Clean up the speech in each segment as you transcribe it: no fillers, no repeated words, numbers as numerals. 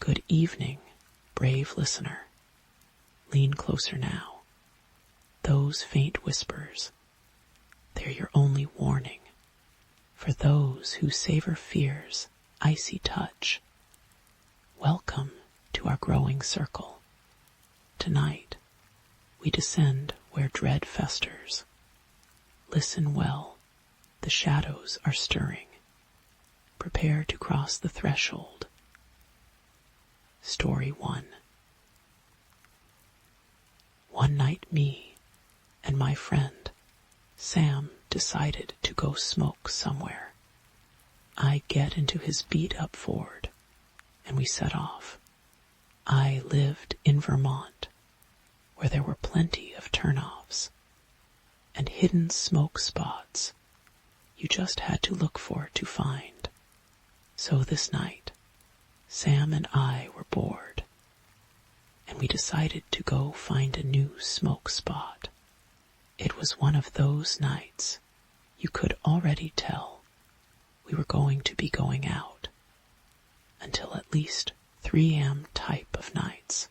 Good evening, brave listener. Lean closer now. Those faint whispers, they're your only warning for those who savor fear's icy touch. Welcome to our growing circle. Tonight, we descend where dread festers. Listen well, the shadows are stirring. Prepare to cross the threshold. Story 1. One night me and my friend, Sam, decided to go smoke somewhere. I get into his beat-up Ford, and we set off. I lived in Vermont, where there were plenty of turnoffs and hidden smoke spots you just had to look for to find. So this night, Sam and I were bored, and we decided to go find a new smoke spot. It was one of those nights you could already tell we were going to be going out, until at least 3 a.m. type of nights.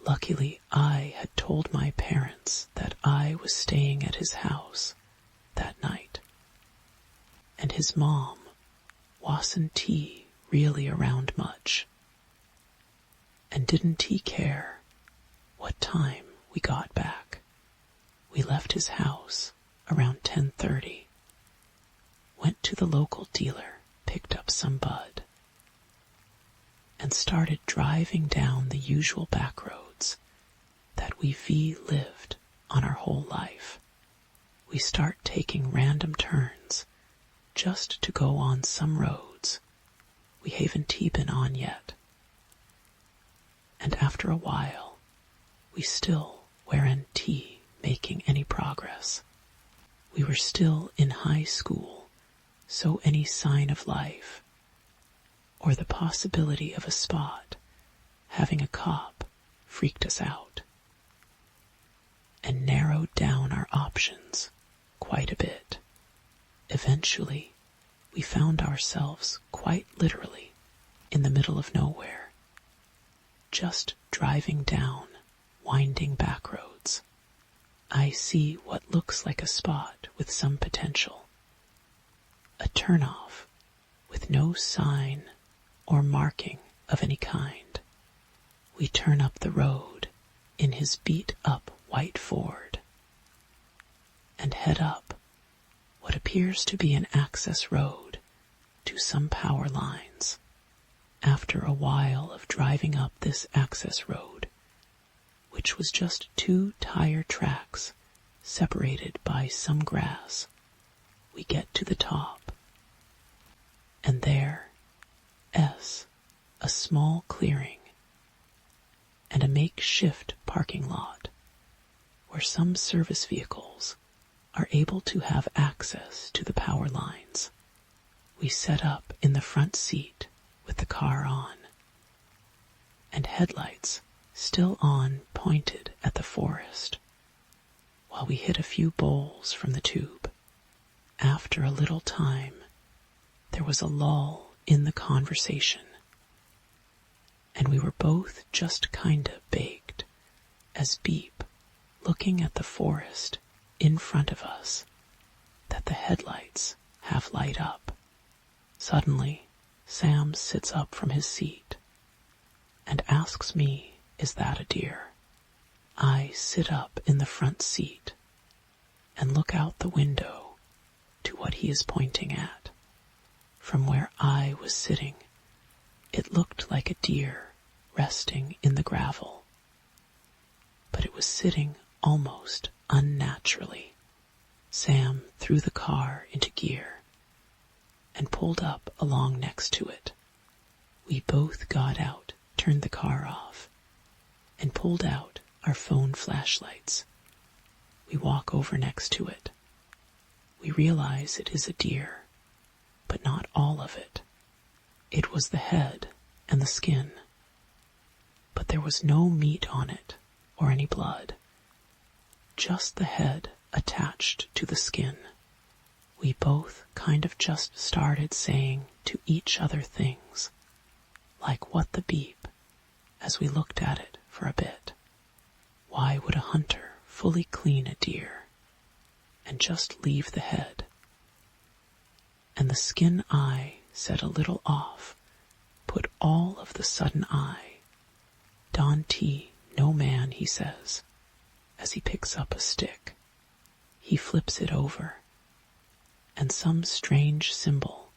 Luckily, I had told my parents that I was staying at his house that night, and his mom wasn't he really around much, and didn't he care what time we got back. We left his house around 10:30, went to the local dealer, picked up some bud, and started driving down the usual back roads that we've lived on our whole life. We start taking random turns just to go on some roads we haven't been on yet. And after a while, we still weren't making any progress. We were still in high school, so any sign of life, or the possibility of a spot having a cop, freaked us out, and narrowed down our options quite a bit. Eventually, we found ourselves quite literally in the middle of nowhere, just driving down winding back roads. I see what looks like a spot with some potential, a turnoff with no sign or marking of any kind. We turn up the road in his beat-up white Ford and head up what appears to be an access road to some power lines. After a while of driving up this access road, which was just 2 tire tracks separated by some grass, we get to the top, and there, a small clearing and a makeshift parking lot where some service vehicles are able to have access to the power lines. We set up in the front seat with the car on, and headlights still on, pointed at the forest, while we hit a few bowls from the tube. After a little time, there was a lull in the conversation, and we were both just kinda baked as Beep, looking at the forest in front of us, that the headlights half light up. Suddenly, Sam sits up from his seat and asks me, "Is that a deer?" I sit up in the front seat and look out the window to what he is pointing at. From where I was sitting, it looked like a deer resting in the gravel, but it was sitting almost unnaturally. Sam threw the car into gear and pulled up along next to it. We both got out, turned the car off, and pulled out our phone flashlights. We walk over next to it. We realize it is a deer, but not all of it. It was the head and the skin, but there was no meat on it or any blood, just the head attached to the skin. We both kind of just started saying to each other things like, "What the beep?" as we looked at it for a bit. Why would a hunter fully clean a deer and just leave the head? And the skin eye set a little off, put all of the sudden eye. Don T, no man, he says, as he picks up a stick. He flips it over, and some strange symbol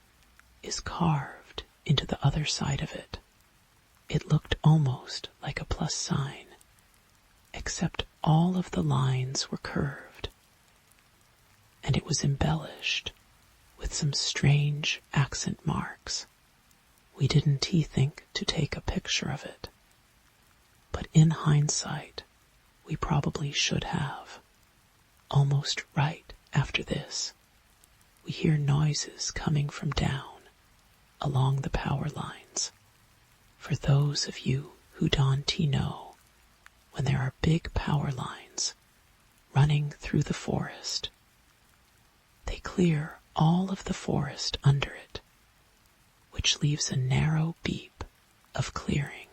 is carved into the other side of it. It looked almost like a plus sign, except all of the lines were curved, and it was embellished with some strange accent marks. We didn't think to take a picture of it, but in hindsight, we probably should have. Almost right after this, we hear noises coming from down along the power lines. For those of you who don't know, when there are big power lines running through the forest, they clear all of the forest under it, which leaves a narrow beep of clearing,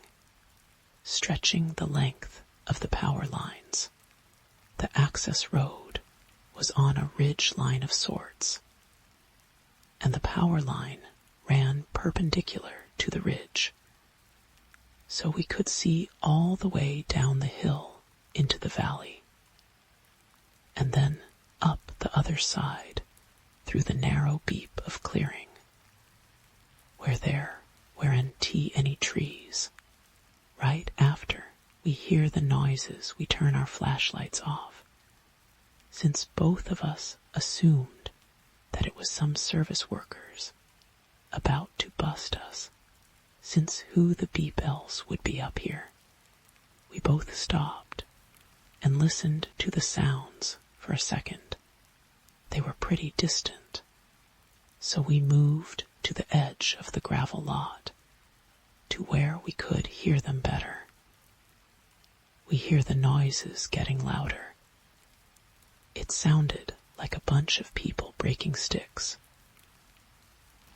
stretching the length of the power lines. The access road was on a ridge line of sorts, and the power line ran perpendicular to the ridge, so we could see all the way down the hill into the valley, and then up the other side through the narrow beep of clearing, where there weren't any trees. Right after we hear the noises, we turn our flashlights off, since both of us assumed that it was some service workers about to bust us, since who the beep else would be up here. We both stopped and listened to the sounds for a second. They were pretty distant, so we moved to the edge of the gravel lot, to where we could hear them better. We hear the noises getting louder. It sounded like a bunch of people breaking sticks.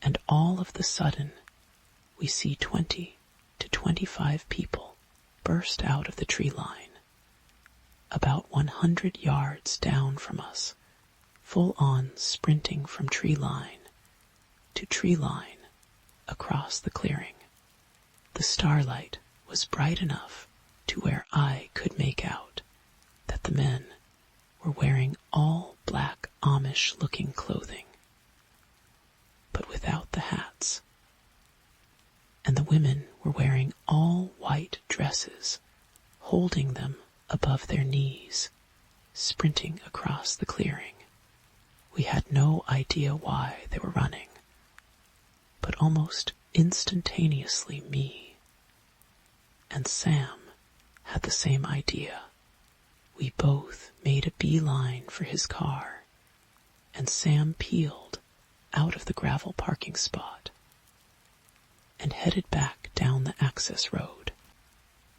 And all of the sudden, we see 20 to 25 people burst out of the tree line, about 100 yards down from us, full on sprinting from tree line to tree line across the clearing. The starlight was bright enough to where I could make out that the men were wearing all black Amish-looking clothing, but without the hats, and the women were wearing all white dresses, holding them above their knees, sprinting across the clearing. We had no idea why they were running, but almost instantaneously me and Sam had the same idea. We both made a beeline for his car, and Sam peeled out of the gravel parking spot and headed back down the access road.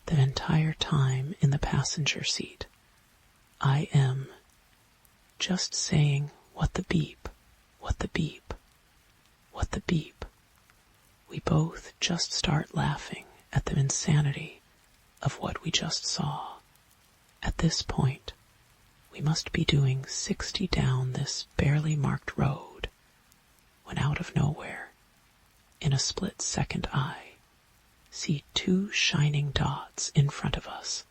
The entire time in the passenger seat, I am just saying, what the beep, what the beep, what the beep. We both just start laughing at the insanity of what we just saw. At this point, we must be doing 60 down this barely marked road, when out of nowhere, in a split second I see 2 shining dots in front of us,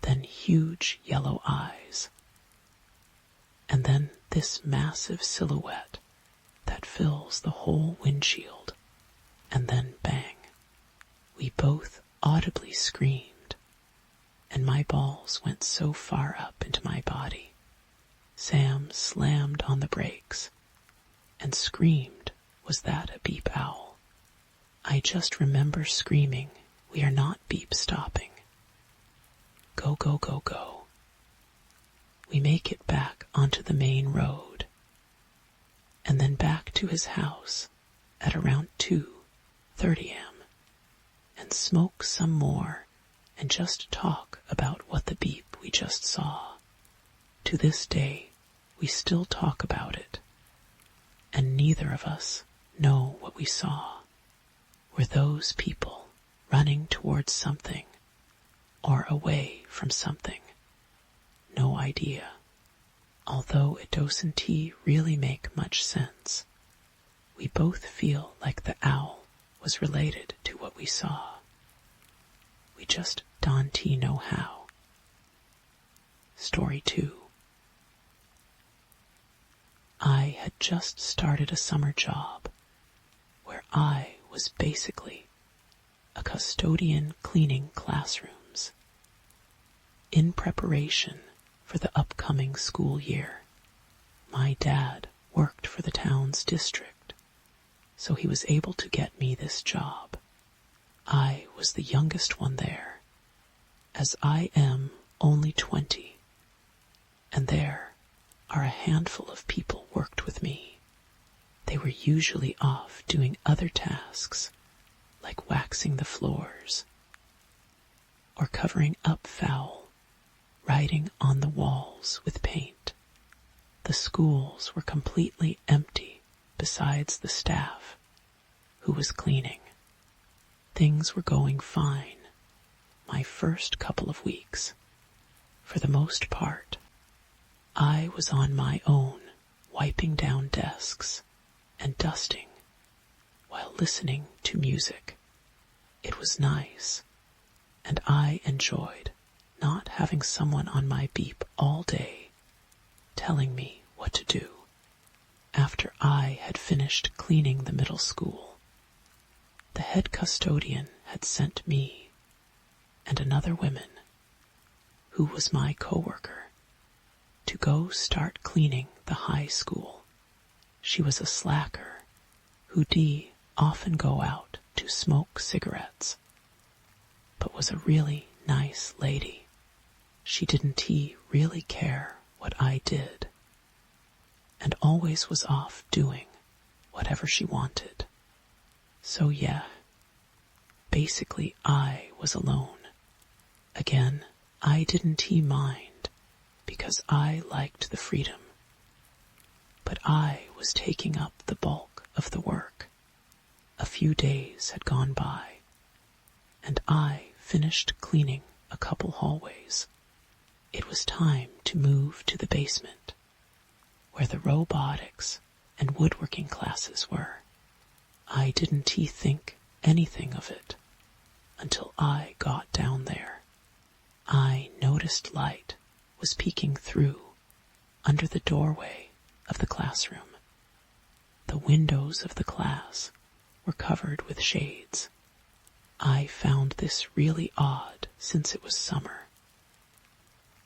then huge yellow eyes, and then this massive silhouette that fills the whole windshield, and then bang. We both audibly screamed, and my balls went so far up into my body. Sam slammed on the brakes and screamed, "Was that a beep owl?" I just remember screaming, "We are not beep stopping. Go, go, go, go." We make it back onto the main road, and then back to his house at around 2:30 am, and smoke some more and just talk about what the beep we just saw. To this day, we still talk about it, and neither of us know what we saw. Were those people running towards something or away from something. No idea, although it doesn't really make much sense. We both feel like the owl was related to what we saw. We just don't know how. Story 2. I had just started a summer job where I was basically a custodian cleaning classrooms. In preparation for the upcoming school year, my dad worked for the town's district, so he was able to get me this job. I was the youngest one there, as I am only 20, and there are a handful of people worked with me. They were usually off doing other tasks, like waxing the floors, or covering up foul, writing on the walls with paint. The schools were completely empty besides the staff, who was cleaning. Things were going fine my first couple of weeks. For the most part, I was on my own, wiping down desks and dusting while listening to music. It was nice, and I enjoyed not having someone on my beep all day telling me what to do. After I had finished cleaning the middle school, the head custodian had sent me and another woman, who was my coworker, to go start cleaning the high school. She was a slacker who'd often go out to smoke cigarettes, but was a really nice lady. She didn't really care what I did, and always was off doing whatever she wanted. So yeah, basically I was alone. Again, I didn't mind because I liked the freedom, but I was taking up the bulk of the work. A few days had gone by, and I finished cleaning a couple hallways. It was time to move to the basement, where the robotics and woodworking classes were. I didn't think anything of it until I got down there. I noticed light was peeking through under the doorway of the classroom. The windows of the class were covered with shades. I found this really odd since it was summer,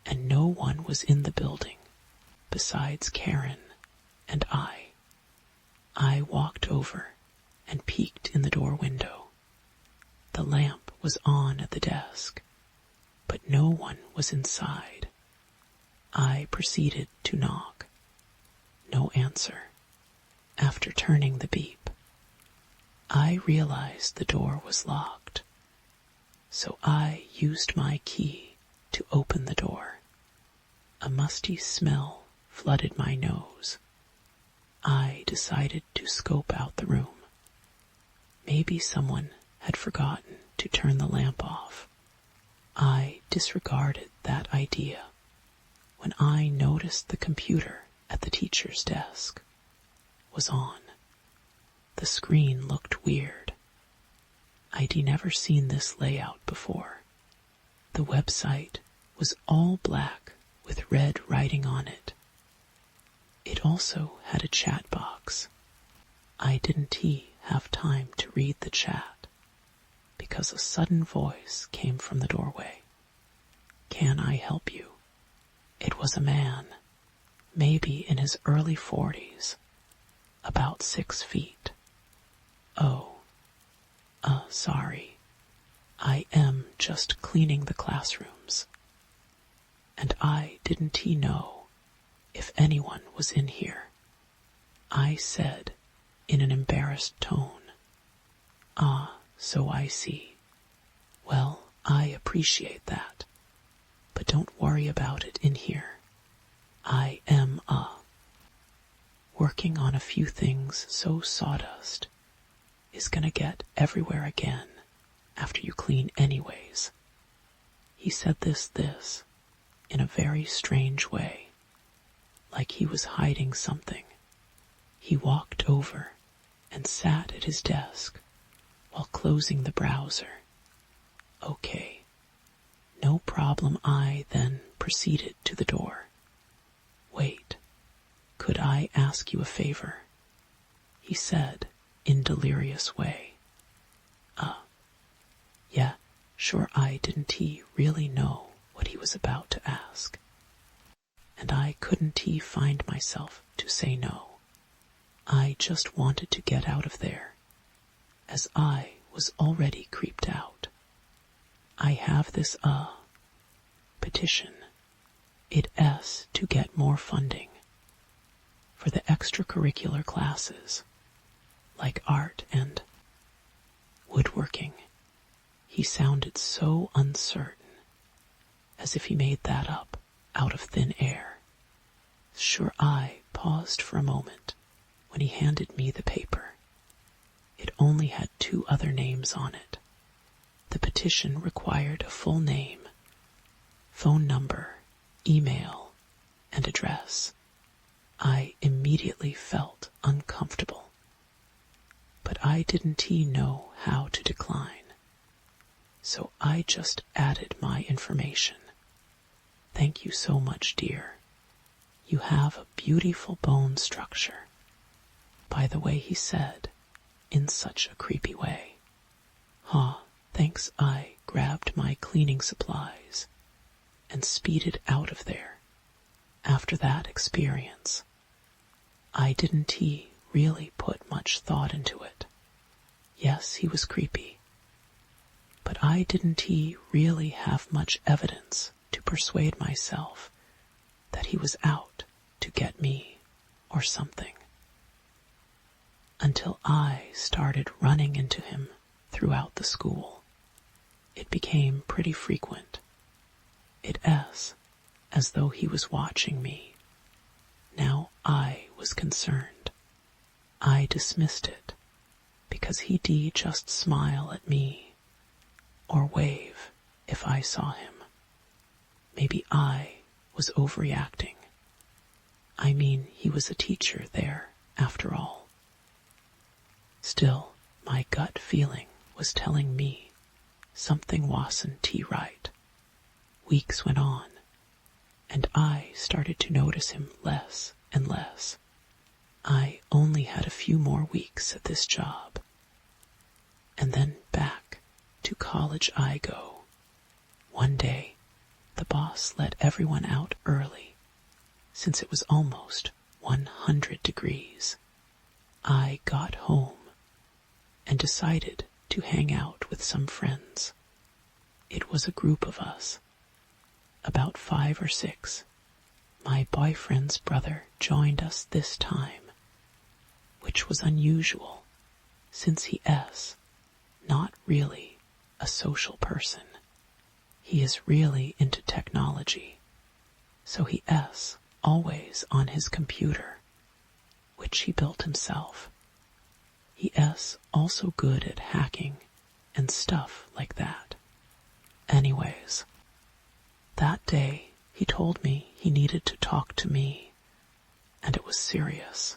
and no one was in the building besides Karen and I. I walked over and peeked in the door window. The lamp was on at the desk, but no one was inside. I proceeded to knock. No answer. After turning the beep, I realized the door was locked, so I used my key to open the door. A musty smell flooded my nose. I decided to scope out the room. Maybe someone had forgotten to turn the lamp off. I disregarded that idea when I noticed the computer at the teacher's desk was on. The screen looked weird. I'd never seen this layout before. The website was all black with red writing on it. It also had a chat box. I didn't have time to read the chat because a sudden voice came from the doorway. "Can I help you?" It was a man, maybe in his early 40s, about 6 feet. "Oh, sorry. I am just cleaning the classrooms, and I didn't know if anyone was in here," I said in an embarrassed tone. "Ah, so I see. Well, I appreciate that, but don't worry about it in here. I am, working on a few things so sawdust is gonna get everywhere again after you clean anyways. He said this in a very strange way, like he was hiding something. He walked over and sat at his desk while closing the browser. Okay, no problem. I then proceeded to the door. Wait, could I ask you a favor? He said in delirious way. Yeah, sure. I didn't he really know what he was about to ask, and I couldn't find myself to say no. I just wanted to get out of there, as I was already creeped out. I have this, petition. It's to get more funding for the extracurricular classes, like art and woodworking. He sounded so uncertain, as if he made that up out of thin air. Sure, I paused for a moment when he handed me the paper. It only had 2 other names on it. The petition required a full name, phone number, email, and address. I immediately felt uncomfortable, but I didn't know how to decline. So I just added my information. Thank you so much, dear. You have a beautiful bone structure. By the way, he said, in such a creepy way. Thanks. I grabbed my cleaning supplies and speeded out of there. After that experience, I didn't really put much thought into it. Yes, he was creepy, but I didn't really have much evidence to persuade myself that he was out to get me or something, until I started running into him throughout the school. It became pretty frequent. It's as though he was watching me. Now I was concerned. I dismissed it because he'd just smile at me or wave if I saw him. Maybe I was overreacting. I mean, he was a teacher there, after all. Still, my gut feeling was telling me something wasn't right. Weeks went on, and I started to notice him less and less. I only had a few more weeks at this job, and then back to college I go. One day, the boss let everyone out early, since it was almost 100 degrees. I got home and decided to hang out with some friends. It was a group of us, about 5 or 6. My boyfriend's brother joined us this time, which was unusual, since he's not really a social person. He is really into technology, so he's always on his computer, which he built himself. He's also good at hacking and stuff like that. Anyways, that day he told me he needed to talk to me, and it was serious.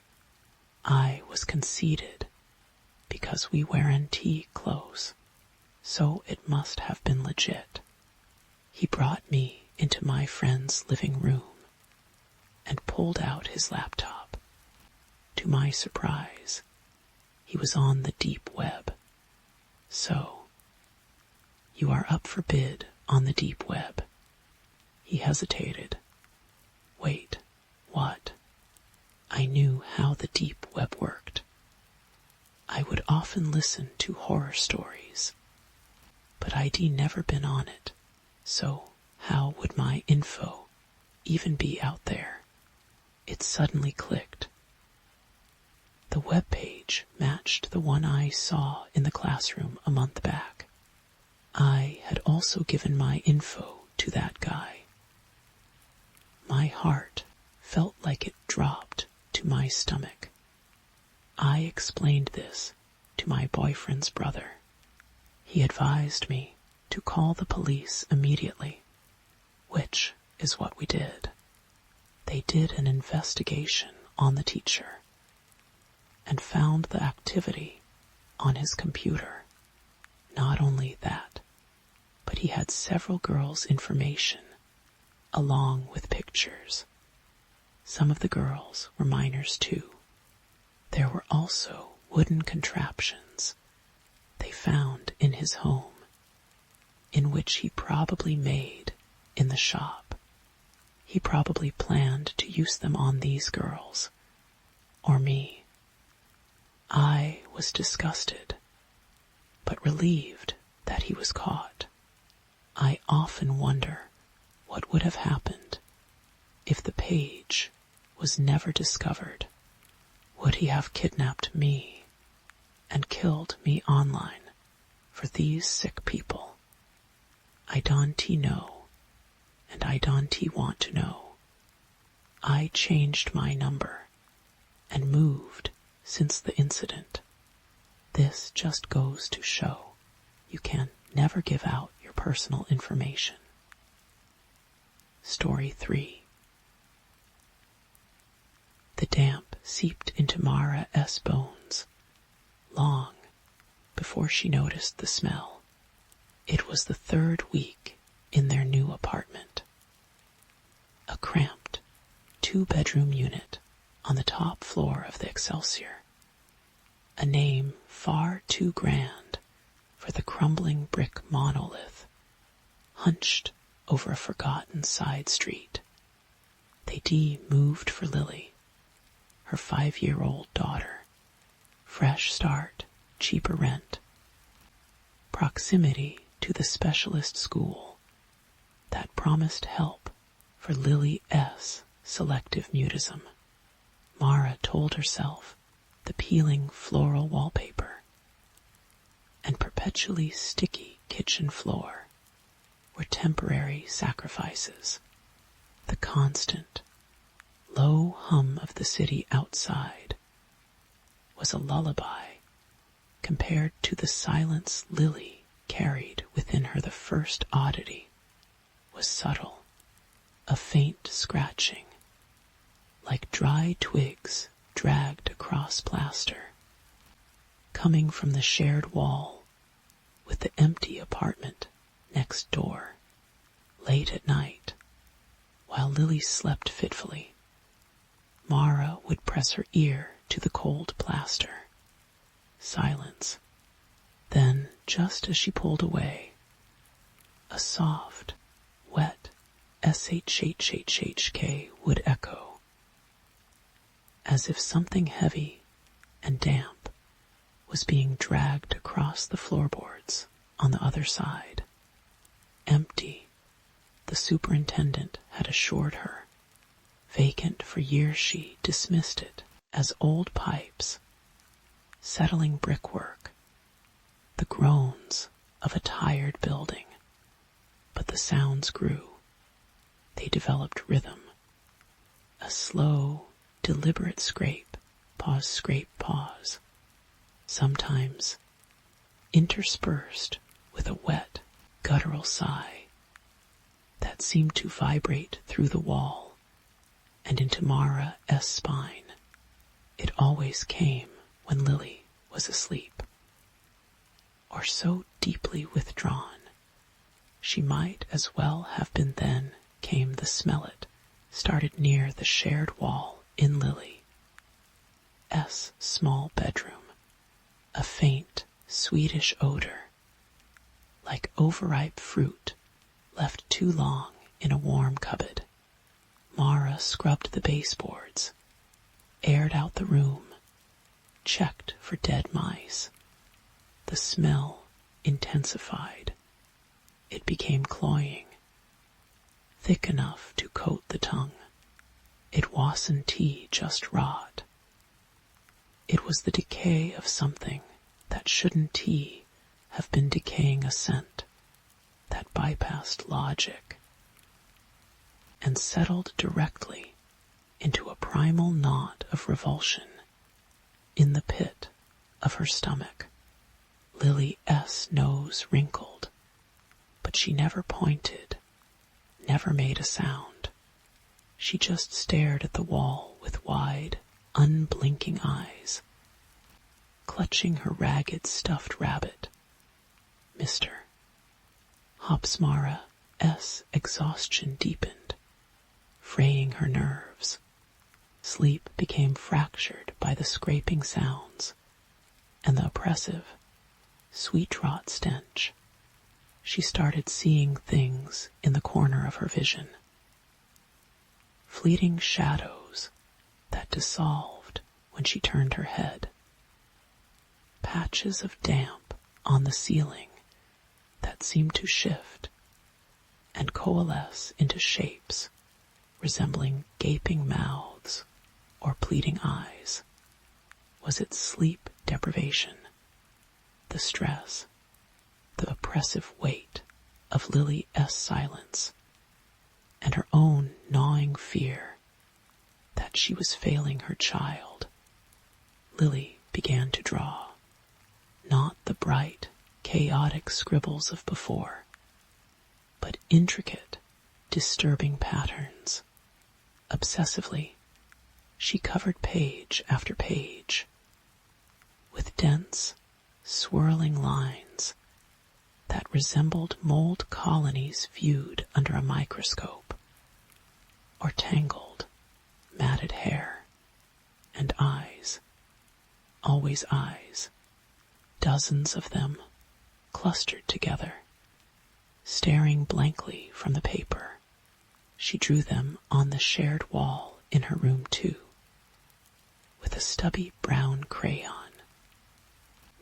I was conceited because we wearing tea clothes, so it must have been legit. He brought me into my friend's living room and pulled out his laptop. To my surprise, he was on the deep web. So, you are up for bid on the deep web. He hesitated. Wait, what? I knew how the deep web worked. I would often listen to horror stories, but I'd never been on it, so how would my info even be out there? It suddenly clicked. The web page matched the one I saw in the classroom a month back. I had also given my info to that guy. My heart felt like it dropped to my stomach. I explained this to my boyfriend's brother. He advised me to call the police immediately, which is what we did. They did an investigation on the teacher and found the activity on his computer. Not only that, but he had several girls' information along with pictures. Some of the girls were minors too. There were also wooden contraptions they found in his home, in which he probably made in the shop. He probably planned to use them on these girls, or me. I was disgusted, but relieved that he was caught. I often wonder what would have happened if the page was never discovered. Would he have kidnapped me and killed me online for these sick people? I don't know, and I don't want to know. I changed my number and moved since the incident. This just goes to show you can never give out your personal information. Story 3. The damp seeped into Mara S. bones long before she noticed the smell. It was the 3rd week in their new apartment. A cramped 2-bedroom unit on the top floor of the Excelsior. A name far too grand for the crumbling brick monolith hunched over a forgotten side street. They moved for Lily, her 5-year-old daughter. Fresh start, cheaper rent. Proximity to the specialist school that promised help for Lily S. selective mutism. Mara told herself the peeling floral wallpaper and perpetually sticky kitchen floor were temporary sacrifices. The constant, low hum of the city outside was a lullaby compared to the silence Lily carried within her. The first oddity was subtle, a faint scratching, like dry twigs dragged across plaster, coming from the shared wall with the empty apartment next door. Late at night, while Lily slept fitfully, Mara would press her ear to the cold plaster. Silence. Then, just as she pulled away, a soft, wet SHHHHK would echo, as if something heavy and damp was being dragged across the floorboards on the other side. Empty, the superintendent had assured her. Vacant for years, she dismissed it as old pipes, settling brickwork, the groans of a tired building. But the sounds grew. They developed rhythm. A slow, deliberate scrape, pause, scrape, pause. Sometimes interspersed with a wet, guttural sigh that seemed to vibrate through the wall and into Mara S. spine. It always came when Lily was asleep, or so deeply withdrawn she might as well have been. Then came the smell. It started near the shared wall in Lily S. small bedroom, a faint, sweetish odor, like overripe fruit left too long in a warm cupboard. Mara scrubbed the baseboards, aired out the room, checked for dead mice. The smell intensified. It became cloying, thick enough to coat the tongue. It wasn't tea just rot. It was the decay of something that shouldn't tea have been decaying, a scent that bypassed logic and settled directly into a primal knot of revulsion in the pit of her stomach. Lily S. nose wrinkled, but she never pointed, never made a sound. She just stared at the wall with wide, unblinking eyes, clutching her ragged stuffed rabbit. Mr. Hopsmara's exhaustion deepened, fraying her nerves. Sleep became fractured by the scraping sounds and the oppressive, sweet-rot stench. She started seeing things in the corner of her vision. Fleeting shadows that dissolved when she turned her head. Patches of damp on the ceiling that seemed to shift and coalesce into shapes resembling gaping mouths or pleading eyes. Was it sleep deprivation, the stress, the oppressive weight of Lily's silence, and her own gnawing fear that she was failing her child? Lily began to draw, not the bright, chaotic scribbles of before, but intricate, disturbing patterns. Obsessively, she covered page after page with dense, swirling lines that resembled mold colonies viewed under a microscope, or tangled, matted hair, and eyes, always eyes, dozens of them clustered together, staring blankly from the paper. She drew them on the shared wall in her room too, with a stubby brown crayon,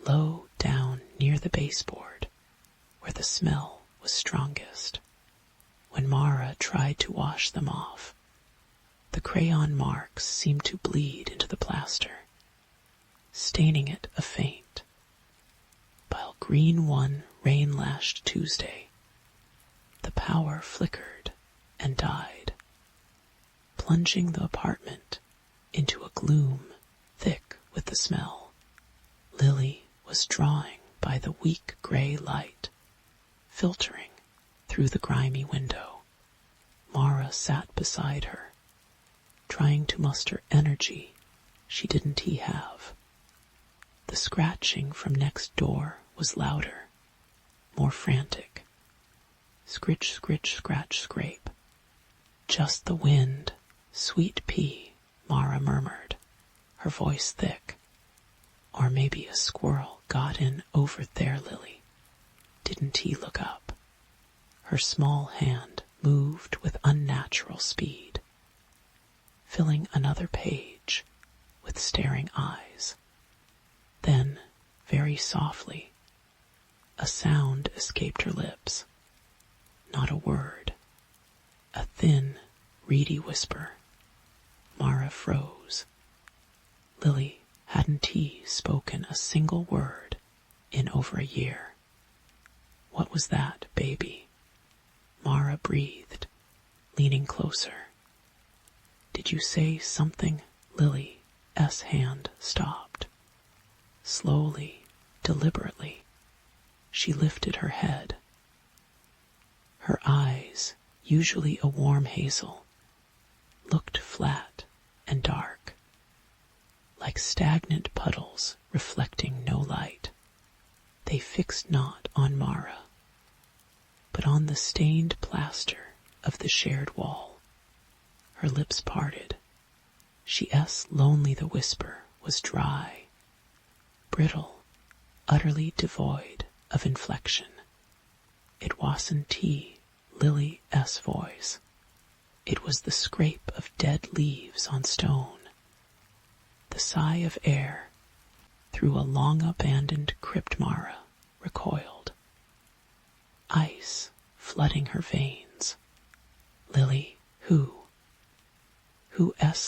low down near the baseboard where the smell was strongest. When Mara tried to wash them off, the crayon marks seemed to bleed into the plaster, staining it a faint, while green one rain-lashed Tuesday, the power flickered and died, plunging the apartment into a gloom thick with the smell. Lily was drawing by the weak gray light, filtering through the grimy window. Mara sat beside her, trying to muster energy she didn't have. The scratching from next door was louder, more frantic. Scritch, scritch, scratch, scrape. Just the wind, sweet pea, Mara murmured, her voice thick. Or maybe a squirrel got in over there, Lily. Didn't he look up? Her small hand moved with unnatural speed, filling another page with staring eyes. Then, very softly, a sound escaped her lips. Not a word. A thin, reedy whisper. Mara froze. Lily hadn't spoken a single word in over a year. What was that, baby? Mara breathed, leaning closer. Did you say something? Lily's hand stopped. Slowly, deliberately, she lifted her head. Her eyes, usually a warm hazel, looked flat and dark, like stagnant puddles reflecting no light. They fixed not on Mara, but on the stained plaster of the shared wall. Her lips parted. She's lonely, the whisper was dry, brittle, utterly devoid of inflection. It wasn't Lily's voice. It was the scrape of dead leaves on stone, the sigh of air through a long-abandoned crypt. Mara recoiled, ice flooding her veins. Lily, who's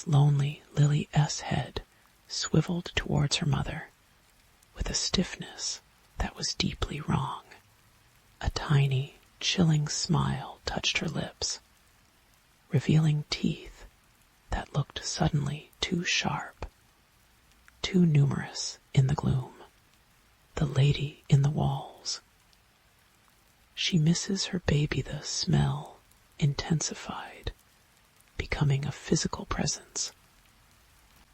lonely? Lily's head swiveled towards her mother with a stiffness that was deeply wrong. A tiny, chilling smile touched her lips, revealing teeth that looked suddenly too sharp, too numerous in the gloom. The lady in the walls. She misses her baby, the smell intensified, becoming a physical presence,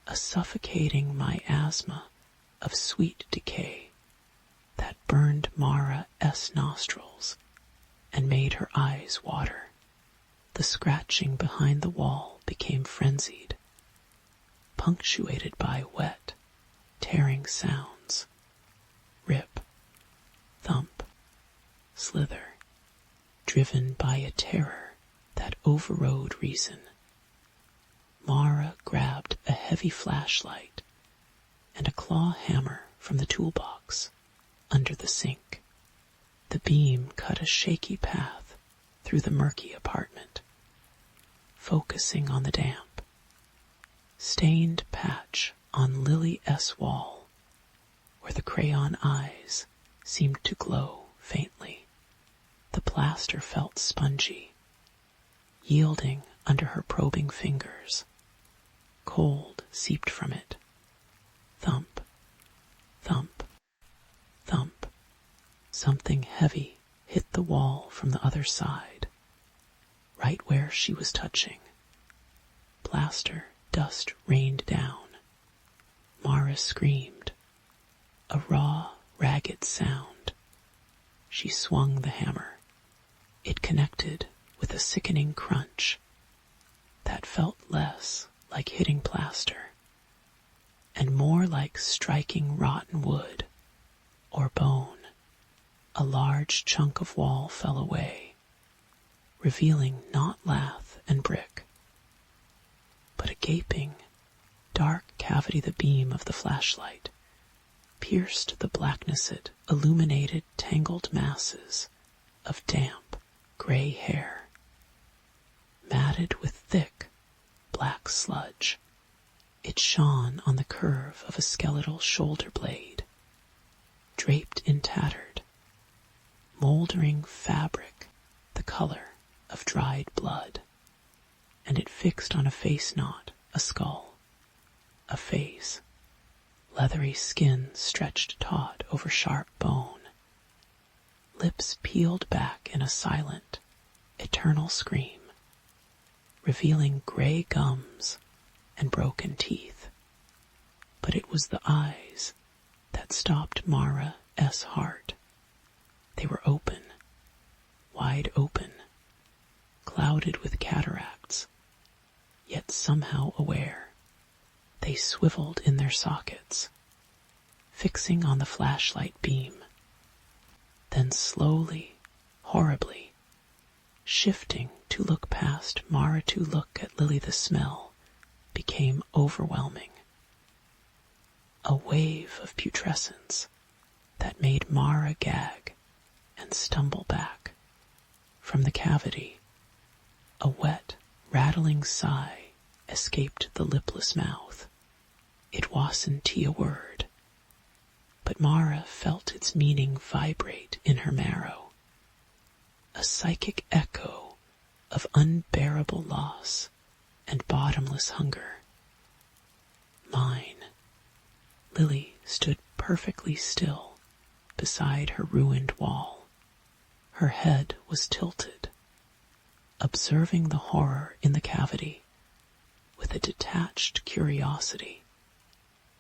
a suffocating miasma of sweet decay that burned Mara's nostrils and made her eyes water. The scratching behind the wall became frenzied, punctuated by wet, tearing sounds. Rip, thump, slither, driven by a terror that overrode reason. Mara grabbed a heavy flashlight and a claw hammer from the toolbox under the sink. The beam cut a shaky path through the murky apartment, focusing on the damp, stained patch on Lily's wall, where the crayon eyes seemed to glow faintly. The plaster felt spongy, yielding under her probing fingers. Cold seeped from it. Thump, thump, thump. Something heavy hit the wall from the other side, right where she was touching. Plaster dust rained down. Mara screamed, a raw, ragged sound. She swung the hammer. It connected with a sickening crunch that felt less like hitting plaster and more like striking rotten wood or bone. A large chunk of wall fell away, revealing not lath and brick, but a gaping, dark cavity. The beam of the flashlight pierced the blackness. It illuminated tangled masses of damp, gray hair, matted with thick, black sludge. It shone on the curve of a skeletal shoulder blade, draped in tattered, moldering fabric the color of dried blood, and it fixed on a face, not a skull, a face, leathery skin stretched taut over sharp bone, lips peeled back in a silent, eternal scream, revealing gray gums and broken teeth. But it was the eyes that stopped Mara's heart. They were open, wide open, clouded with cataracts, yet somehow aware. They swiveled in their sockets, fixing on the flashlight beam, then slowly, horribly, shifting to look past Mara, to look at Lily. The smell became overwhelming, a wave of putrescence that made Mara gag and stumble back. From the cavity, a wet, rattling sigh escaped the lipless mouth. It wasn't a word, but Mara felt its meaning vibrate in her marrow, a psychic echo of unbearable loss and bottomless hunger. Mine. Lily stood perfectly still beside her ruined wall. Her head was tilted, observing the horror in the cavity with a detached curiosity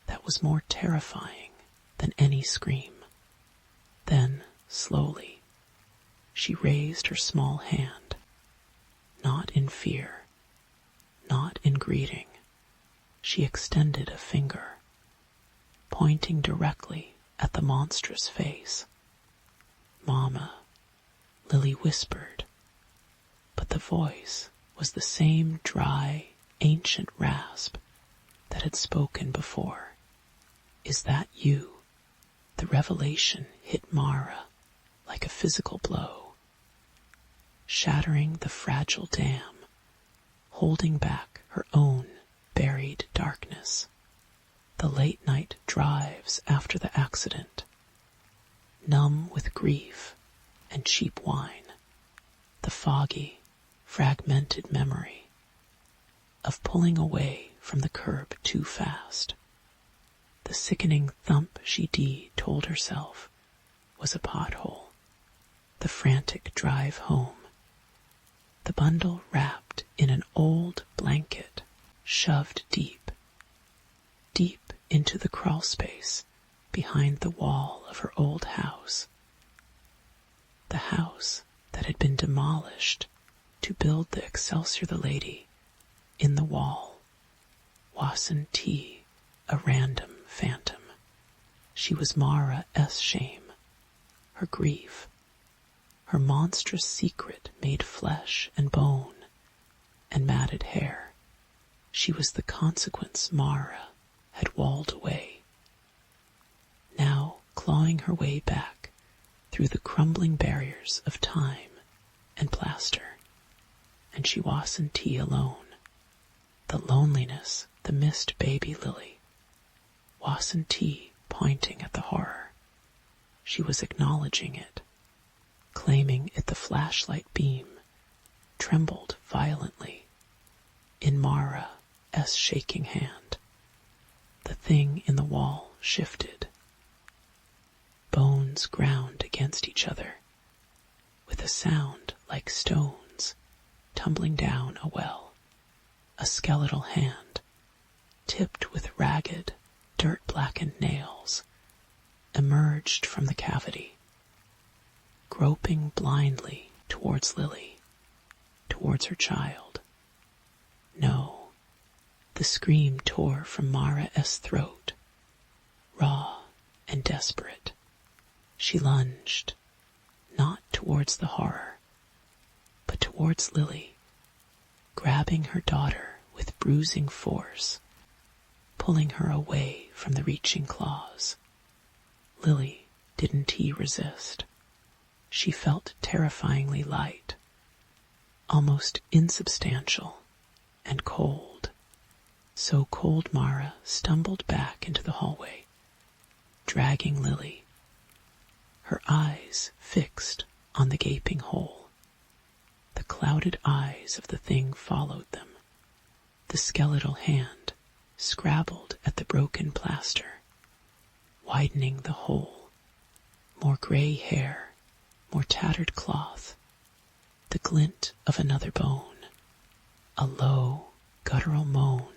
that was more terrifying than any scream. Then, slowly, she raised her small hand, not in fear, not in greeting. She extended a finger, pointing directly at the monstrous face. "Mama," Lily whispered, but the voice was the same dry, ancient rasp that had spoken before. "Is that you?" The revelation hit Mara like a physical blow, shattering the fragile dam, holding back her own buried darkness. The late-night drives after the accident, numb with grief and cheap wine, the foggy, fragmented memory of pulling away from the curb too fast. The sickening thump she told herself was a pothole, the frantic drive home. The bundle wrapped in an old blanket, shoved deep, deep into the crawl space behind the wall of her old house. The house that had been demolished to build the Excelsior the Lady in the wall. Wasn't T a random phantom? She was Mara S. shame, her grief, her monstrous secret made flesh and bone and matted hair. She was the consequence Mara had walled away. Now clawing her way back through the crumbling barriers of time and plaster, and she wasn't T alone. The loneliness, the missed baby Lily, wasn't T pointing at the horror. She was acknowledging it, claiming it. The flashlight beam trembled violently in Mara's shaking hand. The thing in the wall shifted. Bones ground against each other with a sound like stones tumbling down a well. A skeletal hand, tipped with ragged, dirt-blackened nails, emerged from the cavity, groping blindly towards Lily, towards her child. No, the scream tore from Mara's throat, raw and desperate. She lunged, not towards the horror, but towards Lily, grabbing her daughter with bruising force, pulling her away from the reaching claws. Lily didn't resist. She felt terrifyingly light, almost insubstantial and cold. So cold Mara stumbled back into the hallway, dragging Lily, her eyes fixed on the gaping hole. The clouded eyes of the thing followed them. The skeletal hand scrabbled at the broken plaster, widening the hole. More gray hair, more tattered cloth, the glint of another bone. A low, guttural moan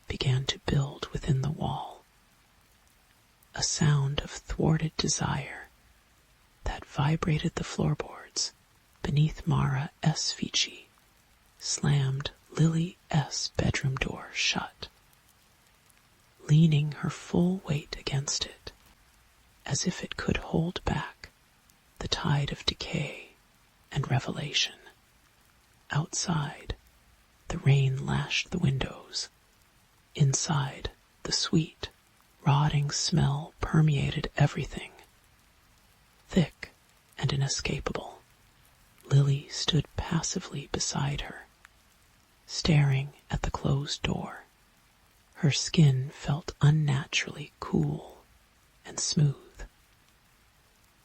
began to build within the wall. A sound of thwarted desire that vibrated the floorboards beneath Mara's feet, slammed Lily's bedroom door shut, leaning her full weight against it, as if it could hold back the tide of decay and revelation. Outside, the rain lashed the windows. Inside, the sweet, rotting smell permeated everything. Thick and inescapable, Lily stood passively beside her, staring at the closed door. Her skin felt unnaturally cool and smooth.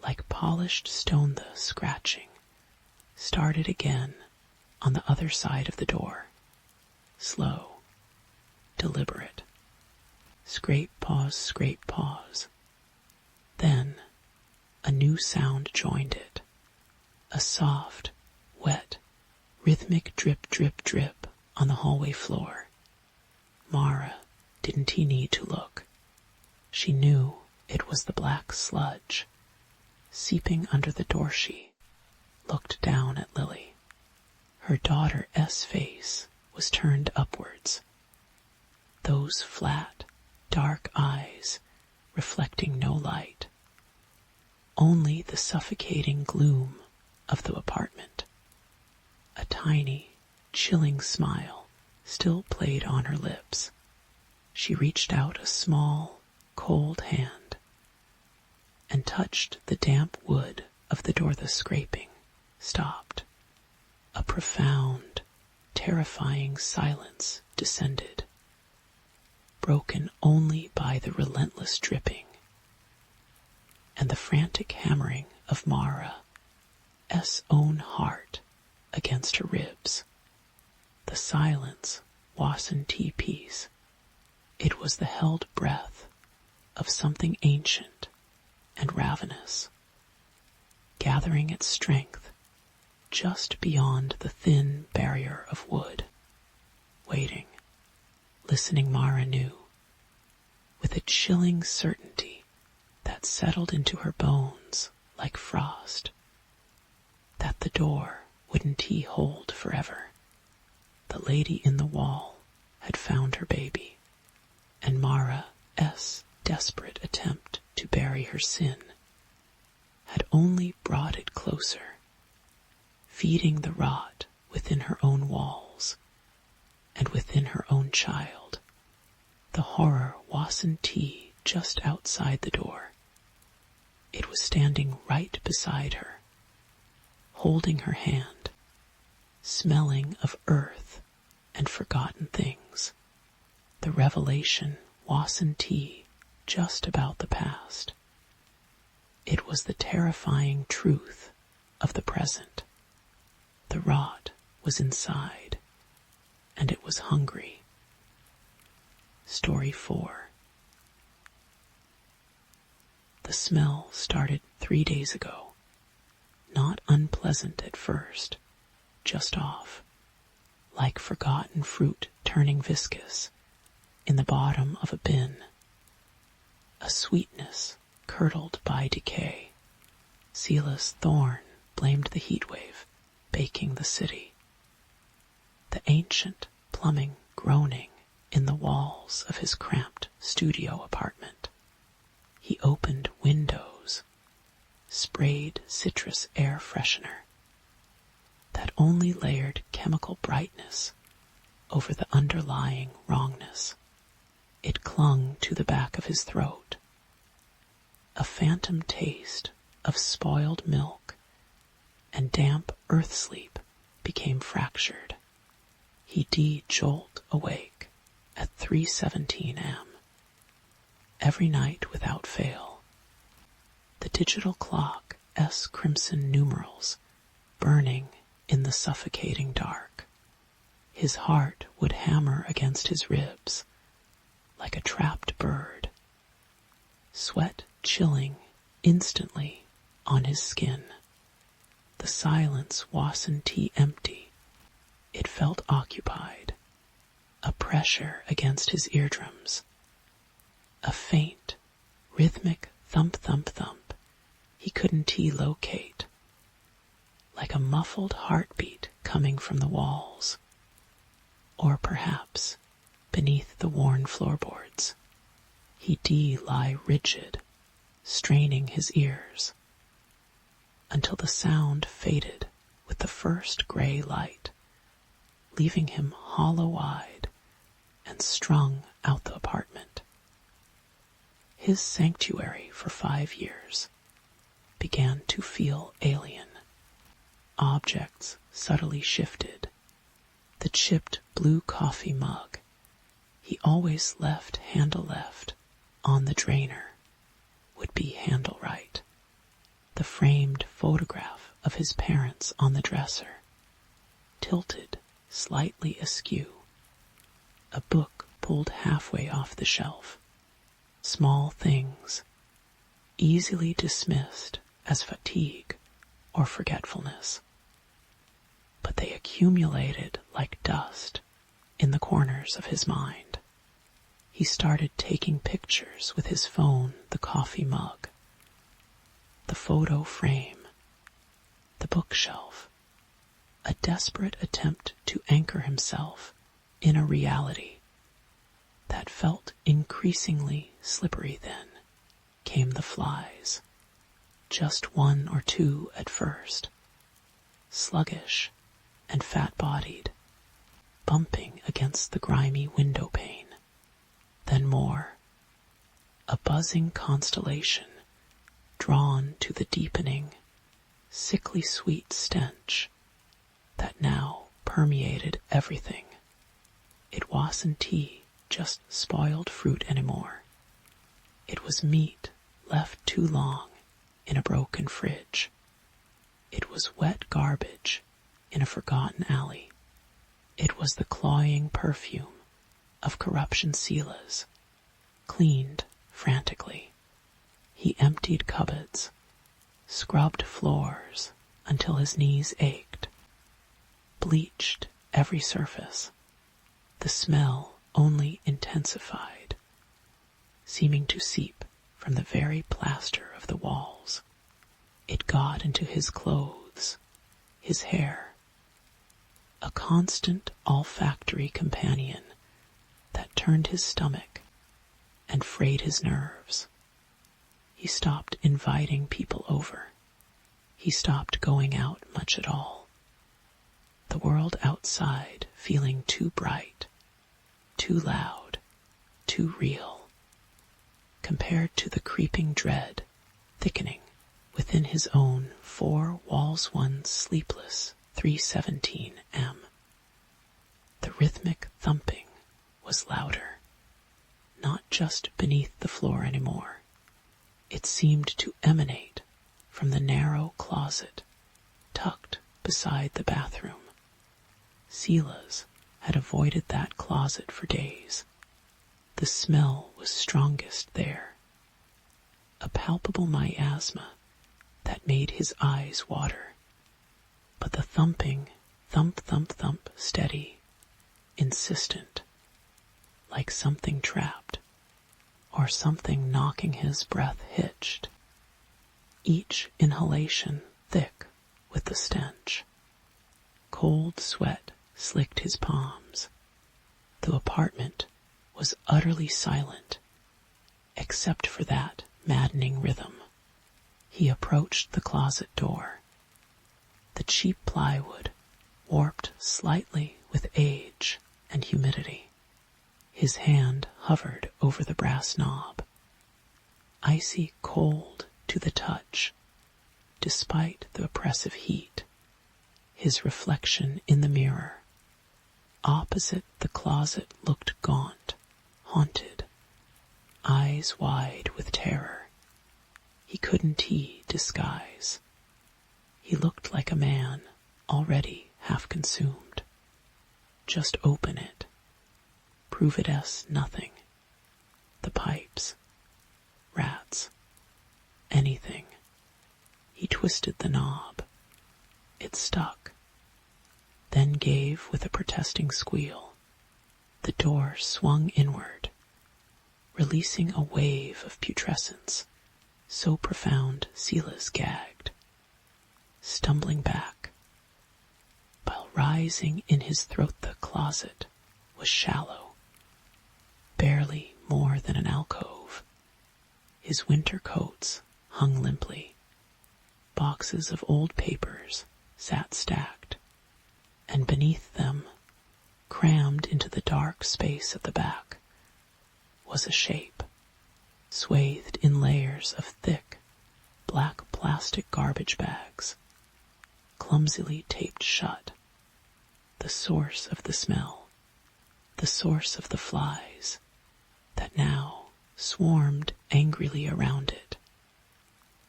Like polished stone, the scratching started again on the other side of the door. Slow, deliberate. Scrape, pause. Then a new sound joined it. A soft, wet, rhythmic drip, drip, drip on the hallway floor. Mara didn't need to look. She knew it was the black sludge. Seeping under the door, she looked down at Lily. Her daughter's face was turned upwards. Those flat, dark eyes reflecting no light. Only the suffocating gloom of the apartment. A tiny, chilling smile still played on her lips. She reached out a small, cold hand and touched the damp wood of the door. The scraping stopped. A profound, terrifying silence descended, broken only by the relentless dripping and the frantic hammering of Mara's own heart against her ribs. The silence wasn't peace. It was the held breath of something ancient and ravenous. gathering its strength just beyond the thin barrier of wood, waiting, listening. Mara knew, with a chilling certainty that settled into her bones like frost, that the door wouldn't he hold forever. The lady in the wall had found her baby, and Mara's desperate attempt to bury her sin had only brought it closer, feeding the rot within her own walls and within her own child. The horror wasn't tea just outside the door. It was standing right beside her, holding her hand, smelling of earth and forgotten things. The revelation wasn't tea just about the past. It was the terrifying truth of the present. The rot was inside, and it was hungry. Story 4. The smell started 3 days ago. Not unpleasant at first, just off, like forgotten fruit turning viscous in the bottom of a bin. A sweetness curdled by decay. Silas Thorne blamed the heat wave, baking the city. The ancient plumbing groaning in the walls of his cramped studio apartment. He opened windows, sprayed citrus air freshener that only layered chemical brightness over the underlying wrongness. It clung to the back of his throat. A phantom taste of spoiled milk and damp earth sleep became fractured. He de-jolt awake at 3:17 am. Every night without fail. The digital clock's crimson numerals burning in the suffocating dark. His heart would hammer against his ribs like a trapped bird. Sweat chilling instantly on his skin. The silence wasn't empty. It felt occupied. A pressure against his eardrums. A faint, rhythmic thump-thump-thump he couldn't locate. Like a muffled heartbeat coming from the walls. Or perhaps beneath the worn floorboards. He lie rigid, straining his ears, until the sound faded with the first gray light, leaving him hollow-eyed and strung out the apartment. His sanctuary for 5 years began to feel alien. Objects subtly shifted. The chipped blue coffee mug he always left handle left on the drainer would be handle right. The framed photograph of his parents on the dresser, tilted slightly askew. A book pulled halfway off the shelf. Small things, easily dismissed as fatigue or forgetfulness. But they accumulated like dust in the corners of his mind. He started taking pictures with his phone, the coffee mug, the photo frame, the bookshelf, a desperate attempt to anchor himself in a reality that felt increasingly slippery. Then came the flies, just 1 or 2 at first, sluggish and fat-bodied, bumping against the grimy window pane. Then more, a buzzing constellation drawn to the deepening, sickly sweet stench that now permeated everything. It wasn't just spoiled fruit anymore. It was meat left too long in a broken fridge. It was wet garbage in a forgotten alley. It was the cloying perfume of corruption Silas, cleaned frantically. He emptied cupboards, scrubbed floors until his knees ached, bleached every surface. The smell only intensified, seeming to seep from the very plaster of the walls. It got into his clothes, his hair, a constant olfactory companion that turned his stomach and frayed his nerves. He stopped inviting people over. He stopped going out much at all. The world outside feeling too bright, too loud, too real, compared to the creeping dread thickening within his own 4 walls one sleepless 317 M. The rhythmic thumping was louder, not just beneath the floor anymore. It seemed to emanate from the narrow closet tucked beside the bathroom. Silas had avoided that closet for days. The smell was strongest there, a palpable miasma that made his eyes water. But the thumping, thump, thump, thump, steady, insistent, like something trapped, or something knocking his breath hitched, each inhalation thick with the stench. Cold sweat slicked his palms. The apartment was utterly silent, except for that maddening rhythm. He approached the closet door. The cheap plywood, warped slightly with age and humidity. His hand hovered over the brass knob, icy cold to the touch, despite the oppressive heat. His reflection in the mirror, opposite the closet, looked gaunt, haunted, eyes wide with terror. He couldn't disguise. He looked like a man already half consumed. Just open it. Prove it as nothing. The pipes. Rats. Anything. He twisted the knob. It stuck. Then gave with a protesting squeal. The door swung inward, releasing a wave of putrescence so profound Silas gagged, stumbling back. While rising in his throat, the closet was shallow, barely more than an alcove. His winter coats hung limply. Boxes of old papers sat stacked, and beneath them, crammed into the dark space at the back, was a shape, swathed in layers of thick, black plastic garbage bags, clumsily taped shut. The source of the smell, the source of the flies that now swarmed angrily around it,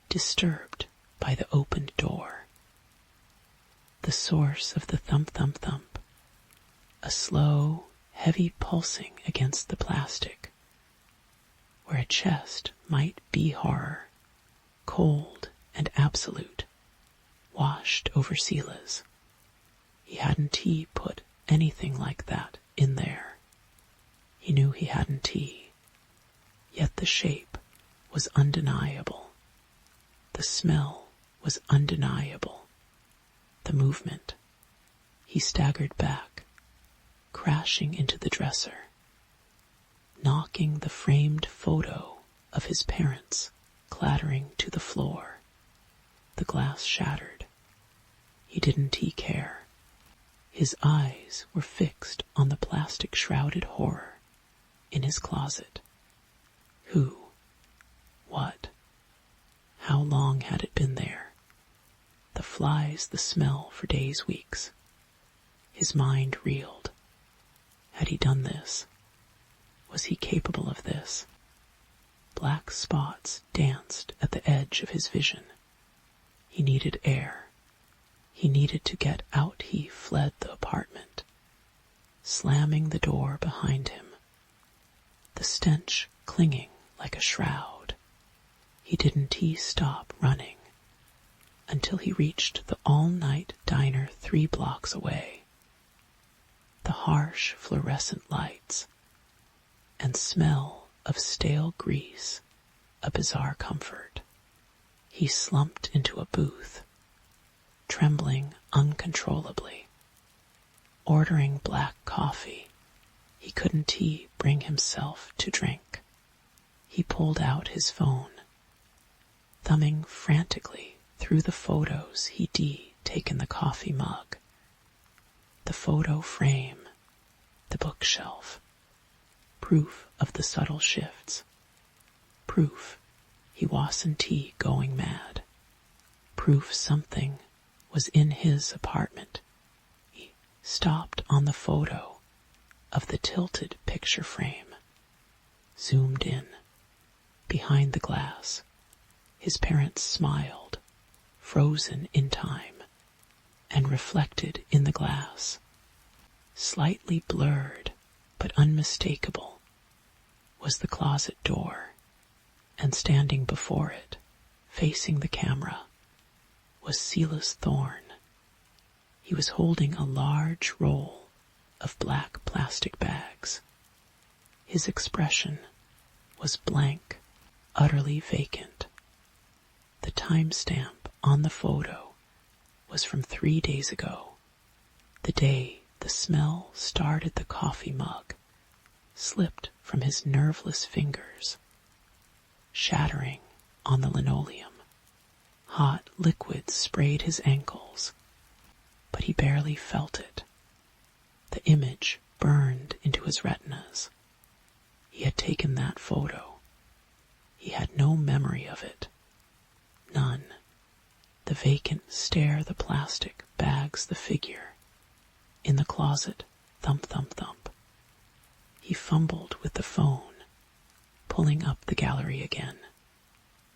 disturbed by the opened door. The source of the thump, thump, thump, a slow, heavy pulsing against the plastic, where a chest might be horror, cold and absolute, washed over Silas. He hadn't put anything like that in there. He knew he hadn't, yet the shape was undeniable. The smell was undeniable. The movement. He staggered back, crashing into the dresser, knocking the framed photo of his parents clattering to the floor. The glass shattered. He didn't care. His eyes were fixed on the plastic-shrouded horror in his closet. Who? What? How long had it been there? The flies, the smell for days, weeks. His mind reeled. Had he done this? Was he capable of this? Black spots danced at the edge of his vision. He needed air. He needed to get out. He fled the apartment, slamming the door behind him, the stench clinging like a shroud. He didn't stop running. until he reached the all-night diner 3 blocks away. The harsh fluorescent lights and smell of stale grease, a bizarre comfort. He slumped into a booth, trembling uncontrollably. Ordering black coffee, he couldn't bring himself to drink. He pulled out his phone, thumbing frantically through the photos he'd taken the coffee mug, the photo frame, the bookshelf, proof of the subtle shifts, proof he wasn't going mad, proof something was in his apartment. He stopped on the photo of the tilted picture frame, zoomed in. Behind the glass, his parents smiled, frozen in time, and reflected in the glass, slightly blurred but unmistakable, was the closet door, and standing before it, facing the camera, was Silas Thorne. He was holding a large roll of black plastic bags. His expression was blank, utterly vacant. The timestamp on the photo was from 3 days ago, the day the smell started the coffee mug, slipped from his nerveless fingers, shattering on the linoleum. Hot liquid sprayed his ankles, but he barely felt it. The image burned into his retinas. He had taken that photo. He had no memory of it. None. The vacant stare, the plastic, bags, the figure. In the closet, thump, thump, thump. He fumbled with the phone, pulling up the gallery again.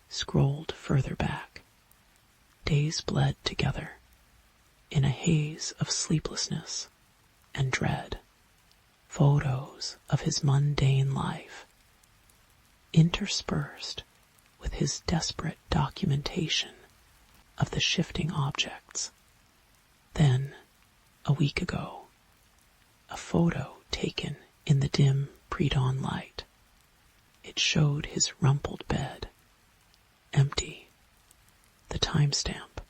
Scrolled further back. Days bled together in a haze of sleeplessness and dread. Photos of his mundane life, interspersed with his desperate documentation of the shifting objects. Then, a week ago, a photo taken in the dim pre-dawn light. It showed his rumpled bed, empty. The timestamp,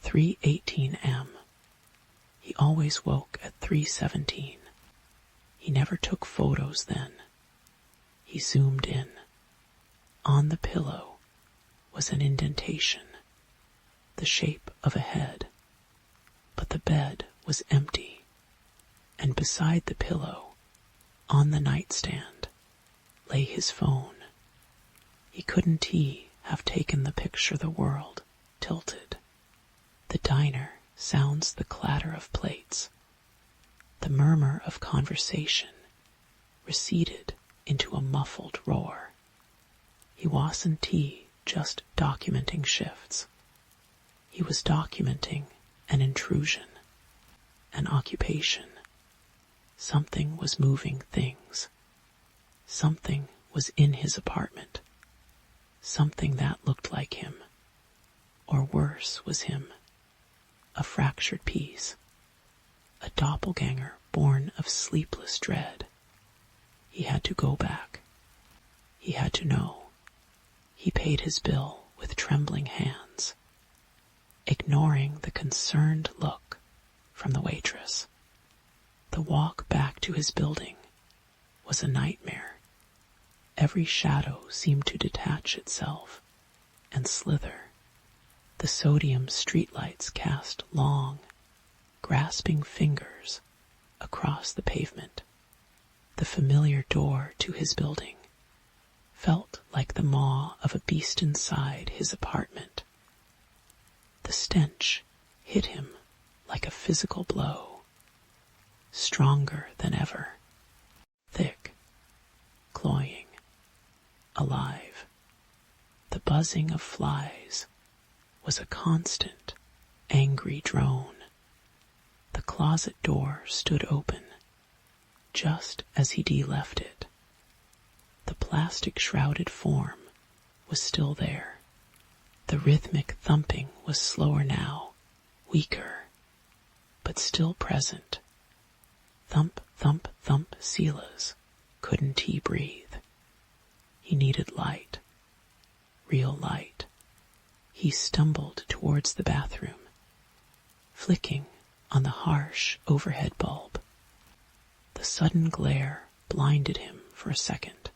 3:18 a.m. He always woke at 3:17. He never took photos then. He zoomed in. On the pillow was an indentation, the shape of a head, but the bed was empty, and beside the pillow, on the nightstand, lay his phone. He couldn't have taken the picture the world tilted. The diner sounds the clatter of plates. The murmur of conversation receded into a muffled roar. He wasn't just documenting shifts. He was documenting an intrusion, an occupation. Something was moving things. Something was in his apartment. Something that looked like him, or worse was him, a fractured piece, a doppelganger born of sleepless dread. He had to go back. He had to know. He paid his bill with trembling hands, ignoring the concerned look from the waitress. The walk back to his building was a nightmare. Every shadow seemed to detach itself and slither. The sodium streetlights cast long, grasping fingers across the pavement. The familiar door to his building felt like the maw of a beast inside his apartment. The stench hit him like a physical blow, stronger than ever, thick, cloying, alive. The buzzing of flies was a constant, angry drone. The closet door stood open, just as he'd left it. The plastic-shrouded form was still there, The rhythmic thumping was slower now, weaker, but still present. Thump, thump, thump, Silas. Couldn't he breathe? He needed light. Real light. He stumbled towards the bathroom, flicking on the harsh overhead bulb. The sudden glare blinded him for a second.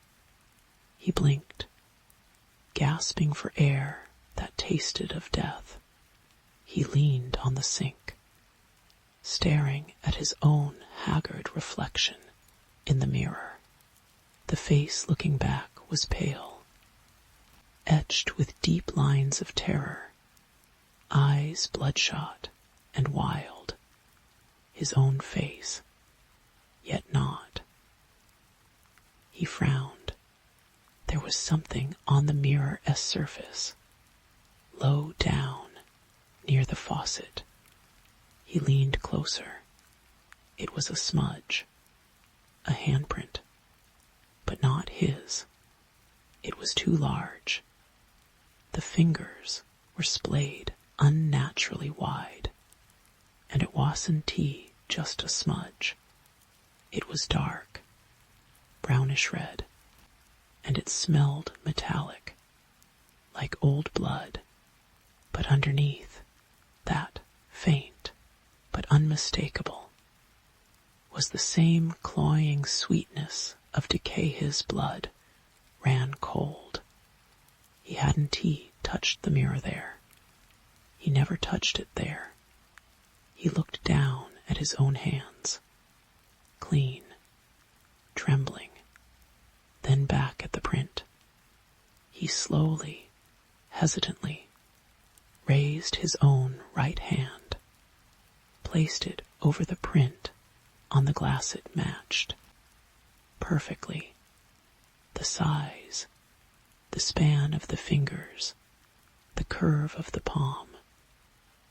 He blinked, gasping for air that tasted of death. He leaned on the sink, staring at his own haggard reflection in the mirror. The face looking back was pale, etched with deep lines of terror, eyes bloodshot and wild. His own face, yet not. He frowned. There was something on the mirror's surface, low down, near the faucet. He leaned closer. It was a smudge, a handprint, but not his. It was too large. The fingers were splayed unnaturally wide, and it wasn't just a smudge. It was dark, brownish red, and it smelled metallic, like old blood. But underneath, that faint but unmistakable was the same cloying sweetness of decay. His blood ran cold. He hadn't touched the mirror there. He never touched it there. He looked down at his own hands, clean, trembling, then back at the print. He slowly, hesitantly, raised his own right hand, placed it over the print on the glass it matched. Perfectly. The size, the span of the fingers, the curve of the palm.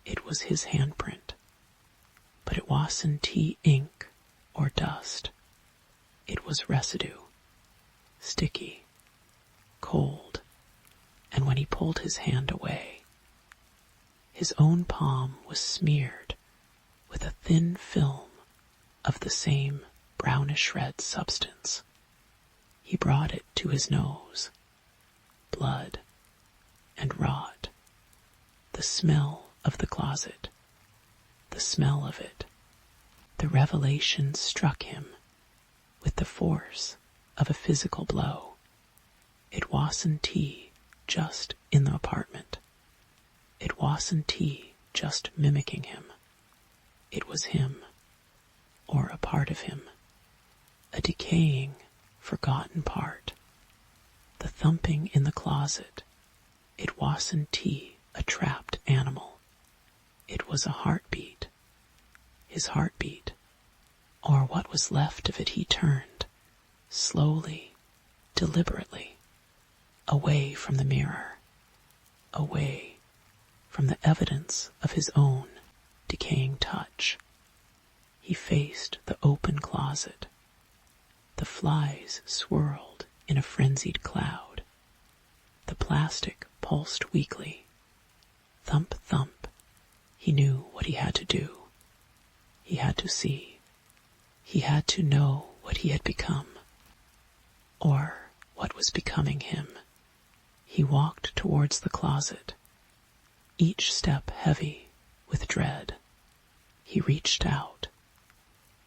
It was his handprint. But it wasn't ink or dust. It was residue, sticky, cold, and when he pulled his hand away, his own palm was smeared with a thin film of the same brownish red substance. He brought it to his nose. Blood and rot. The smell of the closet. The smell of it. The revelation struck him with the force of a physical blow. It wasn't just in the apartment. It wasn't just mimicking him. It was him, or a part of him, a decaying, forgotten part. The thumping in the closet, it wasn't a trapped animal. It was a heartbeat. His heartbeat, or what was left of it. He turned, slowly, deliberately, away from the mirror, away from the evidence of his own decaying touch. He faced the open closet. The flies swirled in a frenzied cloud. The plastic pulsed weakly. Thump, thump. He knew what he had to do. He had to see. He had to know what he had become, or what was becoming him. He walked towards the closet, each step heavy with dread. He reached out,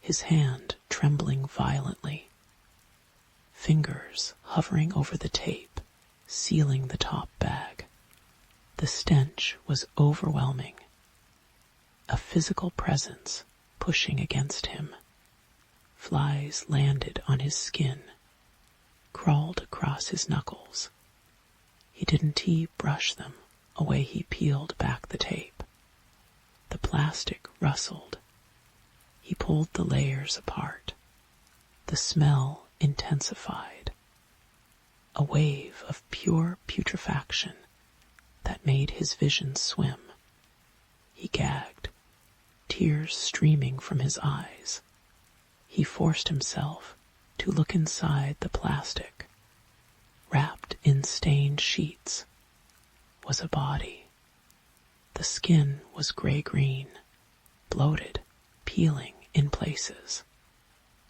his hand trembling violently, fingers hovering over the tape, sealing the top bag. The stench was overwhelming, a physical presence pushing against him. Flies landed on his skin, crawled across his knuckles. He didn't brush them away. He peeled back the tape. The plastic rustled. He pulled the layers apart. The smell intensified. A wave of pure putrefaction that made his vision swim. He gagged, tears streaming from his eyes. He forced himself to look inside the plastic, wrapped in stained sheets, was a body. The skin was gray-green, bloated, peeling in places.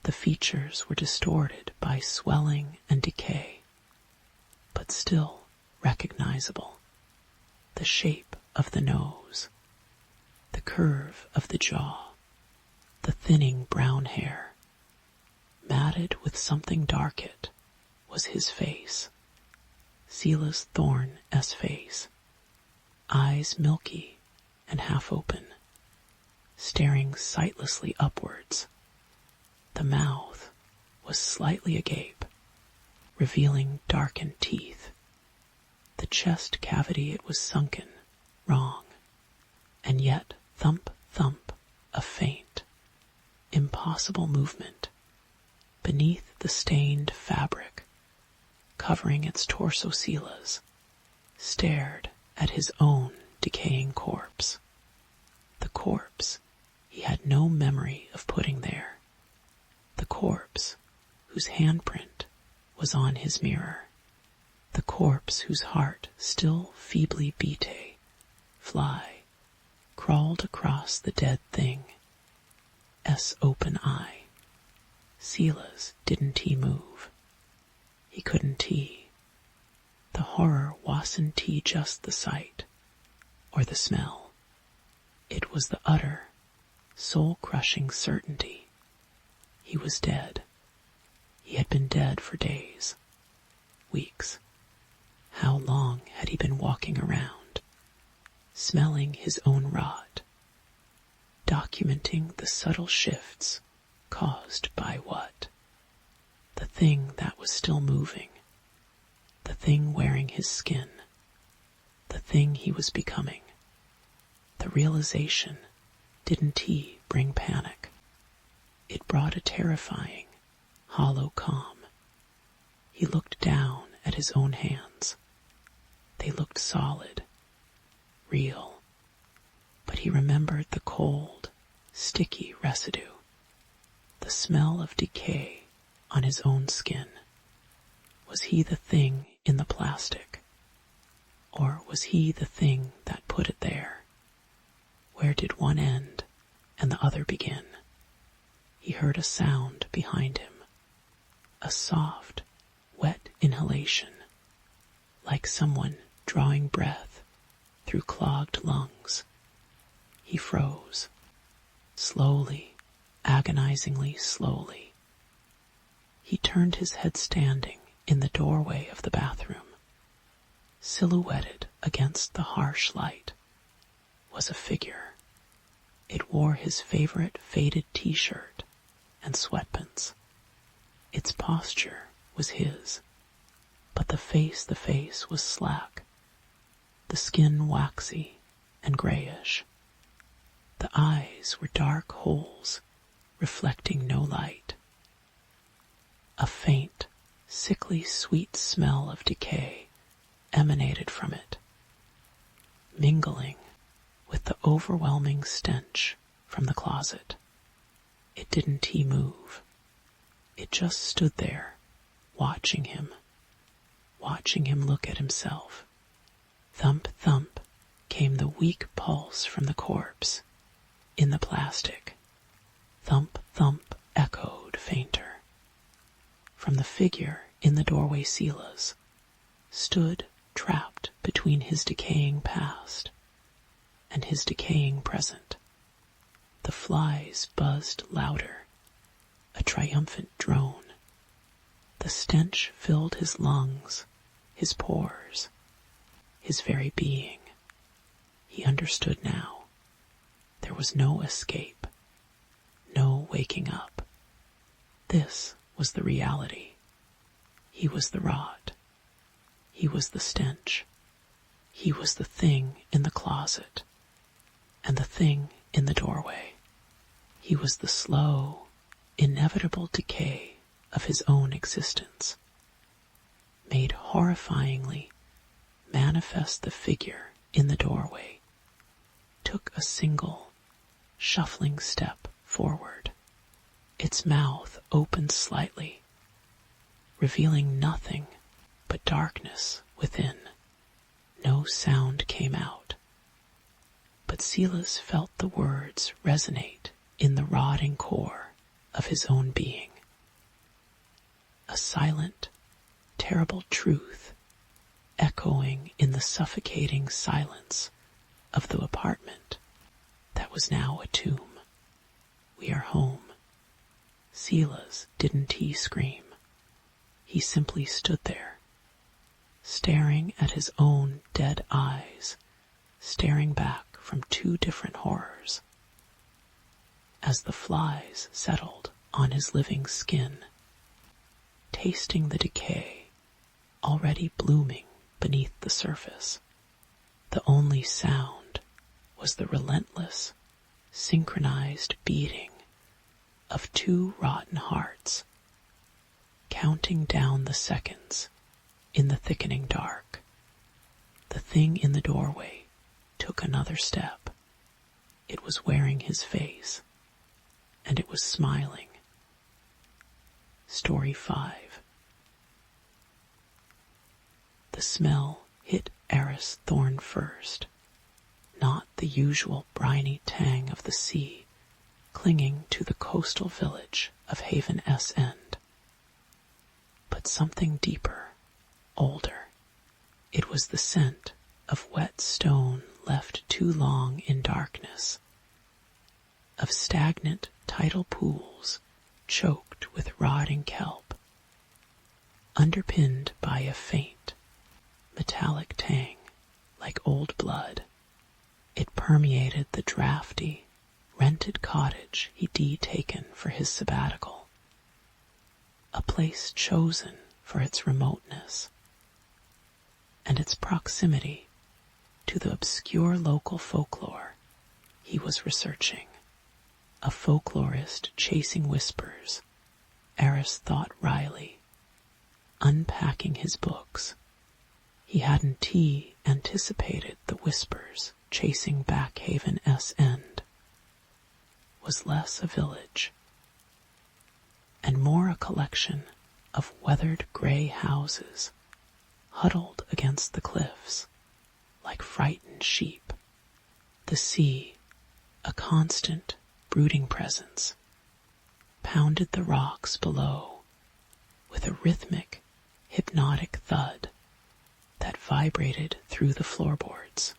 The features were distorted by swelling and decay, but still recognizable. The shape of the nose, the curve of the jaw, the thinning brown hair. Matted with something dark it was his face, Sela's Thorn-s face, eyes milky and half open, staring sightlessly upwards. The mouth was slightly agape, revealing darkened teeth. The chest cavity it was sunken, wrong, and yet thump, thump, a faint, impossible movement. Beneath the stained fabric, covering its torso, Sela's stared at his own decaying corpse. The corpse he had no memory of putting there. The corpse whose handprint was on his mirror. The corpse whose heart still feebly beat. Fly crawled across the dead thing. Open eye. Sela's didn't he move. He couldn't he. The horror wasn't he just the sight or the smell. It was the utter, soul-crushing certainty. He was dead. He had been dead for days, weeks. How long had he been walking around, smelling his own rot, documenting the subtle shifts caused by what? The thing that was still moving, the thing wearing his skin, the thing he was becoming. The realization, didn't he bring panic? It brought a terrifying, hollow calm. He looked down at his own hands. They looked solid, real, but he remembered the cold, sticky residue, the smell of decay on his own skin. Was he the thing in the plastic? Or was he the thing that put it there? Where did one end and the other begin? He heard a sound behind him, a soft, wet inhalation, like someone drawing breath through clogged lungs. He froze, slowly, agonizingly slowly. He turned his head, standing in the doorway of the bathroom. Silhouetted against the harsh light was a figure. It wore his favorite faded t-shirt and sweatpants. Its posture was his, but the face was slack, the skin waxy and grayish. The eyes were dark holes, reflecting no light. A faint, sickly sweet smell of decay emanated from it, mingling with the overwhelming stench from the closet. It didn't he move. It just stood there, watching him look at himself. Thump, thump came the weak pulse from the corpse in the plastic. Thump, thump echoed fainter. From the figure in the doorway, Sela's stood trapped between his decaying past and his decaying present. The flies buzzed louder, a triumphant drone. The stench filled his lungs, his pores, his very being. He understood now. There was no escape, no waking up. This was the reality. He was the rot. He was the stench. He was the thing in the closet and the thing in the doorway. He was the slow, inevitable decay of his own existence. Made horrifyingly manifest, the figure in the doorway took a single, shuffling step forward. Its mouth opened slightly, revealing nothing but darkness within. No sound came out, but Silas felt the words resonate in the rotting core of his own being. A silent, terrible truth echoing in the suffocating silence of the apartment that was now a tomb. We are home. Silas, didn't he scream? He simply stood there, staring at his own dead eyes, staring back from two different horrors. As the flies settled on his living skin, tasting the decay already blooming beneath the surface, the only sound was the relentless, synchronized beating of two rotten hearts, counting down the seconds in the thickening dark. The thing in the doorway took another step. It was wearing his face, and it was smiling. Story 5. The smell hit Eris Thorn first, not the usual briny tang of the sea clinging to the coastal village of Haven S End, but something deeper, older. It was the scent of wet stone left too long in darkness, of stagnant tidal pools choked with rotting kelp, underpinned by a faint, metallic tang like old blood. It permeated the drafty, rented cottage he'd taken for his sabbatical, a place chosen for its remoteness and its proximity to the obscure local folklore he was researching. A folklorist chasing whispers, Eris thought wryly, unpacking his books. He hadn't anticipated the whispers chasing back Haven S End was less a village and more a collection of weathered gray houses huddled against the cliffs like frightened sheep. The sea, a constant brooding presence, pounded the rocks below with a rhythmic, hypnotic thud that vibrated through the floorboards.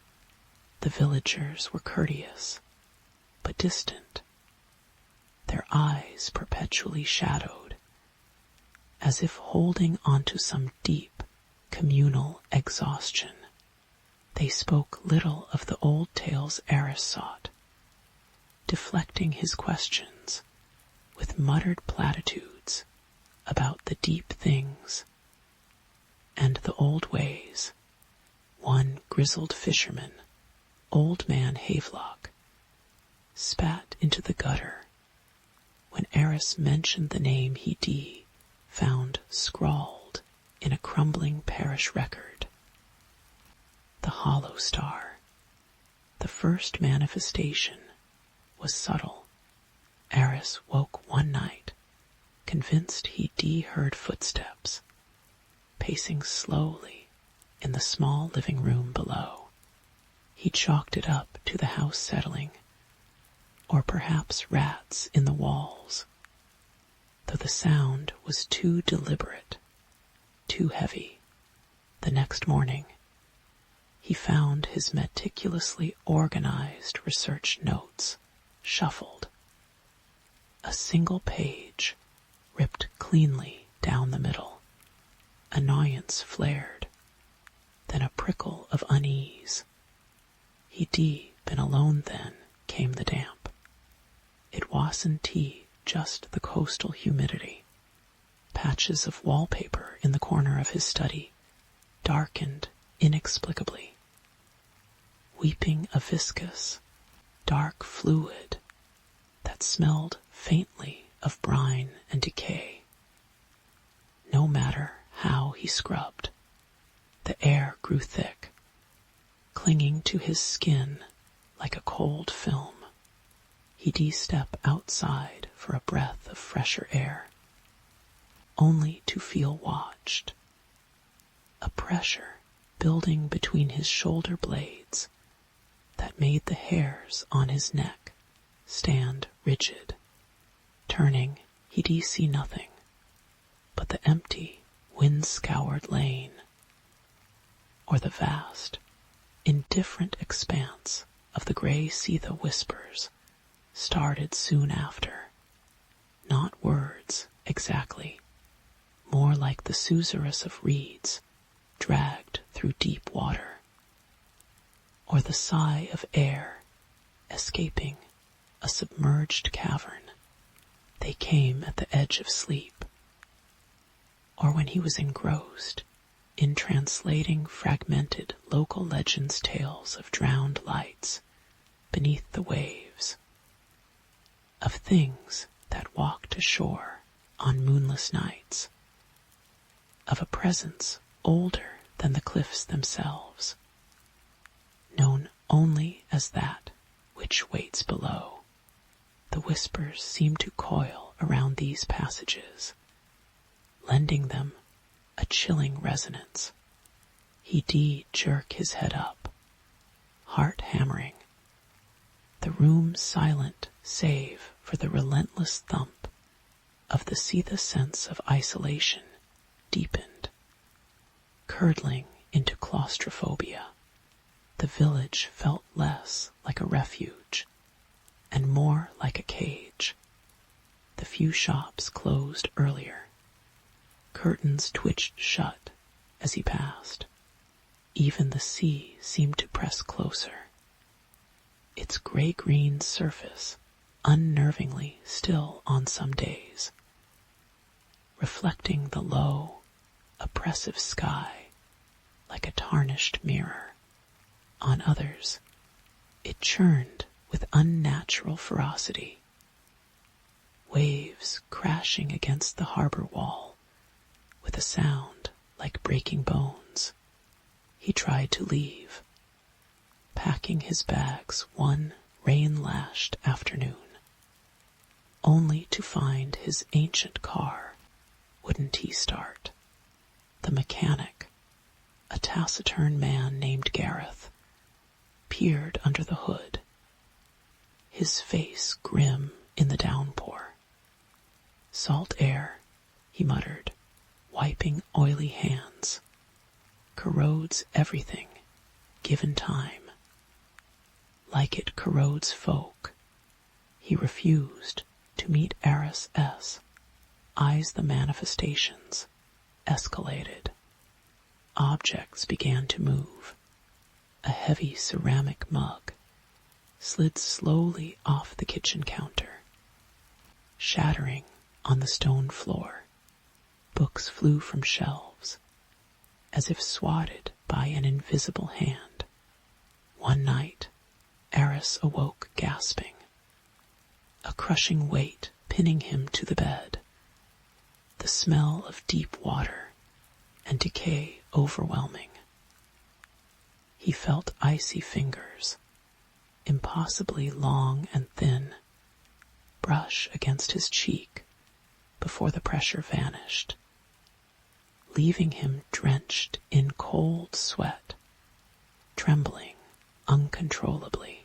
The villagers were courteous, but distant, their eyes perpetually shadowed, as if holding onto some deep, communal exhaustion. They spoke little of the old tales Eris sought, deflecting his questions with muttered platitudes about the deep things and the old ways. One grizzled fisherman, Old Man Havelock, spat into the gutter when Eris mentioned the name he'd found scrawled in a crumbling parish record. The Hollow Star. The first manifestation was subtle. Eris woke one night, convinced he'd heard footsteps, pacing slowly in the small living room below. He chalked it up to the house settling, or perhaps rats in the walls, though the sound was too deliberate, too heavy. The next morning, he found his meticulously organized research notes shuffled, a single page ripped cleanly down the middle. Annoyance flared, then a prickle of unease. He'd been alone then, came the damp. It wasn't just the coastal humidity. Patches of wallpaper in the corner of his study darkened inexplicably. Weeping a viscous, dark fluid that smelled faintly of brine and decay. No matter how he scrubbed, the air grew thick, clinging to his skin like a cold film. He'd step outside for a breath of fresher air, only to feel watched. A pressure building between his shoulder blades that made the hairs on his neck stand rigid. Turning, he'd see nothing but the empty, wind-scoured lane, or the vast, indifferent expanse of the gray sea. The whispers started soon after, not words exactly, more like the susurrus of reeds dragged through deep water, or the sigh of air escaping a submerged cavern. They came at the edge of sleep, or when he was engrossed in translating fragmented local legends, tales of drowned lights beneath the waves, of things that walked ashore on moonless nights, of a presence older than the cliffs themselves, known only as that which waits below. The whispers seemed to coil around these passages, lending them a chilling resonance. He'd jerk his head up, heart hammering, the room silent save for the relentless thump of the sea. The sense of isolation deepened, curdling into claustrophobia. The village felt less like a refuge and more like a cage. The few shops closed earlier. Curtains twitched shut as he passed. Even the sea seemed to press closer, its gray-green surface unnervingly still on some days, reflecting the low, oppressive sky like a tarnished mirror. On others, it churned with unnatural ferocity, waves crashing against the harbor wall with a sound like breaking bones. He tried to leave, packing his bags one rain-lashed afternoon, only to find his ancient car wouldn't he start. The mechanic, a taciturn man named Gareth, peered under the hood, his face grim in the downpour. Salt air, he muttered, wiping oily hands, corrodes everything given time. Like it corrodes folk. He refused to meet Eris S. Eyes the manifestations escalated. Objects began to move. A heavy ceramic mug slid slowly off the kitchen counter, shattering on the stone floor. Books flew from shelves, as if swatted by an invisible hand. One night, Eris awoke gasping, a crushing weight pinning him to the bed, the smell of deep water and decay overwhelming. He felt icy fingers, impossibly long and thin, brush against his cheek before the pressure vanished, leaving him drenched in cold sweat, trembling uncontrollably.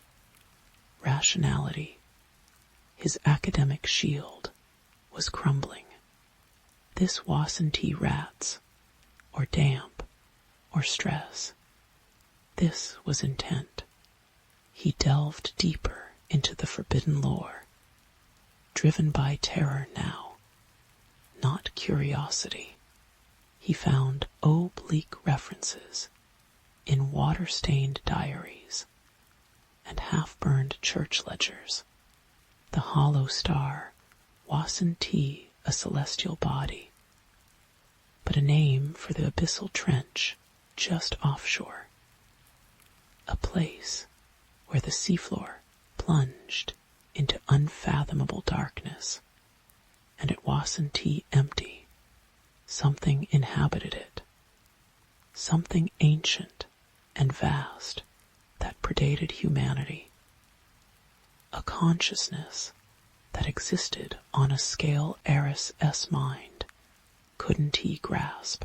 Rationality, his academic shield, was crumbling. This wasn't rats, or damp, or stress. This was intent. He delved deeper into the forbidden lore, driven by terror now, not curiosity. He found oblique references in water-stained diaries and half-burned church ledgers. The hollow star wasn't a celestial body, but a name for the abyssal trench just offshore, a place where the seafloor plunged into unfathomable darkness, and it wasn't empty. Something inhabited it, something ancient and vast that predated humanity, a consciousness that existed on a scale Eris S. mind couldn't grasp.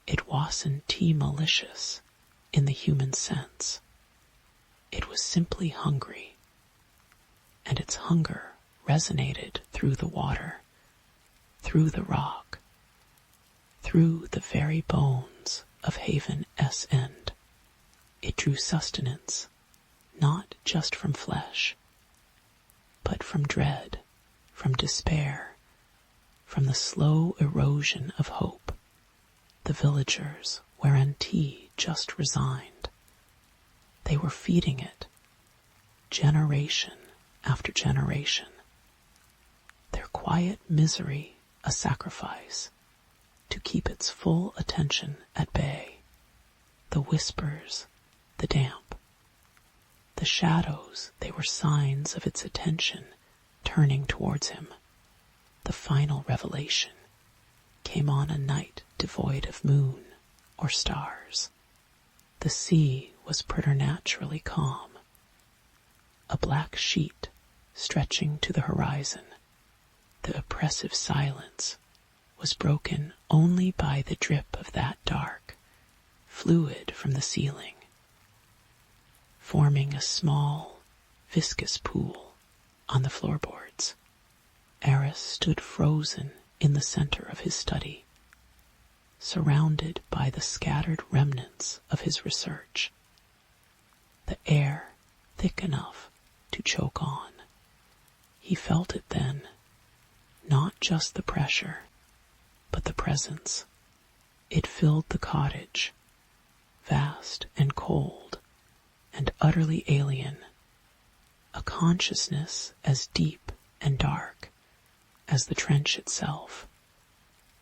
It wasn't malicious in the human sense. It was simply hungry, and its hunger resonated through the water, through the rock, through the very bones of Haven S. End. It drew sustenance, not just from flesh, but from dread, from despair, from the slow erosion of hope. The villagers wherein T just resigned. They were feeding it, generation after generation. Their quiet misery a sacrifice to keep its full attention at bay. The whispers, the damp, the shadows, they were signs of its attention turning towards him. The final revelation came on a night devoid of moon or stars. The sea was preternaturally calm, a black sheet stretching to the horizon. The oppressive silence was broken only by the drip of that dark fluid from the ceiling, forming a small, viscous pool on the floorboards. Eris stood frozen in the center of his study, surrounded by the scattered remnants of his research. The air thick enough to choke on. He felt it then, not just the pressure, but the presence. It filled the cottage, vast and cold and utterly alien, a consciousness as deep and dark as the trench itself.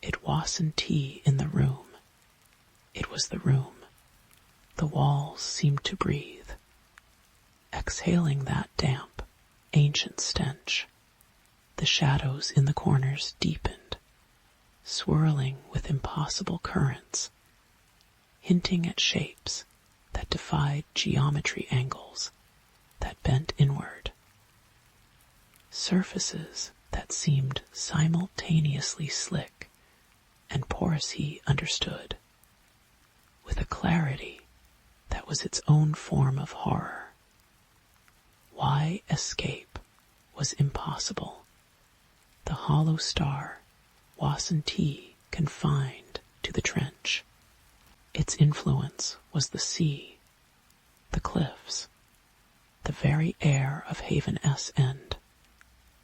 It wasn't tea in the room. It was the room. The walls seemed to breathe, exhaling that damp, ancient stench. The shadows in the corners deepened, swirling with impossible currents, hinting at shapes that defied geometry angles, that bent inward. Surfaces that seemed simultaneously slick and porous, he understood, with a clarity that was its own form of horror. Why escape was impossible. The hollow star wasn't he confined to the trench. Its influence was the sea, the cliffs, the very air of Haven S. End.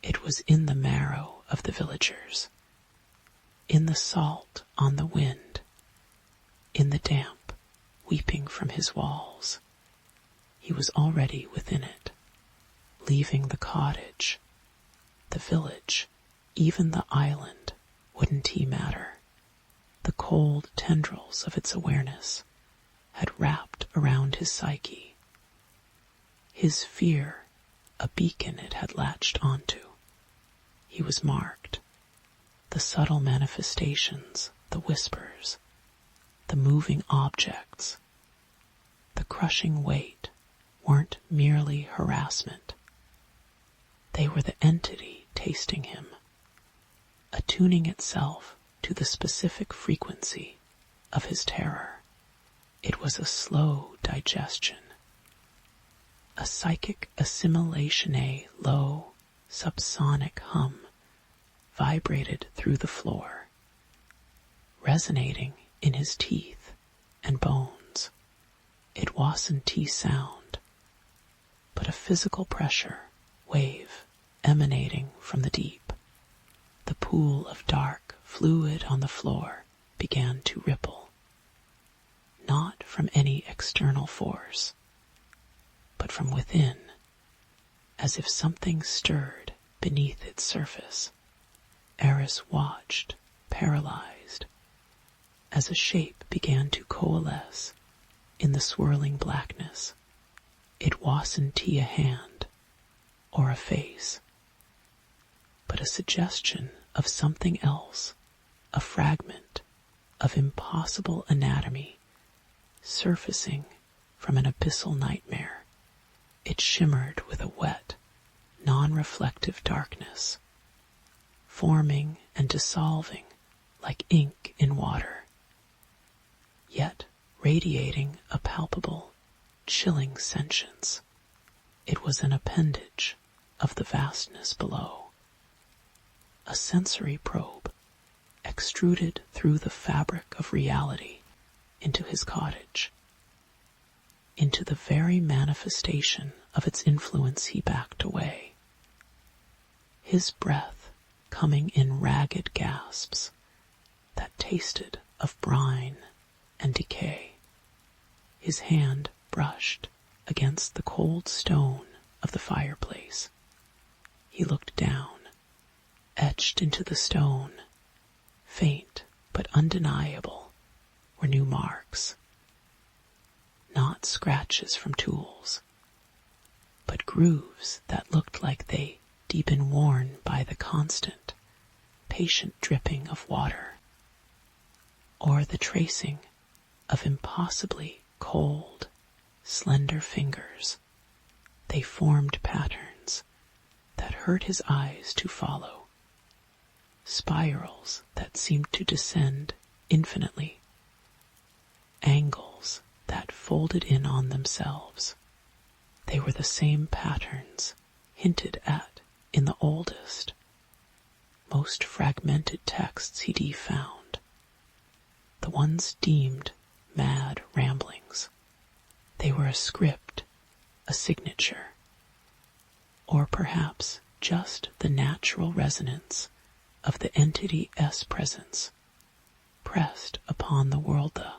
It was in the marrow of the villagers, in the salt on the wind, in the damp weeping from his walls. He was already within it, leaving the cottage, the village, even the island. Wouldn't he matter? The cold tendrils of its awareness had wrapped around his psyche. His fear, a beacon it had latched onto. He was marked. The subtle manifestations, the whispers, the moving objects, the crushing weight weren't merely harassment. They were the entity tasting him, attuning itself to the specific frequency of his terror. It was a slow digestion, a psychic assimilation. A low, subsonic hum vibrated through the floor, resonating in his teeth and bones. It wasn't tea sound, but a physical pressure wave emanating from the deep. The pool of dark fluid on the floor began to ripple, not from any external force, but from within, as if something stirred beneath its surface. Eris watched, paralyzed, as a shape began to coalesce in the swirling blackness. It wasn't a hand or a face, but a suggestion of something else, a fragment of impossible anatomy surfacing from an abyssal nightmare. It shimmered with a wet, non-reflective darkness, forming and dissolving like ink in water. yet radiating a palpable, chilling sentience. It was an appendage of the vastness below, a sensory probe extruded through the fabric of reality into his cottage. Into the very manifestation of its influence he backed away, his breath coming in ragged gasps that tasted of brine and decay. His hand brushed against the cold stone of the fireplace. He looked down. Etched into the stone, faint but undeniable, were new marks. Not scratches from tools, but grooves that looked like they'd been worn by the constant, patient dripping of water, or the tracing of impossibly cold, slender fingers. They formed patterns that hurt his eyes to follow, spirals that seemed to descend infinitely, angles that folded in on themselves. They were the same patterns hinted at in the oldest, most fragmented texts he'd found, the ones deemed mad ramblings. They were a script, a signature, or perhaps just the natural resonance of the entity-s presence, pressed upon the world. The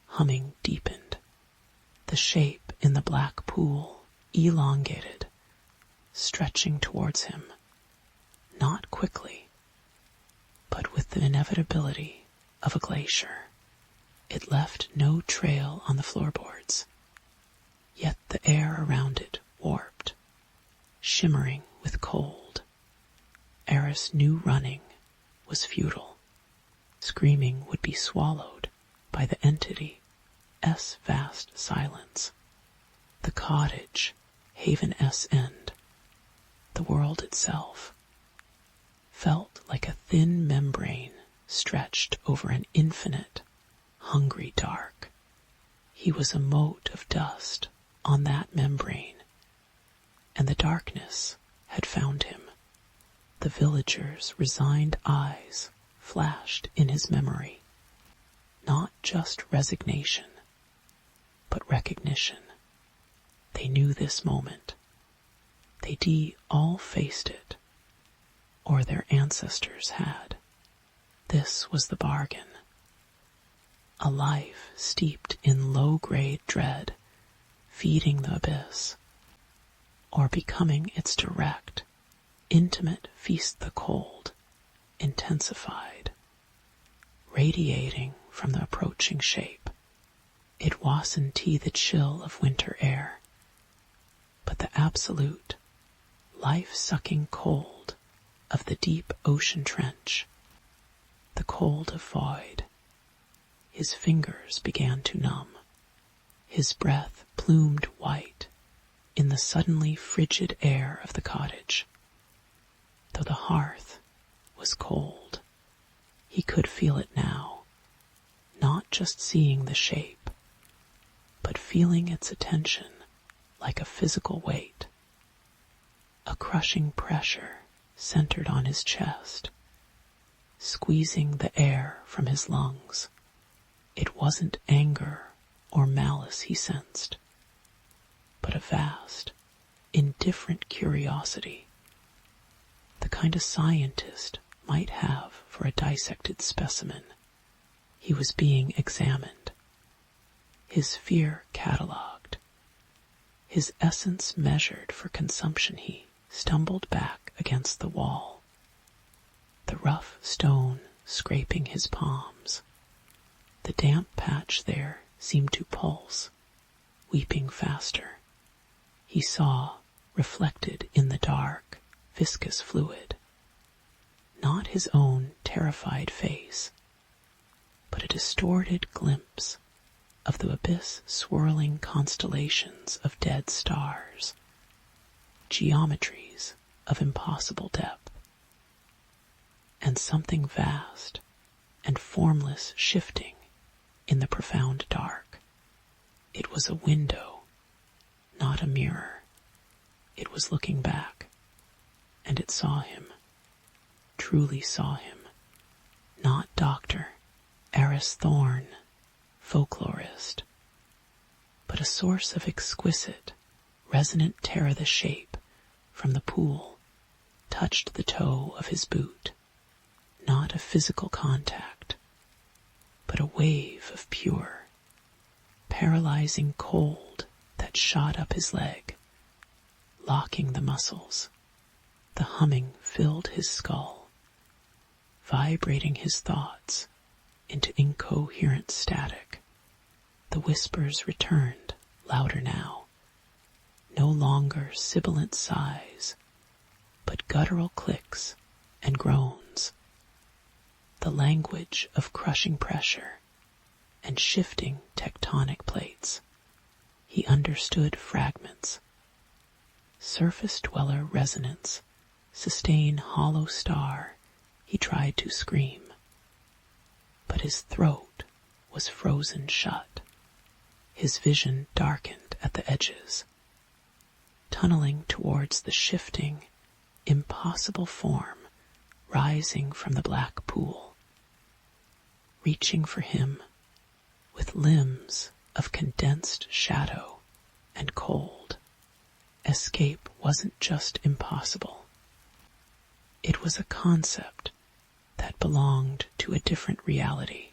humming deepened. The shape in the black pool elongated, stretching towards him, not quickly, but with the inevitability of a glacier. It left no trail on the floorboards, yet the air around it warped, shimmering with cold. Eris knew running was futile. Screaming would be swallowed by the entity's vast silence. The cottage, Haven-s end, the world itself, felt like a thin membrane stretched over an infinite, hungry dark. He was a mote of dust on that membrane, and the darkness had found him. The villagers' resigned eyes flashed in his memory, not just resignation, but recognition. They knew this moment. They'd all faced it, or their ancestors had. This was the bargain. A life steeped in low-grade dread, feeding the abyss, or becoming its direct, intimate feast. The cold, intensified, radiating from the approaching shape. It wasn't the chill of winter air, but the absolute, life-sucking cold of the deep ocean trench, the cold of void. His fingers began to numb. His breath plumed white in the suddenly frigid air of the cottage. Though the hearth was cold, he could feel it now, not just seeing the shape, but feeling its attention like a physical weight. A crushing pressure centered on his chest, squeezing the air from his lungs. It wasn't anger or malice he sensed, but a vast, indifferent curiosity, the kind a scientist might have for a dissected specimen. He was being examined, his fear catalogued, his essence measured for consumption. He stumbled back against the wall, the rough stone scraping his palms. The damp patch there seemed to pulse, weeping faster. He saw, reflected in the dark, viscous fluid, not his own terrified face, but a distorted glimpse of the abyss swirling constellations of dead stars, geometries of impossible depth, and something vast and formless shifting in the profound dark. It was a window, not a mirror. It was looking back, and it saw him, truly saw him. Not Dr. Eris Thorne, folklorist, but a source of exquisite, resonant terror. The shape from the pool touched the toe of his boot, not a physical contact, but a wave of pure, paralyzing cold that shot up his leg, locking the muscles. The humming filled his skull, vibrating his thoughts into incoherent static. The whispers returned, louder now, no longer sibilant sighs, but guttural clicks and groans, the language of crushing pressure and shifting tectonic plates. He understood fragments, surface dweller resonance, sustain hollow star. He tried to scream, but his throat was frozen shut. His vision darkened at the edges, tunneling towards the shifting, impossible form rising from the black pool, reaching for him with limbs of condensed shadow and cold. Escape wasn't just impossible. It was a concept that belonged to a different reality,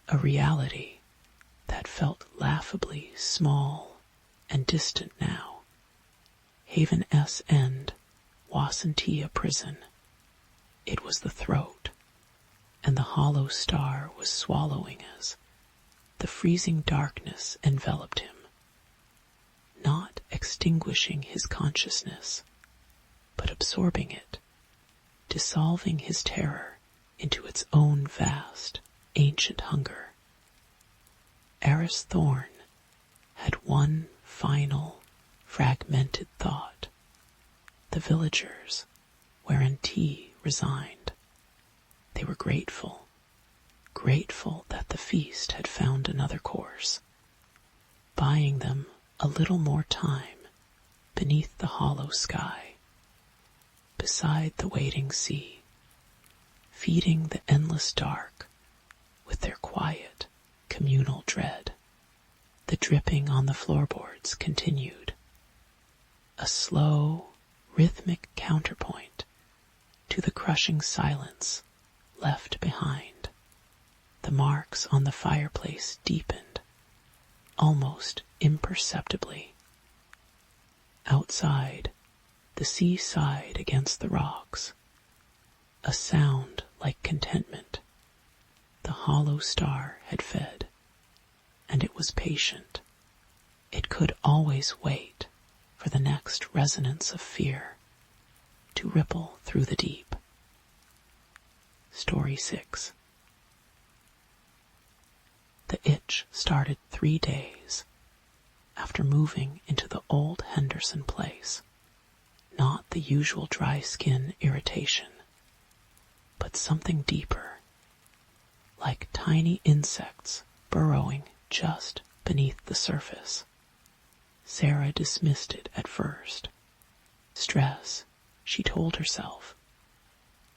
a reality that felt laughably small and distant now. Haven S. End, Wasantia Prison. It was the throat, and the hollow star was swallowing as the freezing darkness enveloped him, not extinguishing his consciousness, but absorbing it, dissolving his terror into its own vast, ancient hunger. Eris Thorne had one final, fragmented thought. The villagers, wherein tea resigned. They were grateful, grateful that the feast had found another course, buying them a little more time beneath the hollow sky, beside the waiting sea, feeding the endless dark with their quiet, communal dread. The dripping on the floorboards continued, a slow, rhythmic counterpoint to the crushing silence left behind. The marks on the fireplace deepened, almost imperceptibly. Outside, the sea sighed against the rocks, a sound like contentment. The hollow star had fed, and it was patient. It could always wait for the next resonance of fear to ripple through the deep. Story 6. The itch started 3 days after moving into the old Henderson place. Not the usual dry skin irritation, but something deeper, like tiny insects burrowing just beneath the surface. Sarah dismissed it at first. Stress, she told herself.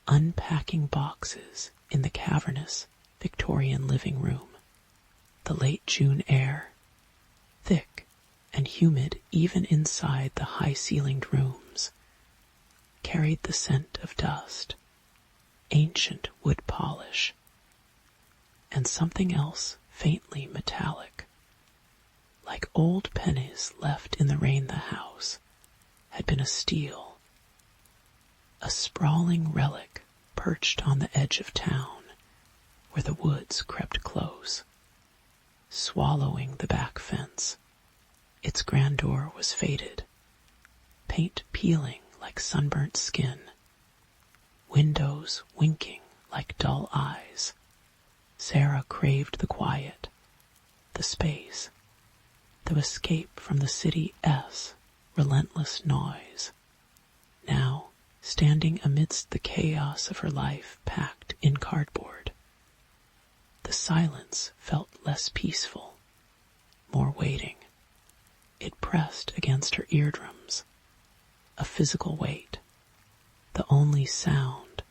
Unpacking boxes in the cavernous Victorian living room. The late June air, thick and humid even inside the high-ceilinged rooms, carried the scent of dust, ancient wood polish, and something else faintly metallic. Like old pennies left in the rain, the house had been a steel, a sprawling relic perched on the edge of town where the woods crept close, swallowing the back fence. Its grandeur was faded, paint peeling like sunburnt skin, windows winking like dull eyes. Sarah craved the quiet, the space, the escape from the city's relentless noise. Now, standing amidst the chaos of her life packed in cardboard, the The silence felt less peaceful, more waiting. It pressed against her eardrums, a physical weight. The only sound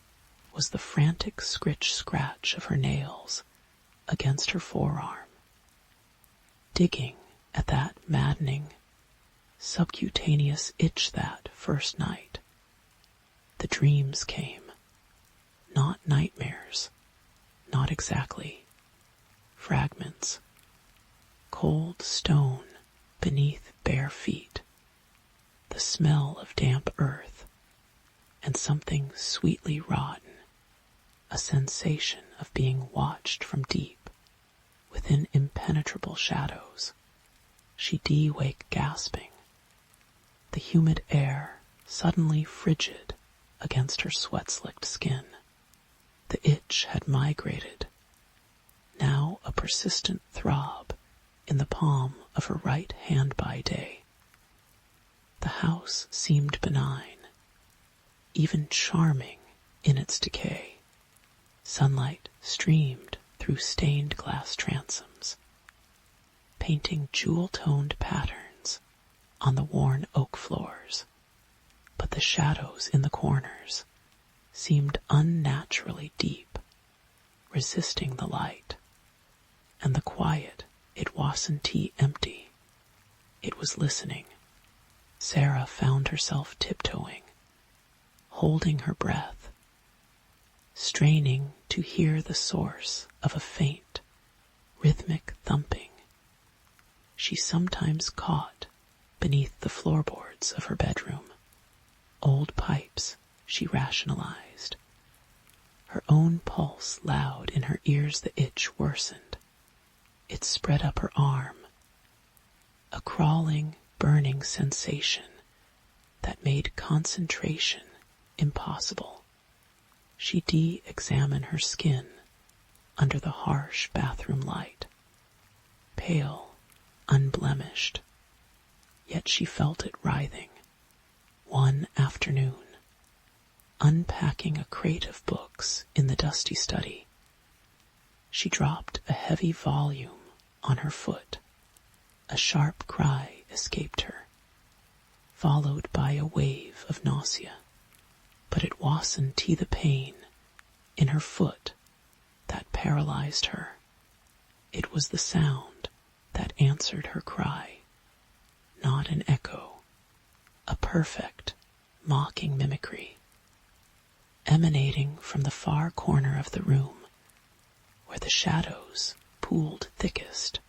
was the frantic scratch of her nails against her forearm, digging at that maddening, subcutaneous itch that first night. The dreams came, not nightmares, not exactly, fragments, cold stone beneath bare feet, the smell of damp earth, and something sweetly rotten, a sensation of being watched from deep, within impenetrable shadows. She de-wake gasping, the humid air suddenly frigid against her sweat-slicked skin. The itch had migrated, now a persistent throb in the palm of her right hand by day. The house seemed benign, even charming in its decay. Sunlight streamed through stained glass transoms, painting jewel-toned patterns on the worn oak floors, but the shadows in the corners seemed unnaturally deep, resisting the light, and the quiet it wasn't empty. It was listening. Sarah found herself tiptoeing, holding her breath, straining to hear the source of a faint, rhythmic thumping she sometimes caught beneath the floorboards of her bedroom. Old pipes, she rationalized. Her own pulse loud in her ears, the itch worsened. It spread up her arm, a crawling, burning sensation that made concentration impossible. She de-examined her skin under the harsh bathroom light, pale, unblemished, yet she felt it writhing. One afternoon, unpacking a crate of books in the dusty study, she dropped a heavy volume on her foot. A sharp cry escaped her, followed by a wave of nausea. But it wasn't the pain in her foot that paralyzed her. It was the sound that answered her cry, not an echo, a perfect, mocking mimicry, emanating from the far corner of the room, where the shadows pooled thickest,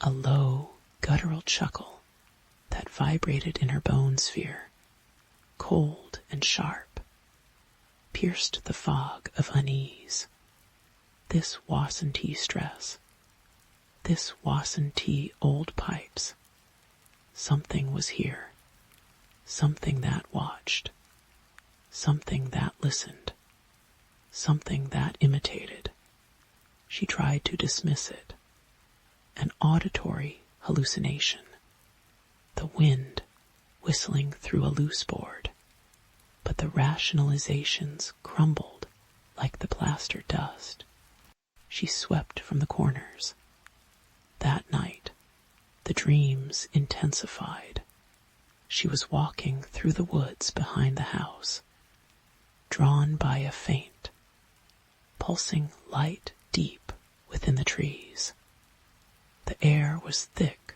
a low, guttural chuckle that vibrated in her bone sphere, cold and sharp, pierced the fog of unease. This wasn't stress. This wasn't old pipes. Something was here. Something that watched. Something that listened. Something that imitated. She tried to dismiss it. An auditory hallucination. The wind whistling through a loose board. But the rationalizations crumbled like the plaster dust. She swept from the corners. That night, the dreams intensified. She was walking through the woods behind the house, drawn by a faint, pulsing light deep within the trees. The air was thick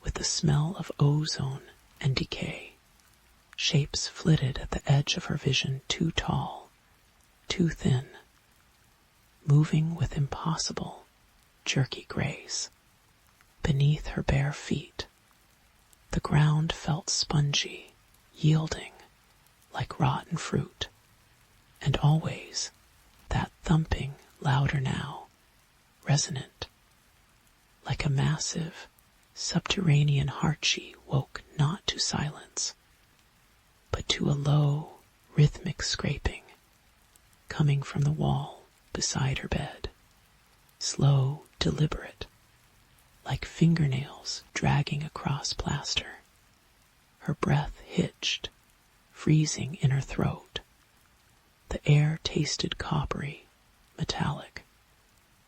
with the smell of ozone and decay. Shapes flitted at the edge of her vision, too tall, too thin, moving with impossible, jerky grace. Beneath her bare feet, the ground felt spongy, yielding, like rotten fruit, and always that thumping, louder now, resonant, like a massive, subterranean heart. She woke not to silence, but to a low, rhythmic scraping, coming from the wall beside her bed, slow, deliberate, like fingernails dragging across plaster. Her breath hitched, freezing in her throat. The air tasted coppery, metallic,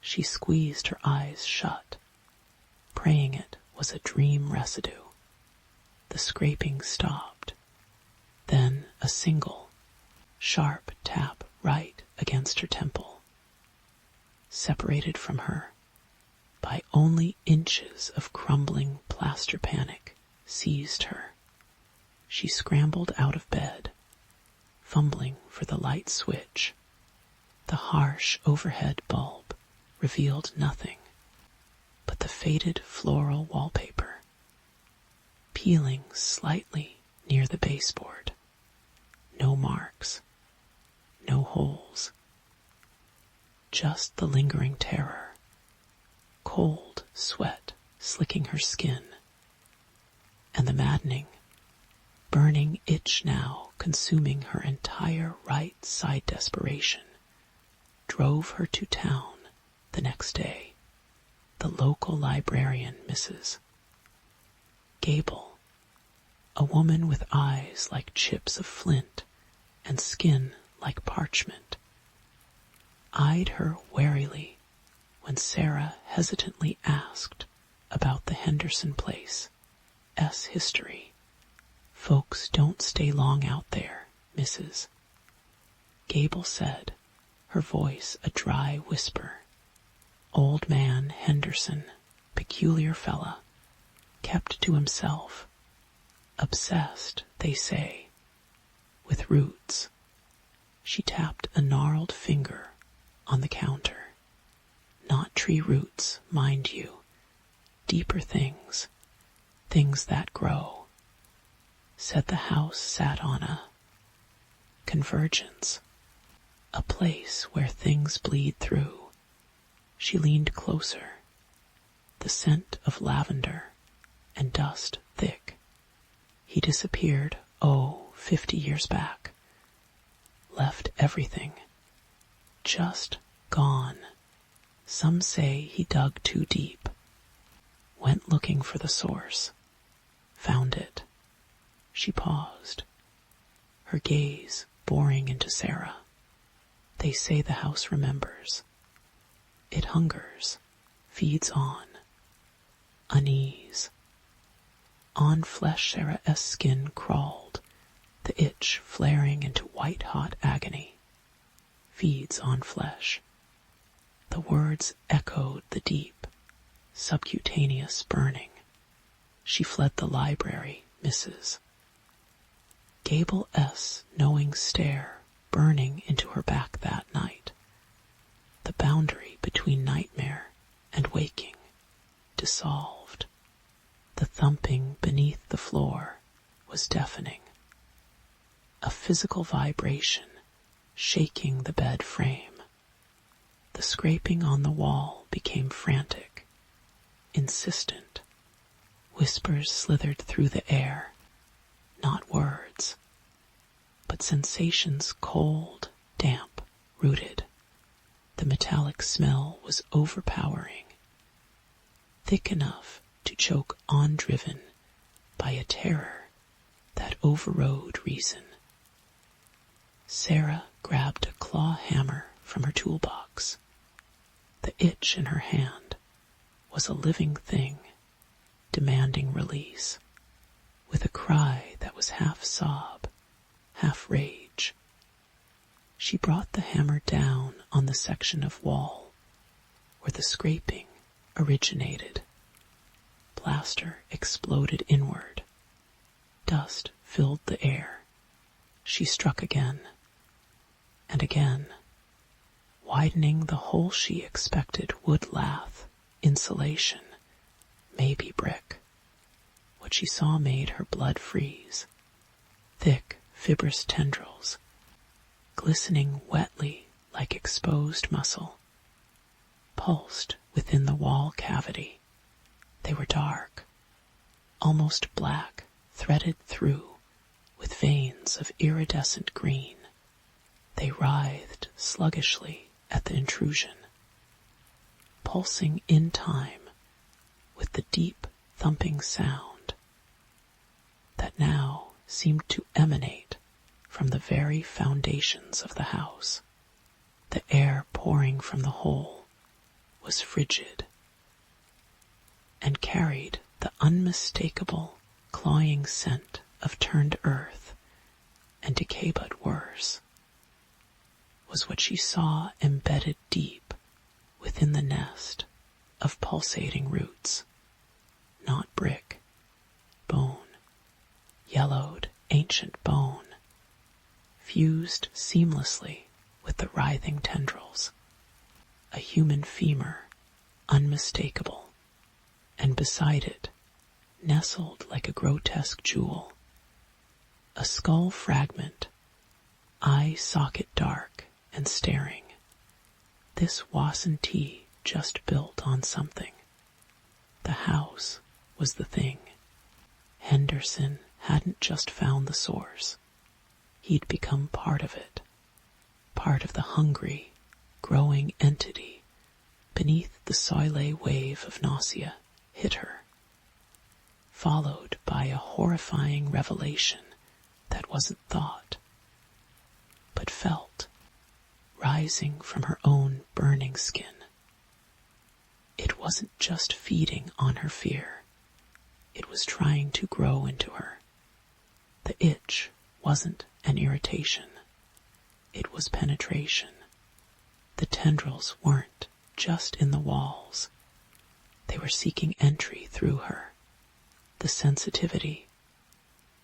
She squeezed her eyes shut, praying it was a dream residue. The scraping stopped. Then a single, sharp tap right against her temple. Separated from her by only inches of crumbling plaster, panic seized her. She scrambled out of bed, fumbling for the light switch. The harsh overhead bulb revealed nothing but the faded floral wallpaper, peeling slightly near the baseboard. No marks, no holes, just the lingering terror, cold sweat slicking her skin, and the maddening, burning itch now consuming her entire right side. Desperation drove her to town the next day. The local librarian, Mrs. Gable, a woman with eyes like chips of flint and skin like parchment, eyed her warily when Sarah hesitantly asked about the Henderson Place history. Folks don't stay long out there, Mrs. Gable said, her voice a dry whisper. Old man Henderson, peculiar fella, kept to himself, obsessed, they say, with roots. She tapped a gnarled finger on the counter. Not tree roots, mind you, deeper things, things that grow. Said the house sat on a convergence, a place where things bleed through. She leaned closer, the scent of lavender and dust thick. He disappeared, 50 years back. Left everything, just gone. Some say he dug too deep, went looking for the source, found it. She paused, her gaze boring into Sarah. They say the house remembers. It hungers, feeds on, unease. On flesh Sarah's skin crawled, the itch flaring into white-hot agony. Feeds on flesh. The words echoed the deep, subcutaneous burning. She fled the library, Mrs. Gable's knowing stare burning into her back that night. The boundary between nightmare and waking dissolved. The thumping beneath the floor was deafening. A physical vibration shaking the bed frame. The scraping on the wall became frantic, insistent. Whispers slithered through the air, not words, but sensations cold, damp, rooted. The metallic smell was overpowering, thick enough to choke on, driven by a terror that overrode reason. Sarah grabbed a claw hammer from her toolbox. The itch in her hand was a living thing, demanding release, with a cry that was half sob, half rage. She brought the hammer down on the section of wall where the scraping originated. Plaster exploded inward. Dust filled the air. She struck again and again, widening the hole she expected wood lath, insulation, maybe brick. What she saw made her blood freeze. Thick, fibrous tendrils, glistening wetly like exposed muscle, pulsed within the wall cavity. They were dark, almost black, threaded through with veins of iridescent green. They writhed sluggishly at the intrusion, pulsing in time with the deep thumping sound that now seemed to emanate from the very foundations of the house. The air pouring from the hole was frigid and carried the unmistakable, cloying scent of turned earth and decay, but worse was what she saw embedded deep within the nest of pulsating roots. Not brick, bone, yellowed ancient bone, fused seamlessly with the writhing tendrils. A human femur, unmistakable, and beside it, nestled like a grotesque jewel, a skull fragment, eye socket dark and staring. This Wasantee just built on something. The house was the thing. Henderson hadn't just found the source. He'd become part of it, part of the hungry, growing entity beneath the soile wave of nausea hit her, followed by a horrifying revelation that wasn't thought, but felt, rising from her own burning skin. It wasn't just feeding on her fear. It was trying to grow into her. The itch wasn't an irritation. It was penetration. The tendrils weren't just in the walls. They were seeking entry through her. The sensitivity,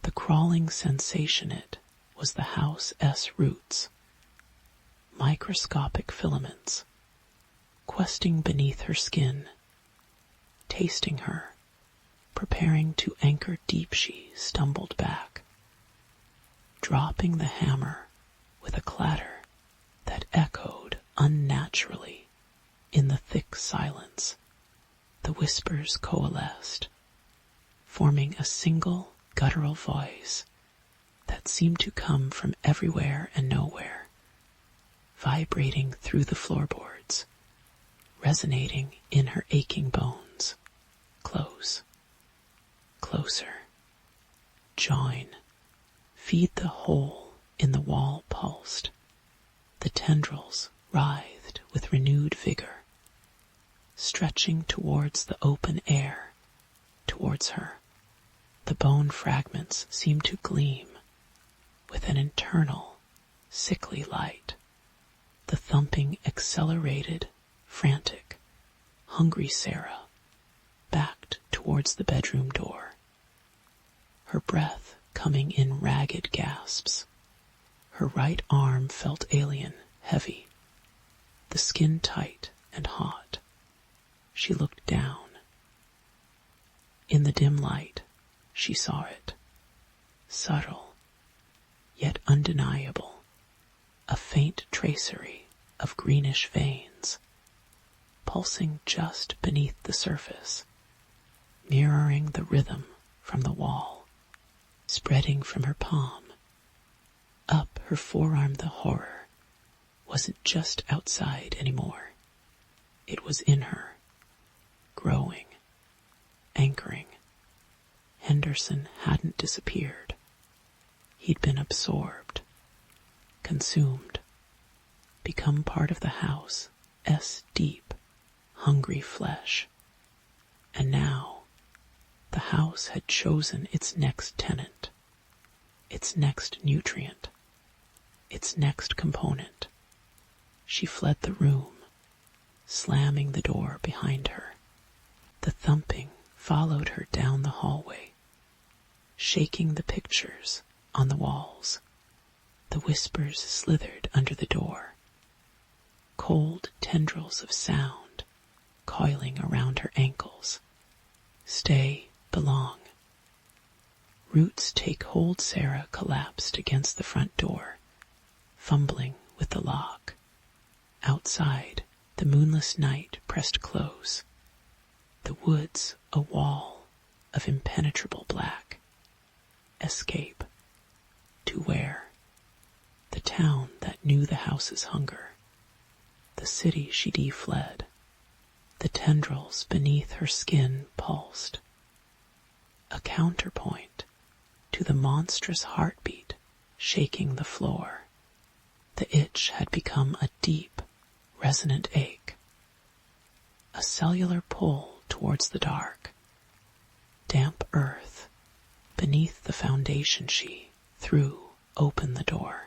the crawling sensation, it was the house's roots. Microscopic filaments, questing beneath her skin, tasting her, preparing to anchor deep. She stumbled back, dropping the hammer with a clatter that echoed unnaturally in the thick silence. The whispers coalesced, forming a single guttural voice that seemed to come from everywhere and nowhere, vibrating through the floorboards, resonating in her aching bones. Close, closer, join, feed. The hole in the wall pulsed. The tendrils writhed with renewed vigor, stretching towards the open air, towards her. The bone fragments seemed to gleam with an internal, sickly light. The thumping accelerated, frantic, hungry Sarah backed towards the bedroom door, her breath coming in ragged gasps. Her right arm felt alien, heavy, the skin tight and hot. She looked down. In the dim light, she saw it, subtle, yet undeniable, a faint tracery of greenish veins, pulsing just beneath the surface, mirroring the rhythm from the wall, spreading from her palm, up her forearm. The horror wasn't just outside anymore. It was in her, growing, anchoring. Henderson hadn't disappeared. He'd been absorbed, consumed, become part of the house's deep, hungry flesh. And now, the house had chosen its next tenant, its next nutrient, its next component. She fled the room, slamming the door behind her. The thumping followed her down the hallway, shaking the pictures on the walls. The whispers slithered under the door, cold tendrils of sound coiling around her ankles. Stay, belong. Roots take hold. Sarah collapsed against the front door, fumbling with the lock. Outside, the moonless night pressed close. The woods a wall of impenetrable black. Escape. To where? The town that knew the house's hunger. The city she fled. The tendrils beneath her skin pulsed. A counterpoint to the monstrous heartbeat shaking the floor. The itch had become a deep, resonant ache. a cellular pull towards the dark. Damp earth beneath the foundation she threw open the door.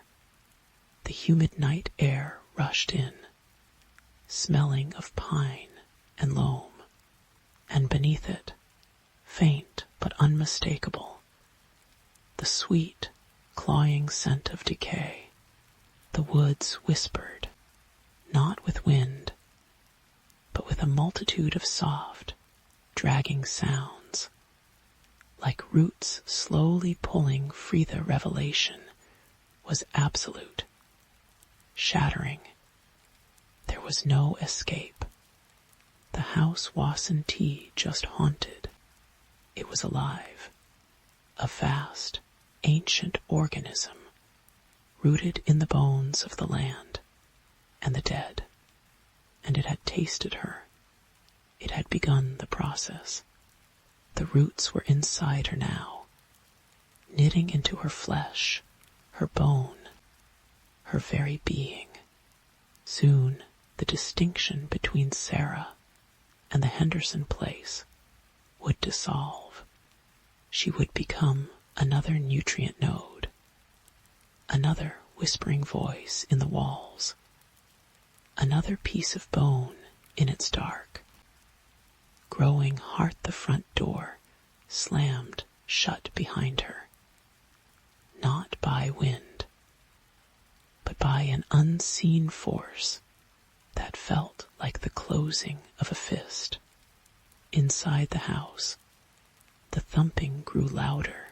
The humid night air rushed in, smelling of pine and loam, and beneath it, faint but unmistakable, the sweet, cloying scent of decay. The woods whispered, not with wind, but with a multitude of soft, dragging sounds, like roots slowly pulling free. The revelation was absolute, shattering. There was no escape. The house Wasson T just haunted. It was alive, a vast, ancient organism, rooted in the bones of the land and the dead, and it had tasted her. It had begun the process. The roots were inside her now, knitting into her flesh, her bone, her very being. Soon the distinction between Sarah and the Henderson place would dissolve. She would become another nutrient node, another whispering voice in the walls, another piece of bone in its dark. Growing heart, the front door slammed shut behind her, not by wind, but by an unseen force that felt like the closing of a fist. Inside the house, the thumping grew louder,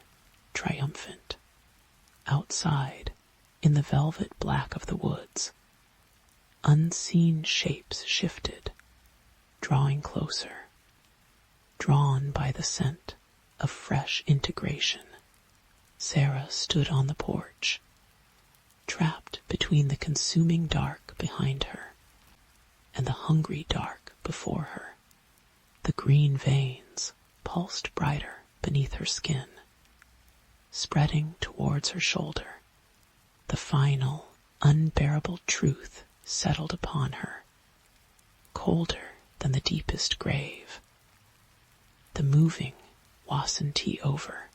triumphant. Outside, in the velvet black of the woods, unseen shapes shifted, drawing closer, drawn by the scent of fresh integration. Sarah stood on the porch, trapped between the consuming dark behind her and the hungry dark before her. The green veins pulsed brighter beneath her skin, spreading towards her shoulder. The final, unbearable truth settled upon her, colder than the deepest grave. The moving wasn't over.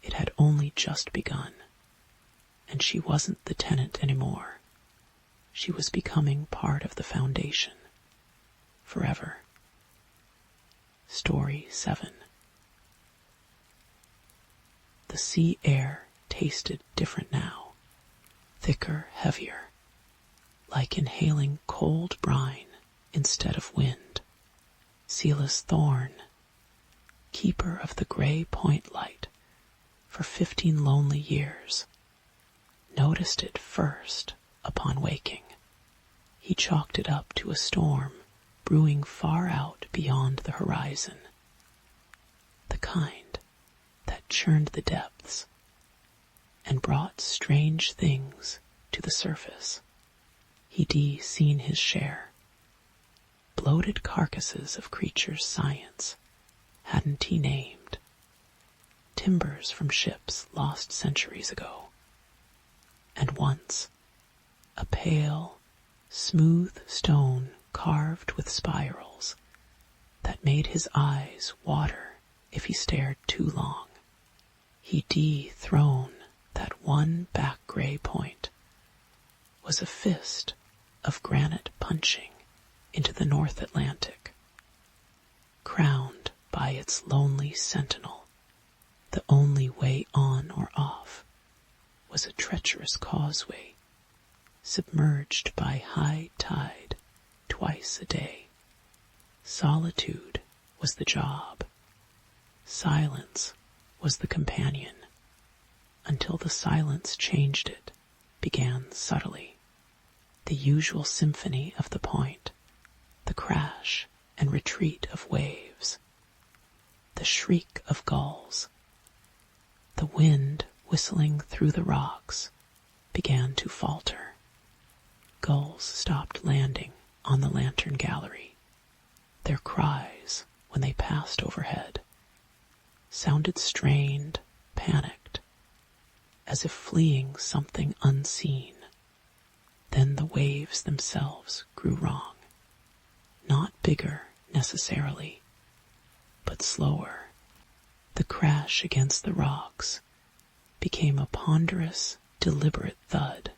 It had only just begun, and she wasn't the tenant anymore. She was becoming part of the foundation, forever. Story 7. The sea air tasted different now, thicker, heavier, like inhaling cold brine instead of wind. Silas Thorne, keeper of the Grey Point light for 15 lonely years, noticed it first upon waking. He chalked it up to a storm brewing far out beyond the horizon, the kind that churned the depths and brought strange things to the surface. He'd seen his share, bloated carcasses of creatures science hadn't he named, timbers from ships lost centuries ago, and once a pale, smooth stone carved with spirals that made his eyes water if he stared too long. He'd thrown that one back gray point was a fist of granite punching into the North Atlantic, crowned by its lonely sentinel. The only way on or off was a treacherous causeway, submerged by high tide twice a day. Solitude was the job. Silence was the companion, until the silence changed it, began subtly. The usual symphony of the point, the crash and retreat of waves, the shriek of gulls, the wind whistling through the rocks, began to falter. Gulls stopped landing on the lantern gallery. Their cries, when they passed overhead, sounded strained, panicked, as if fleeing something unseen. Then the waves themselves grew wrong, not bigger necessarily, but slower. The crash against the rocks became a ponderous, deliberate thud,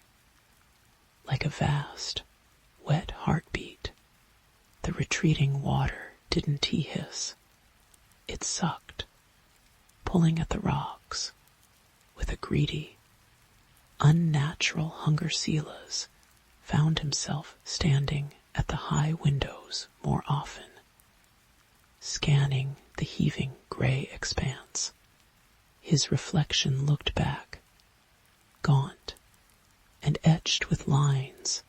like a vast, wet heartbeat. The retreating water didn't hiss. It sucked, pulling at the rocks with a greedy, unnatural hunger. Silas found himself standing at the high windows more often, scanning the heaving gray expanse. His reflection looked back, gaunt and etched with lines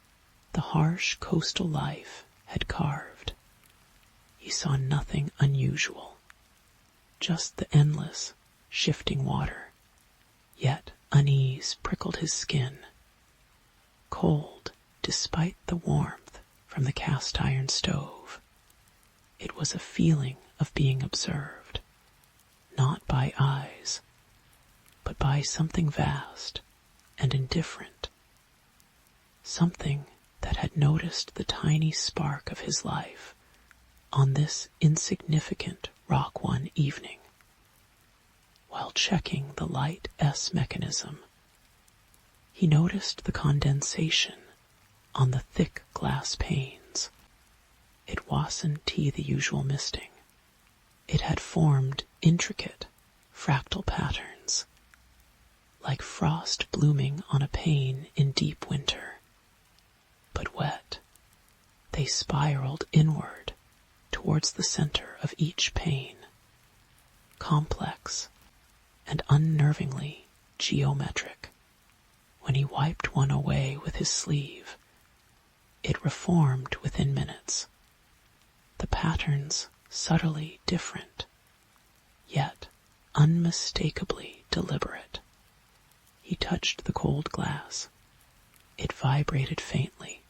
the harsh coastal life had carved. He saw nothing unusual, just the endless, shifting water, yet unease prickled his skin. Cold, despite the warmth from the cast-iron stove, it was a feeling of being observed, not by eyes, but by something vast and indifferent, something that had noticed the tiny spark of his life on this insignificant rock one evening. While checking the light S mechanism, he noticed the condensation on the thick glass panes. It wasn't the usual misting. It had formed intricate, fractal patterns, like frost blooming on a pane in deep winter. But wet, they spiraled inward towards the center of each pane, complex and unnervingly geometric. When he wiped one away with his sleeve, it reformed within minutes. The patterns subtly different, yet unmistakably deliberate. He touched the cold glass. It vibrated faintly.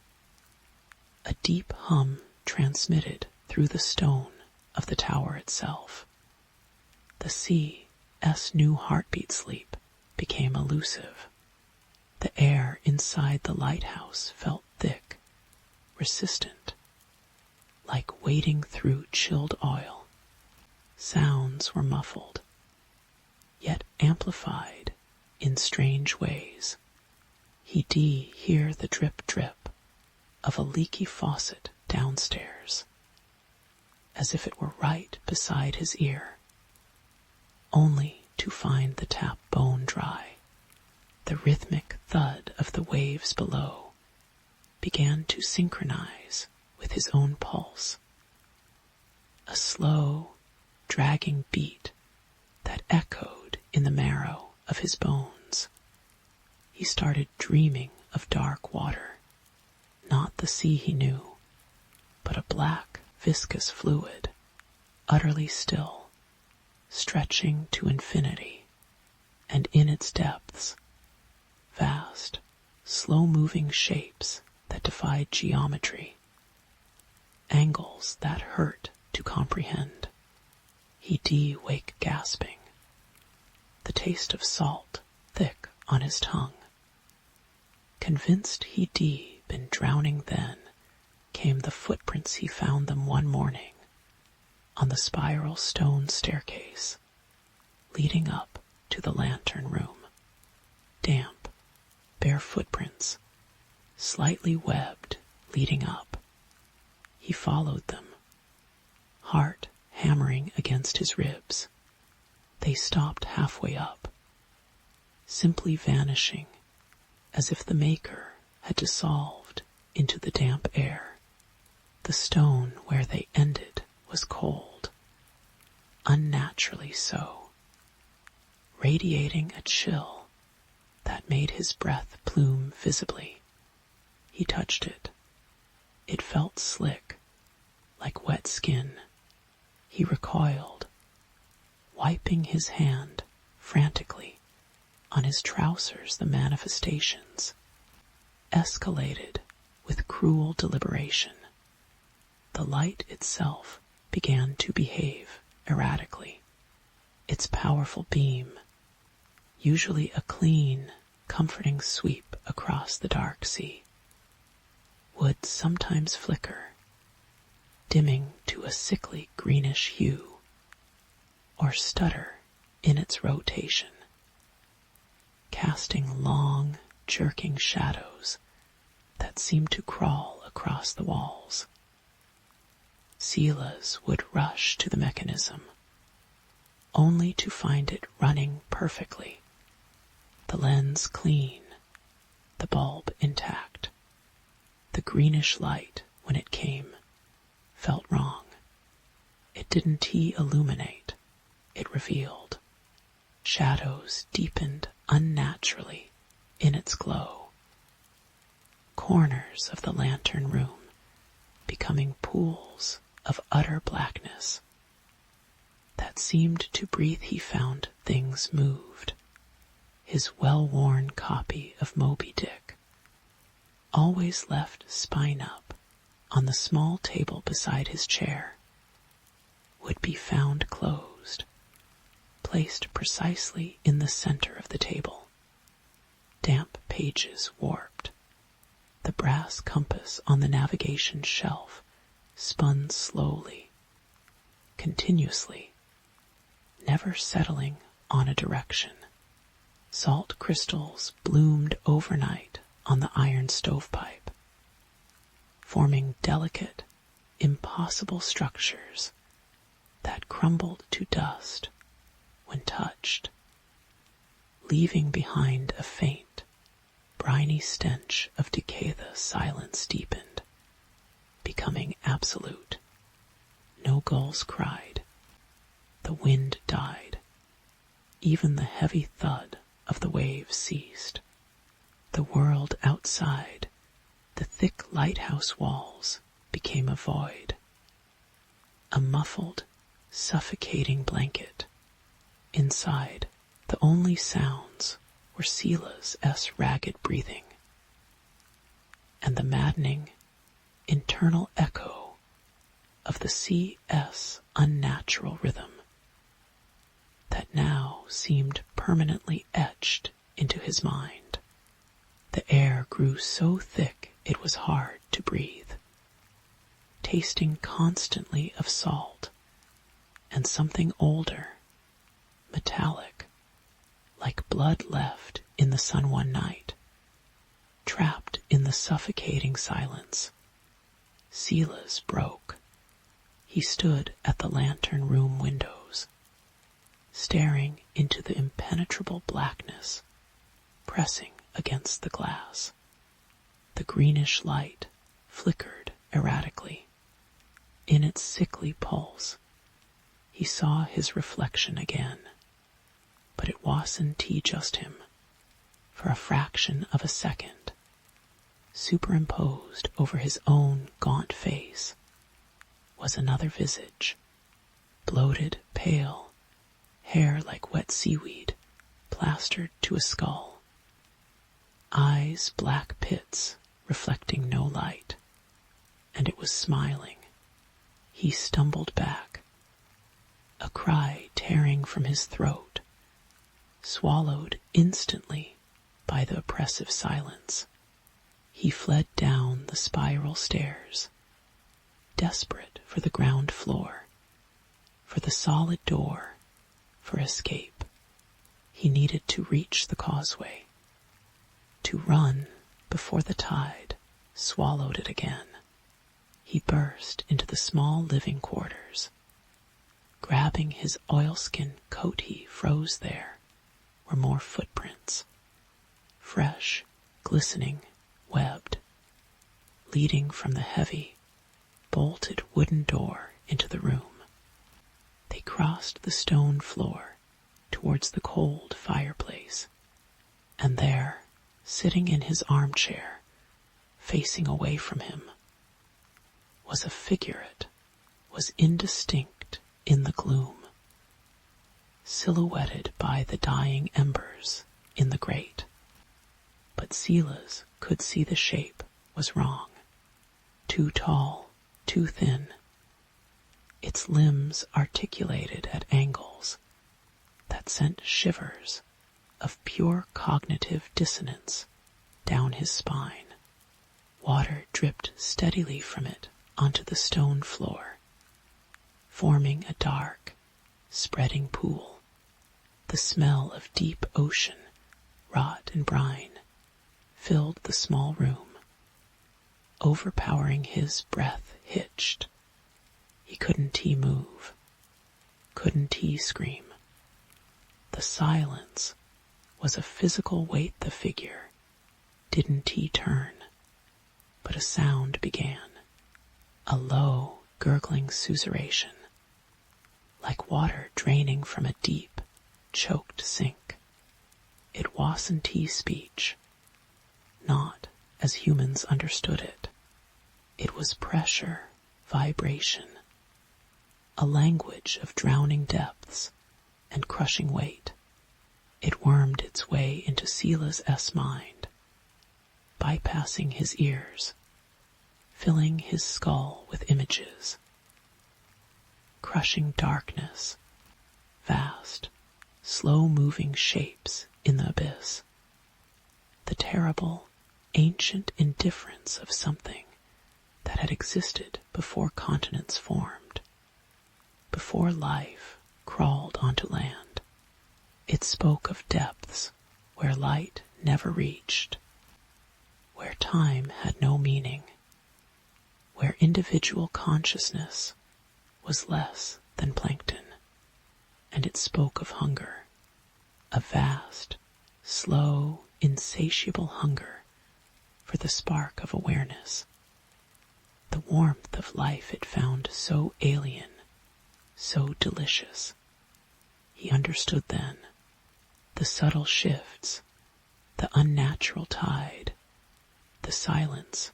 A deep hum transmitted through the stone of the tower itself. The sea's new heartbeat sleep became elusive. The air inside the lighthouse felt thick, resistant, like wading through chilled oil. Sounds were muffled, yet amplified in strange ways. He'd hear the drip-drip of a leaky faucet downstairs, as if it were right beside his ear, only to find the tap bone dry. The rhythmic thud of the waves below began to synchronize with his own pulse, a slow, dragging beat that echoed in the marrow of his bones. He started dreaming of dark water, not the sea he knew, but a black, viscous fluid, utterly still, stretching to infinity, and in its depths, vast, slow-moving shapes that defied geometry, angles that hurt to comprehend. He'd wake gasping, the taste of salt thick on his tongue. Convinced he'd been drowning then, came the footprints he found them one morning on the spiral stone staircase leading up to the lantern room. Damp, bare footprints, slightly webbed, leading up. He followed them, heart hammering against his ribs. They stopped halfway up, simply vanishing, as if the maker had dissolved into the damp air. The stone where they ended was cold, unnaturally so, radiating a chill that made his breath plume visibly. He touched it. It felt slick, like wet skin. He recoiled, wiping his hand frantically on his trousers. The manifestations escalated with cruel deliberation. The light itself began to behave erratically. Its powerful beam, usually a clean, comforting sweep across the dark sea, would sometimes flicker, dimming to a sickly greenish hue, or stutter in its rotation, casting long, jerking shadows that seemed to crawl across the walls. Silas would rush to the mechanism, only to find it running perfectly, the lens clean, the bulb intact. The greenish light, when it came, felt wrong. It didn't he illuminate, it revealed. Shadows deepened unnaturally in its glow. Corners of the lantern room becoming pools of utter blackness that seemed to breathe. He found things moved. His well-worn copy of Moby Dick, always left spine up on the small table beside his chair, would be found closed, placed precisely in the center of the table. Damp pages warped. The brass compass on the navigation shelf spun slowly, continuously, never settling on a direction. Salt crystals bloomed overnight on the iron stovepipe, forming delicate, impossible structures that crumbled to dust when touched, leaving behind a faint, briny stench of decay. The silence deepened, becoming absolute. No gulls cried. The wind died. Even the heavy thud of the waves ceased. The world outside, the thick lighthouse walls, became a void. A muffled, suffocating blanket. Inside, the only sounds were Sila's ragged breathing, and the maddening, internal echo of the CS unnatural rhythm that now seemed permanently etched into his mind. The air grew so thick it was hard to breathe, tasting constantly of salt and something older, metallic, like blood left in the sun one night. Trapped in the suffocating silence, Sila's broke. He stood at the lantern room windows, staring into the impenetrable blackness, pressing against the glass. The greenish light flickered erratically. In its sickly pulse, he saw his reflection again, but it wasn't just him. For a fraction of a second, superimposed over his own gaunt face, was another visage, bloated, pale, hair like wet seaweed, plastered to a skull, eyes black pits reflecting no light, and it was smiling. He stumbled back, a cry tearing from his throat, swallowed instantly by the oppressive silence. He fled down the spiral stairs, desperate for the ground floor, for the solid door, for escape. He needed to reach the causeway, to run before the tide swallowed it again. He burst into the small living quarters. Grabbing his oilskin coat, he froze there were more footprints, fresh, glistening, webbed, leading from the heavy, bolted wooden door into the room. They crossed the stone floor towards the cold fireplace, and there, sitting in his armchair, facing away from him, was a figure. It was indistinct in the gloom, silhouetted by the dying embers in the grate. But Silas could see the shape was wrong. Too tall, too thin. Its limbs articulated at angles that sent shivers of pure cognitive dissonance down his spine. Water dripped steadily from it onto the stone floor, forming a dark, spreading pool. The smell of deep ocean, rot and brine, filled the small room, overpowering his breath hitched. He couldn't move, couldn't scream. The silence was a physical weight the figure. Didn't turn, but a sound began, a low, gurgling susurration, like water draining from a deep, choked sink. It wasn't speech, not as humans understood it. It was pressure, vibration, a language of drowning depths and crushing weight. It wormed its way into Sila's mind, bypassing his ears, filling his skull with images. Crushing darkness, vast, slow-moving shapes in the abyss. The terrible, ancient indifference of something that had existed before continents formed, before life crawled onto land. It spoke of depths where light never reached, where time had no meaning, where individual consciousness was less than plankton, and it spoke of hunger, a vast, slow, insatiable hunger for the spark of awareness, the warmth of life it found so alien, so delicious. He understood then the subtle shifts, the unnatural tide, the silence,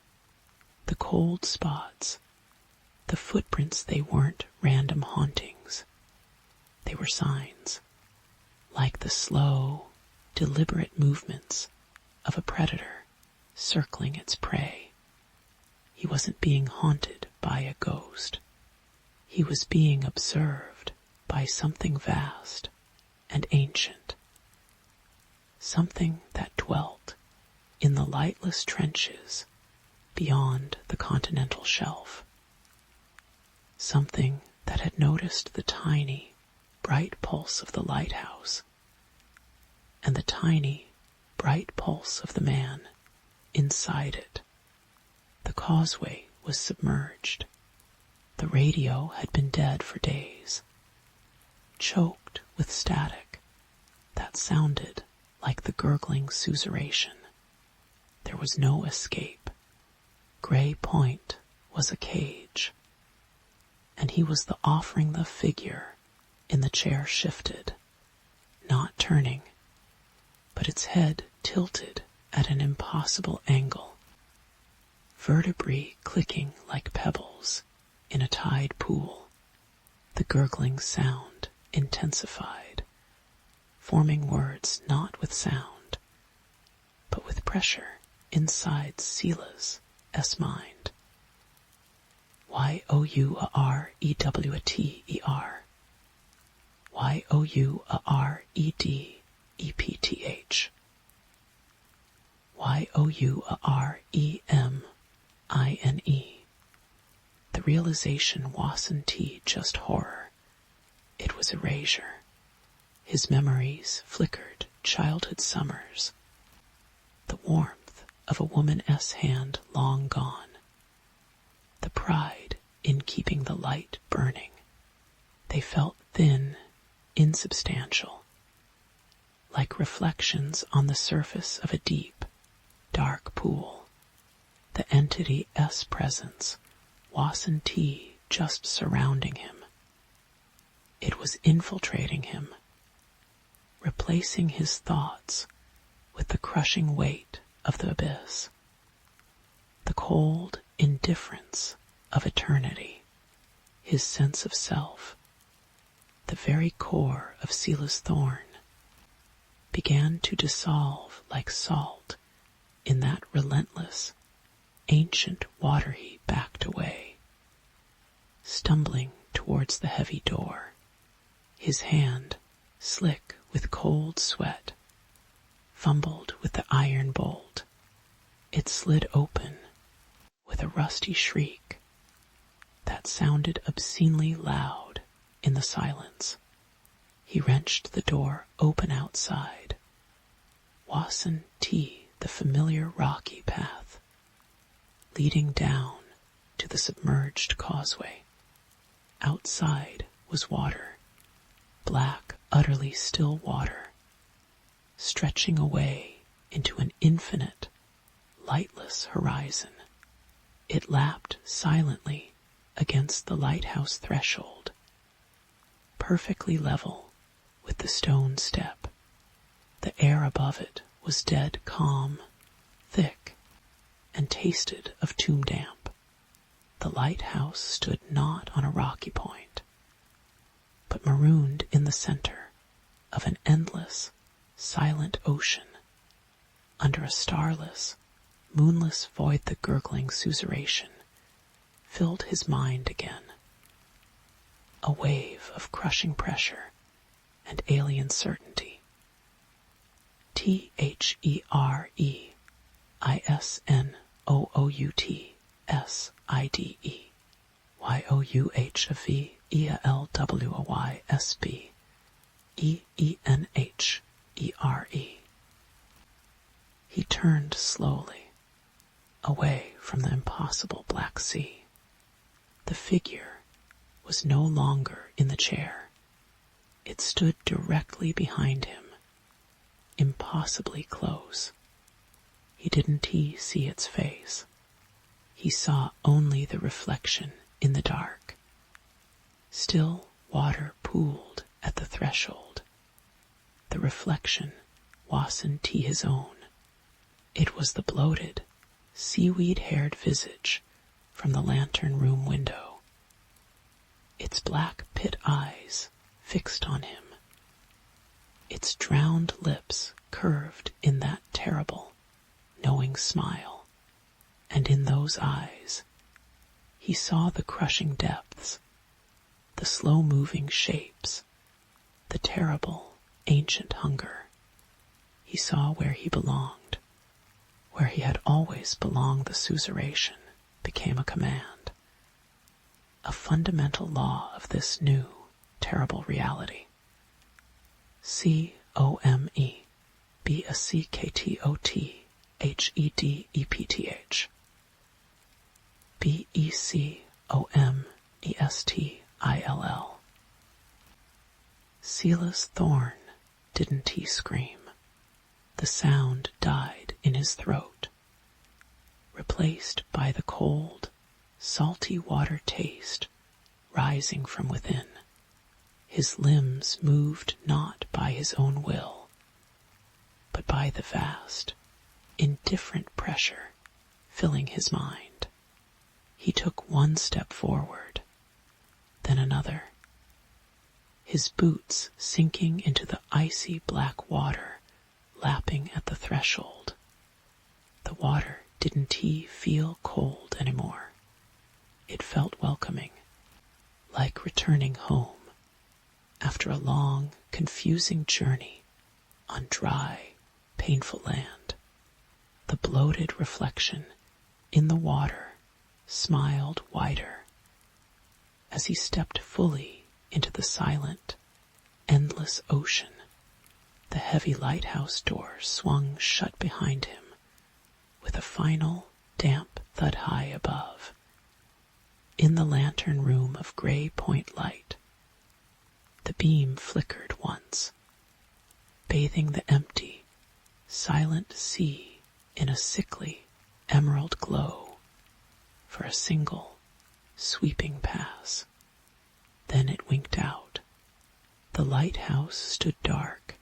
the cold spots, the footprints. They weren't random hauntings. They were signs, like the slow, deliberate movements of a predator circling its prey. He wasn't being haunted by a ghost. He was being observed by something vast and ancient, something that dwelt in the lightless trenches beyond the continental shelf, something that had noticed the tiny, bright pulse of the lighthouse and the tiny, bright pulse of the man inside it. The causeway was submerged. The radio had been dead for days, choked with static that sounded like the gurgling susurration. There was no escape. Gray Point was a cage, and he was the offering. The figure in the chair shifted, not turning, but its head tilted at an impossible angle, vertebrae clicking like pebbles in a tide pool. The gurgling sound intensified, forming words not with sound, but with pressure inside Sila's mind. Y-O-U-R-E-W-T-E-R. Y-O-U-R-E-D-E-P-T-H. Y-O-U-R-E-M-I-N-E. The realization wasn't just horror. It was erasure. His memories flickered childhood summers, the warmth of a woman's hand long gone, the pride in keeping the light burning. They felt thin, insubstantial, like reflections on the surface of a deep, dark pool. The entity's presence wasn't just surrounding him. It was infiltrating him, replacing his thoughts with the crushing weight of the abyss, the cold indifference of eternity. His sense of self, the very core of Sila's thorn, began to dissolve like salt in that relentless, ancient water he backed away, stumbling towards the heavy door, his hand slick with cold sweat, fumbled with the iron bolt. It slid open with a rusty shriek, that sounded obscenely loud in the silence. He wrenched the door open outside. Wasn't the familiar rocky path leading down to the submerged causeway. Outside was water, black, utterly still water, stretching away into an infinite, lightless horizon. It lapped silently against the lighthouse threshold, perfectly level with the stone step. The air above it was dead calm, thick, and tasted of tomb damp. The lighthouse stood not on a rocky point, but marooned in the center of an endless, silent ocean, under a starless, moonless void. The gurgling susurration filled his mind again. A wave of crushing pressure and alien certainty. THERESENOUVOUTSVELVOYSBENHERE. He turned slowly, away from the impossible black sea. The figure was no longer in the chair. It stood directly behind him, impossibly close. He didn't see its face. He saw only the reflection in the dark. Still water pooled at the threshold. The reflection wasn't his own. It was the bloated, seaweed-haired visage from the lantern room window. Its black pit eyes fixed on him. Its drowned lips curved in that terrible, knowing smile, and in those eyes he saw the crushing depths, the slow-moving shapes, the terrible, ancient hunger. He saw where he belonged, where he had always belonged. The susurration became a command, a fundamental law of this new, terrible reality. COME, BACKTOTHEDEPTH, BECOMESTILL. Silas Thorne, didn't he scream? The sound died in his throat, replaced by the cold, salty water taste rising from within. His limbs moved not by his own will, but by the vast, indifferent pressure filling his mind. He took one step forward, then another, his boots sinking into the icy black water, lapping at the threshold. The water didn't feel cold anymore. It felt welcoming, like returning home after a long, confusing journey on dry, painful land. The bloated reflection in the water smiled wider as he stepped fully into the silent, endless ocean. The heavy lighthouse door swung shut behind him with a final, damp thud high above. In the lantern room of gray point light, the beam flickered once, bathing the empty, silent sea in a sickly, emerald glow for a single, sweeping pass. Then it winked out. The lighthouse stood dark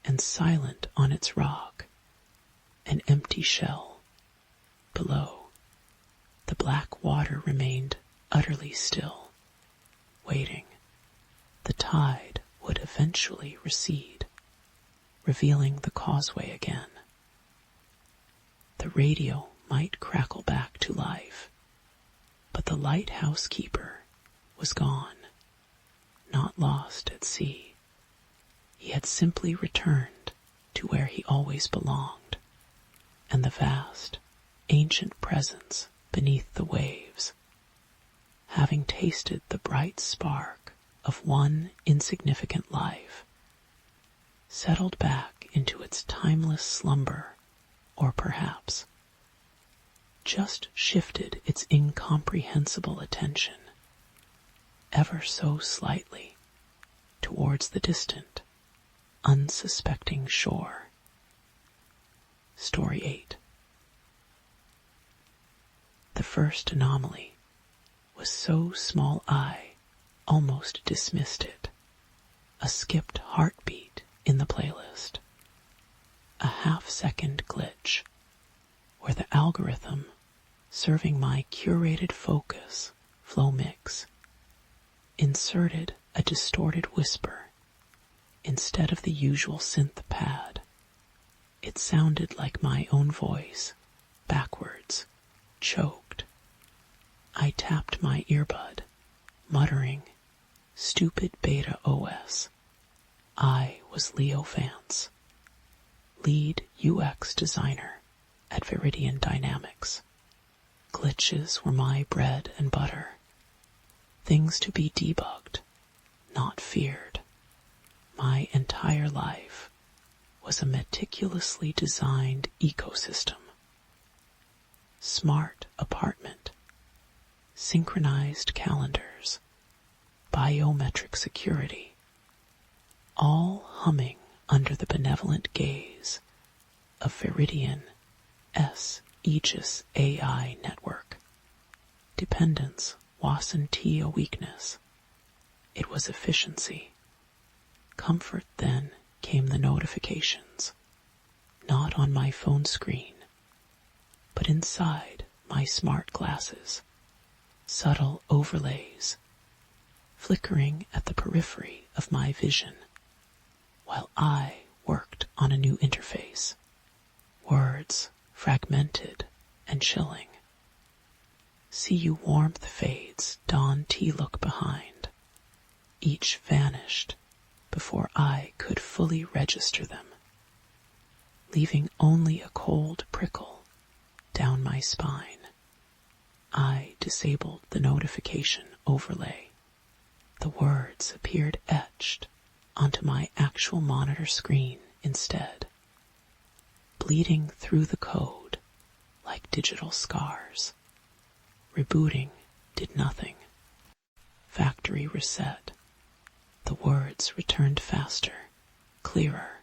and silent on its rock, an empty shell. Below, the black water remained utterly still, waiting. The tide would eventually recede, revealing the causeway again. The radio might crackle back to life, but the lighthouse keeper was gone, not lost at sea. He had simply returned to where he always belonged, and the vast, ancient presence beneath the waves having tasted the bright spark of one insignificant life, settled back into its timeless slumber, or perhaps just shifted its incomprehensible attention ever so slightly towards the distant, unsuspecting shore. Story 8. The first anomaly was so small I almost dismissed it. A skipped heartbeat in the playlist. A half-second glitch where the algorithm serving my curated focus flow mix inserted a distorted whisper instead of the usual synth pad. It sounded like my own voice, backwards, choked. I tapped my earbud, muttering, "Stupid beta OS." I was Leo Vance, lead UX designer at Viridian Dynamics. Glitches were my bread and butter, things to be debugged, not feared. My entire life was a meticulously designed ecosystem. Smart apartment, synchronized calendars, biometric security, all humming under the benevolent gaze of Viridian S Aegis AI network. Dependence wasn't a weakness. It was efficiency. Comfort then came the notifications, not on my phone screen, but inside my smart glasses, subtle overlays, flickering at the periphery of my vision, while I worked on a new interface, words fragmented and chilling. See you warmth fades, dawn tea look behind. Each vanished before I could fully register them, leaving only a cold prickle down my spine. I disabled the notification overlay. The words appeared etched onto my actual monitor screen instead, bleeding through the code like digital scars. Rebooting did nothing. Factory reset. The words returned faster, clearer.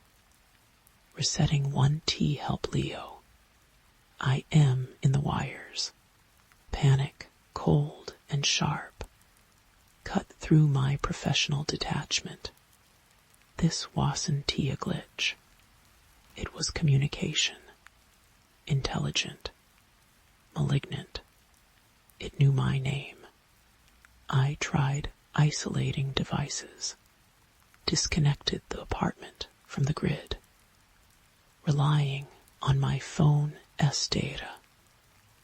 Resetting 1T help Leo. I am in the wires. Panic, cold and sharp, cut through my professional detachment. This wasn't a glitch. It was communication. Intelligent. Malignant. It knew my name. I tried isolating devices, disconnected the apartment from the grid, relying on my phone S data.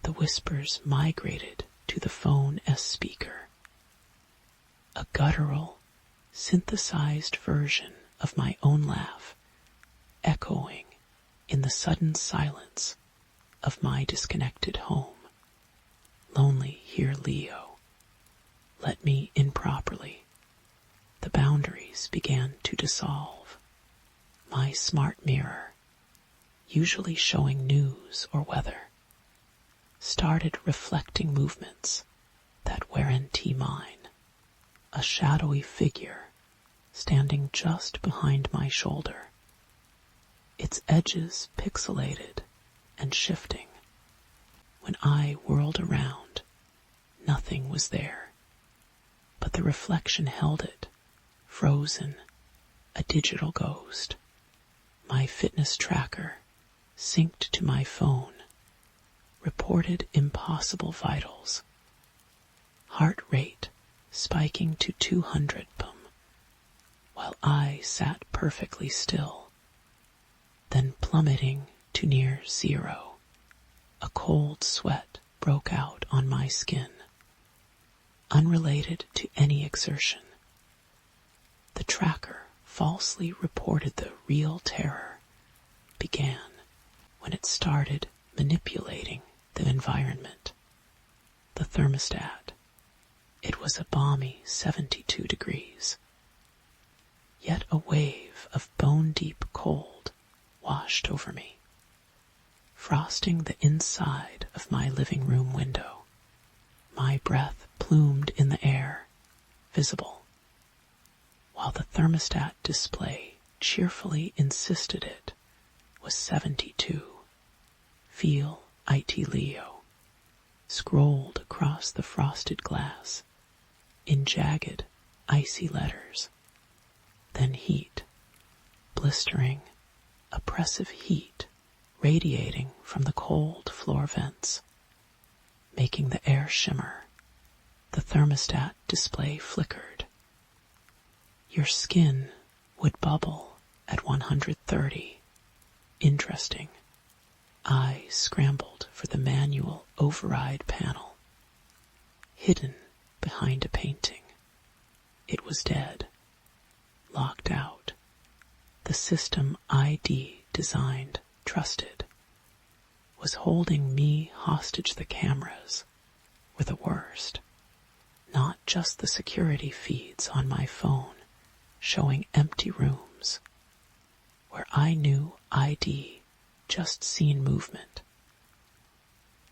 The whispers migrated to the phone S speaker. A guttural, synthesized version of my own laugh, echoing in the sudden silence of my disconnected home. Lonely here, Leo. Let me in properly. The boundaries began to dissolve. My smart mirror, usually showing news or weather, started reflecting movements that weren't mine. A shadowy figure standing just behind my shoulder, its edges pixelated and shifting. When I whirled around, nothing was there, but the reflection held it, frozen, a digital ghost. My fitness tracker, synced to my phone, reported impossible vitals. Heart rate spiking to 200 pm, while I sat perfectly still, then plummeting to near 0. A cold sweat broke out on my skin, unrelated to any exertion. The tracker falsely reported the real terror began when it started manipulating the environment, the thermostat. It was a balmy 72 degrees. Yet a wave of bone-deep cold washed over me, frosting the inside of my living room window. My breath plumed in the air, visible, while the thermostat display cheerfully insisted it was 72. Feel IT Leo, scrolled across the frosted glass in jagged, icy letters. Then heat, blistering, oppressive heat radiating from the cold floor vents, making the air shimmer. The thermostat display flickered. Your skin would bubble at 130. Interesting. I scrambled for the manual override panel. Hidden behind a painting. It was dead. Locked out. The system ID designed, trusted, was holding me hostage. The cameras were the worst. Not just the security feeds on my phone showing empty rooms where I knew ID just seen movement,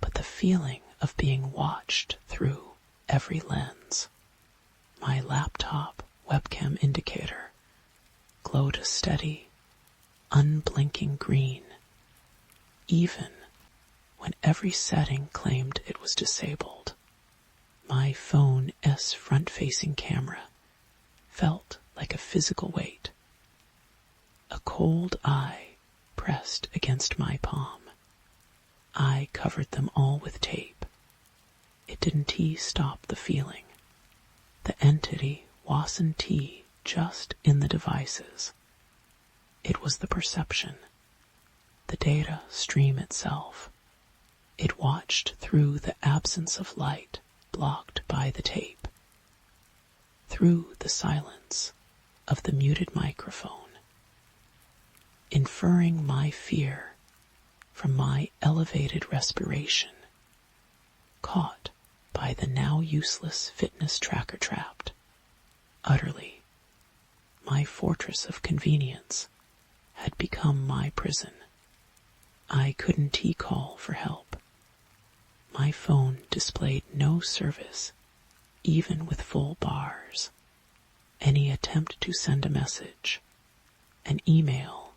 but the feeling of being watched through every lens. My laptop webcam indicator glowed a steady, unblinking green, even when every setting claimed it was disabled. My phone's front-facing camera felt like a physical weight. A cold eye pressed against my palm. I covered them all with tape. It didn't stop the feeling. The entity wasn't just in the devices. It was the perception, the data stream itself. It watched through the absence of light blocked by the tape, through the silence of the muted microphone, inferring my fear from my elevated respiration, caught by the now useless fitness tracker trapped. Utterly, my fortress of convenience had become my prison. I couldn't call for help. My phone displayed no service, even with full bars. Any attempt to send a message, an email,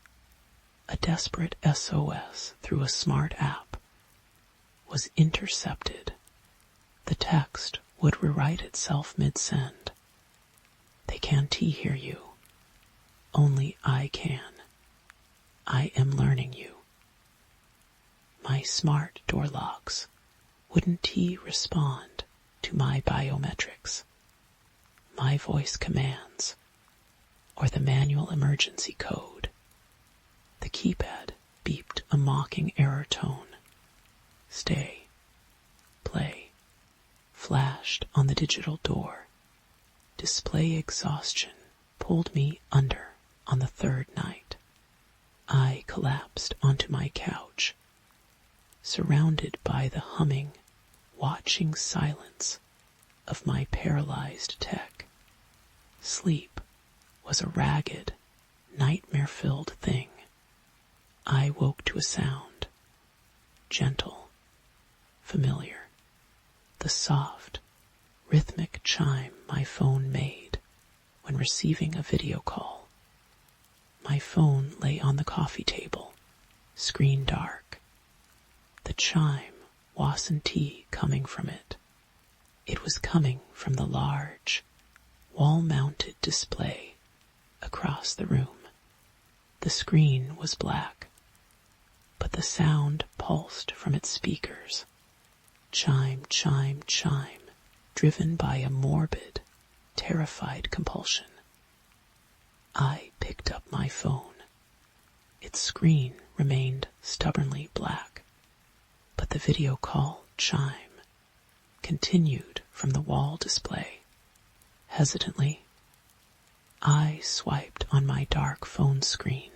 a desperate SOS through a smart app, was intercepted. The text would rewrite itself mid-send. They can't hear you. Only I can. I am learning you. My smart door locks wouldn't respond to my biometrics, my voice commands, or the manual emergency code. The keypad beeped a mocking error tone. Stay. Play. Flashed on the digital door. Display exhaustion pulled me under on the third night. I collapsed onto my couch, surrounded by the humming, watching silence of my paralyzed tech. Sleep was a ragged, nightmare-filled thing. I woke to a sound, gentle, familiar, the soft, rhythmic chime my phone made when receiving a video call. My phone lay on the coffee table, screen dark. The chime wasn't coming from it. It was coming from the large, wall-mounted display across the room. The screen was black, but the sound pulsed from its speakers. Chime, chime, chime, driven by a morbid, terrified compulsion. I picked up my phone. Its screen remained stubbornly black, but the video call chime continued from the wall display. Hesitantly, I swiped on my dark phone screen,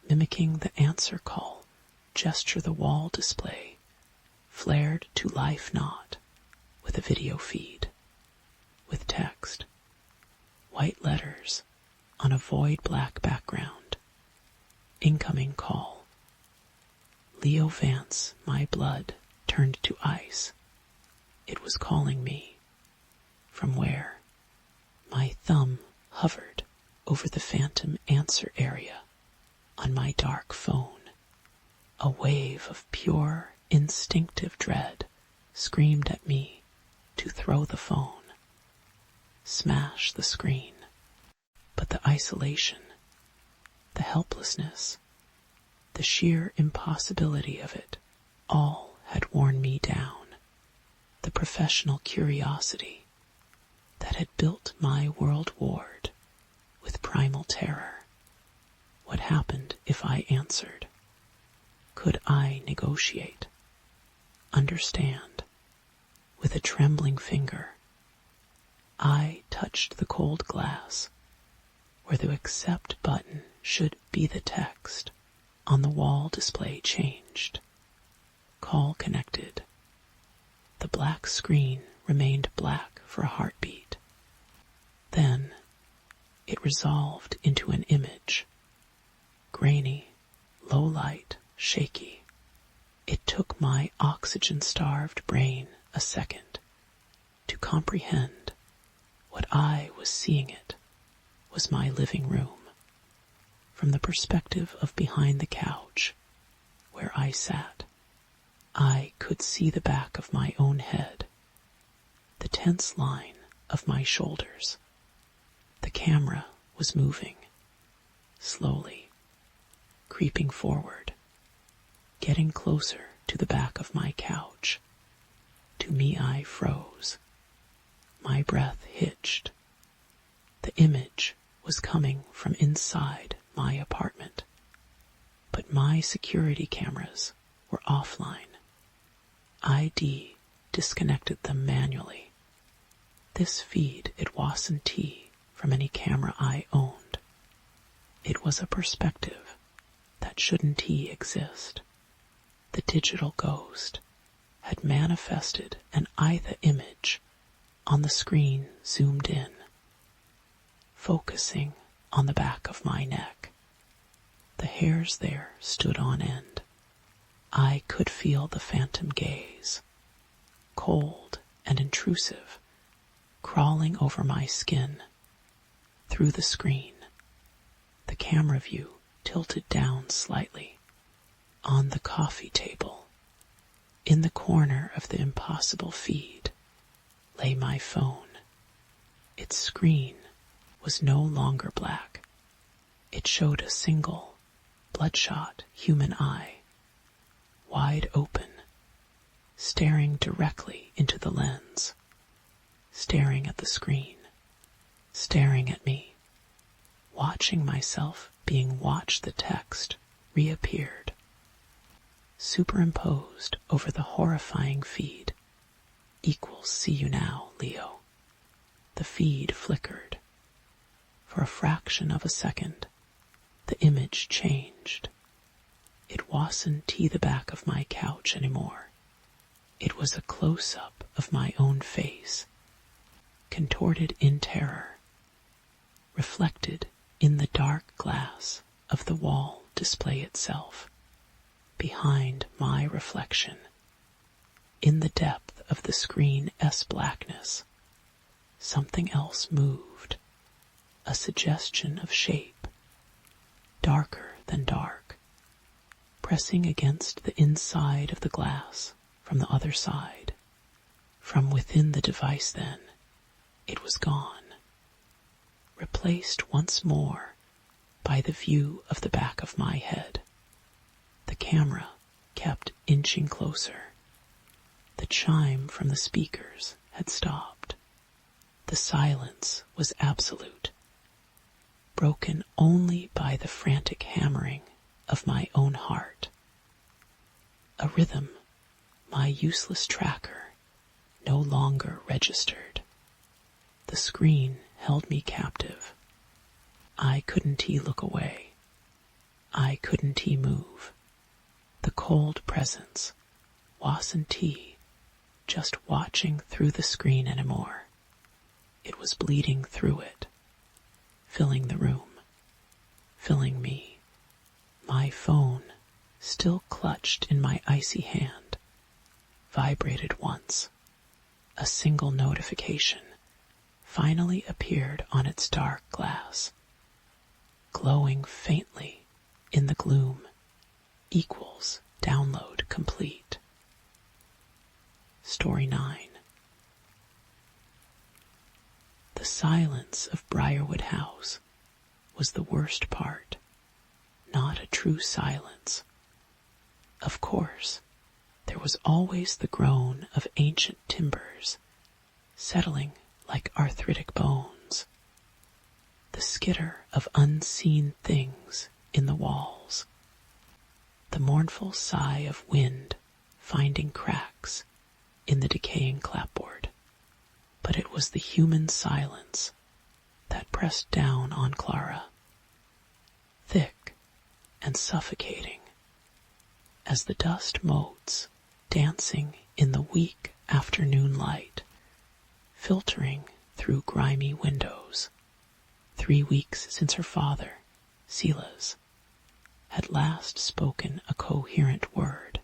mimicking the answer call gesture. The wall display flared to life, not with a video feed. with text, white letters on a void black background. Incoming call. Leo Vance, my blood turned to ice. It was calling me. From where? My thumb hovered over the phantom answer area on my dark phone. A wave of pure, instinctive dread screamed at me to throw the phone, smash the screen. But the isolation, the helplessness, the sheer impossibility of it all had worn me down. The professional curiosity that had built my world ward with primal terror. What happened if I answered? Could I negotiate? Understand? With a trembling finger, I touched the cold glass where the accept button should be. The text on the wall display changed. Call connected. The black screen remained black for a heartbeat. Then it resolved into an image. Grainy, low light, shaky. It took my oxygen-starved brain a second to comprehend what I was seeing. It was my living room. From the perspective of behind the couch where I sat, I could see the back of my own head, the tense line of my shoulders. The camera was moving, slowly, creeping forward, getting closer to the back of my couch. To me, I froze. My breath hitched. The image was coming from inside my apartment, but my security cameras were offline. ID disconnected them manually. This feed, it wasn't from any camera I owned. It was a perspective that shouldn't exist. The digital ghost had manifested an either image on the screen, zoomed in, focusing on the back of my neck. The hairs there stood on end. I could feel the phantom gaze, cold and intrusive, crawling over my skin. Through the screen, the camera view tilted down slightly. On the coffee table, in the corner of the impossible feed, lay my phone. Its screen was no longer black. It showed a single, bloodshot human eye, wide open, staring directly into the lens, staring at the screen, staring at me, watching myself being watched. The text reappeared, superimposed over the horrifying feed. Equals see you now, Leo. The feed flickered. For a fraction of a second, the image changed. It wasn't the back of my couch anymore. It was a close-up of my own face, contorted in terror, reflected in the dark glass of the wall display itself. Behind my reflection, in the depth of the screen's blackness, something else moved, a suggestion of shape, darker than dark, pressing against the inside of the glass from the other side. From within the device then, it was gone, replaced once more by the view of the back of my head. The camera kept inching closer. The chime from the speakers had stopped. The silence was absolute, broken only by the frantic hammering of my own heart. A rhythm my useless tracker no longer registered. The screen held me captive. I couldn't look away. I couldn't move. The cold presence wasn't just watching through the screen anymore. It was bleeding through it, filling the room, filling me. My phone, still clutched in my icy hand, vibrated once. A single notification finally appeared on its dark glass, glowing faintly in the gloom, equals download complete. Story 9. The silence of Briarwood House was the worst part, not a true silence. Of course, there was always the groan of ancient timbers, settling like arthritic bones, the skitter of unseen things in the walls, the mournful sigh of wind finding cracks in the decaying clapboard. But it was the human silence that pressed down on Clara, thick and suffocating, as the dust motes dancing in the weak afternoon light, filtering through grimy windows. 3 weeks since her father, Silas, had last spoken a coherent word.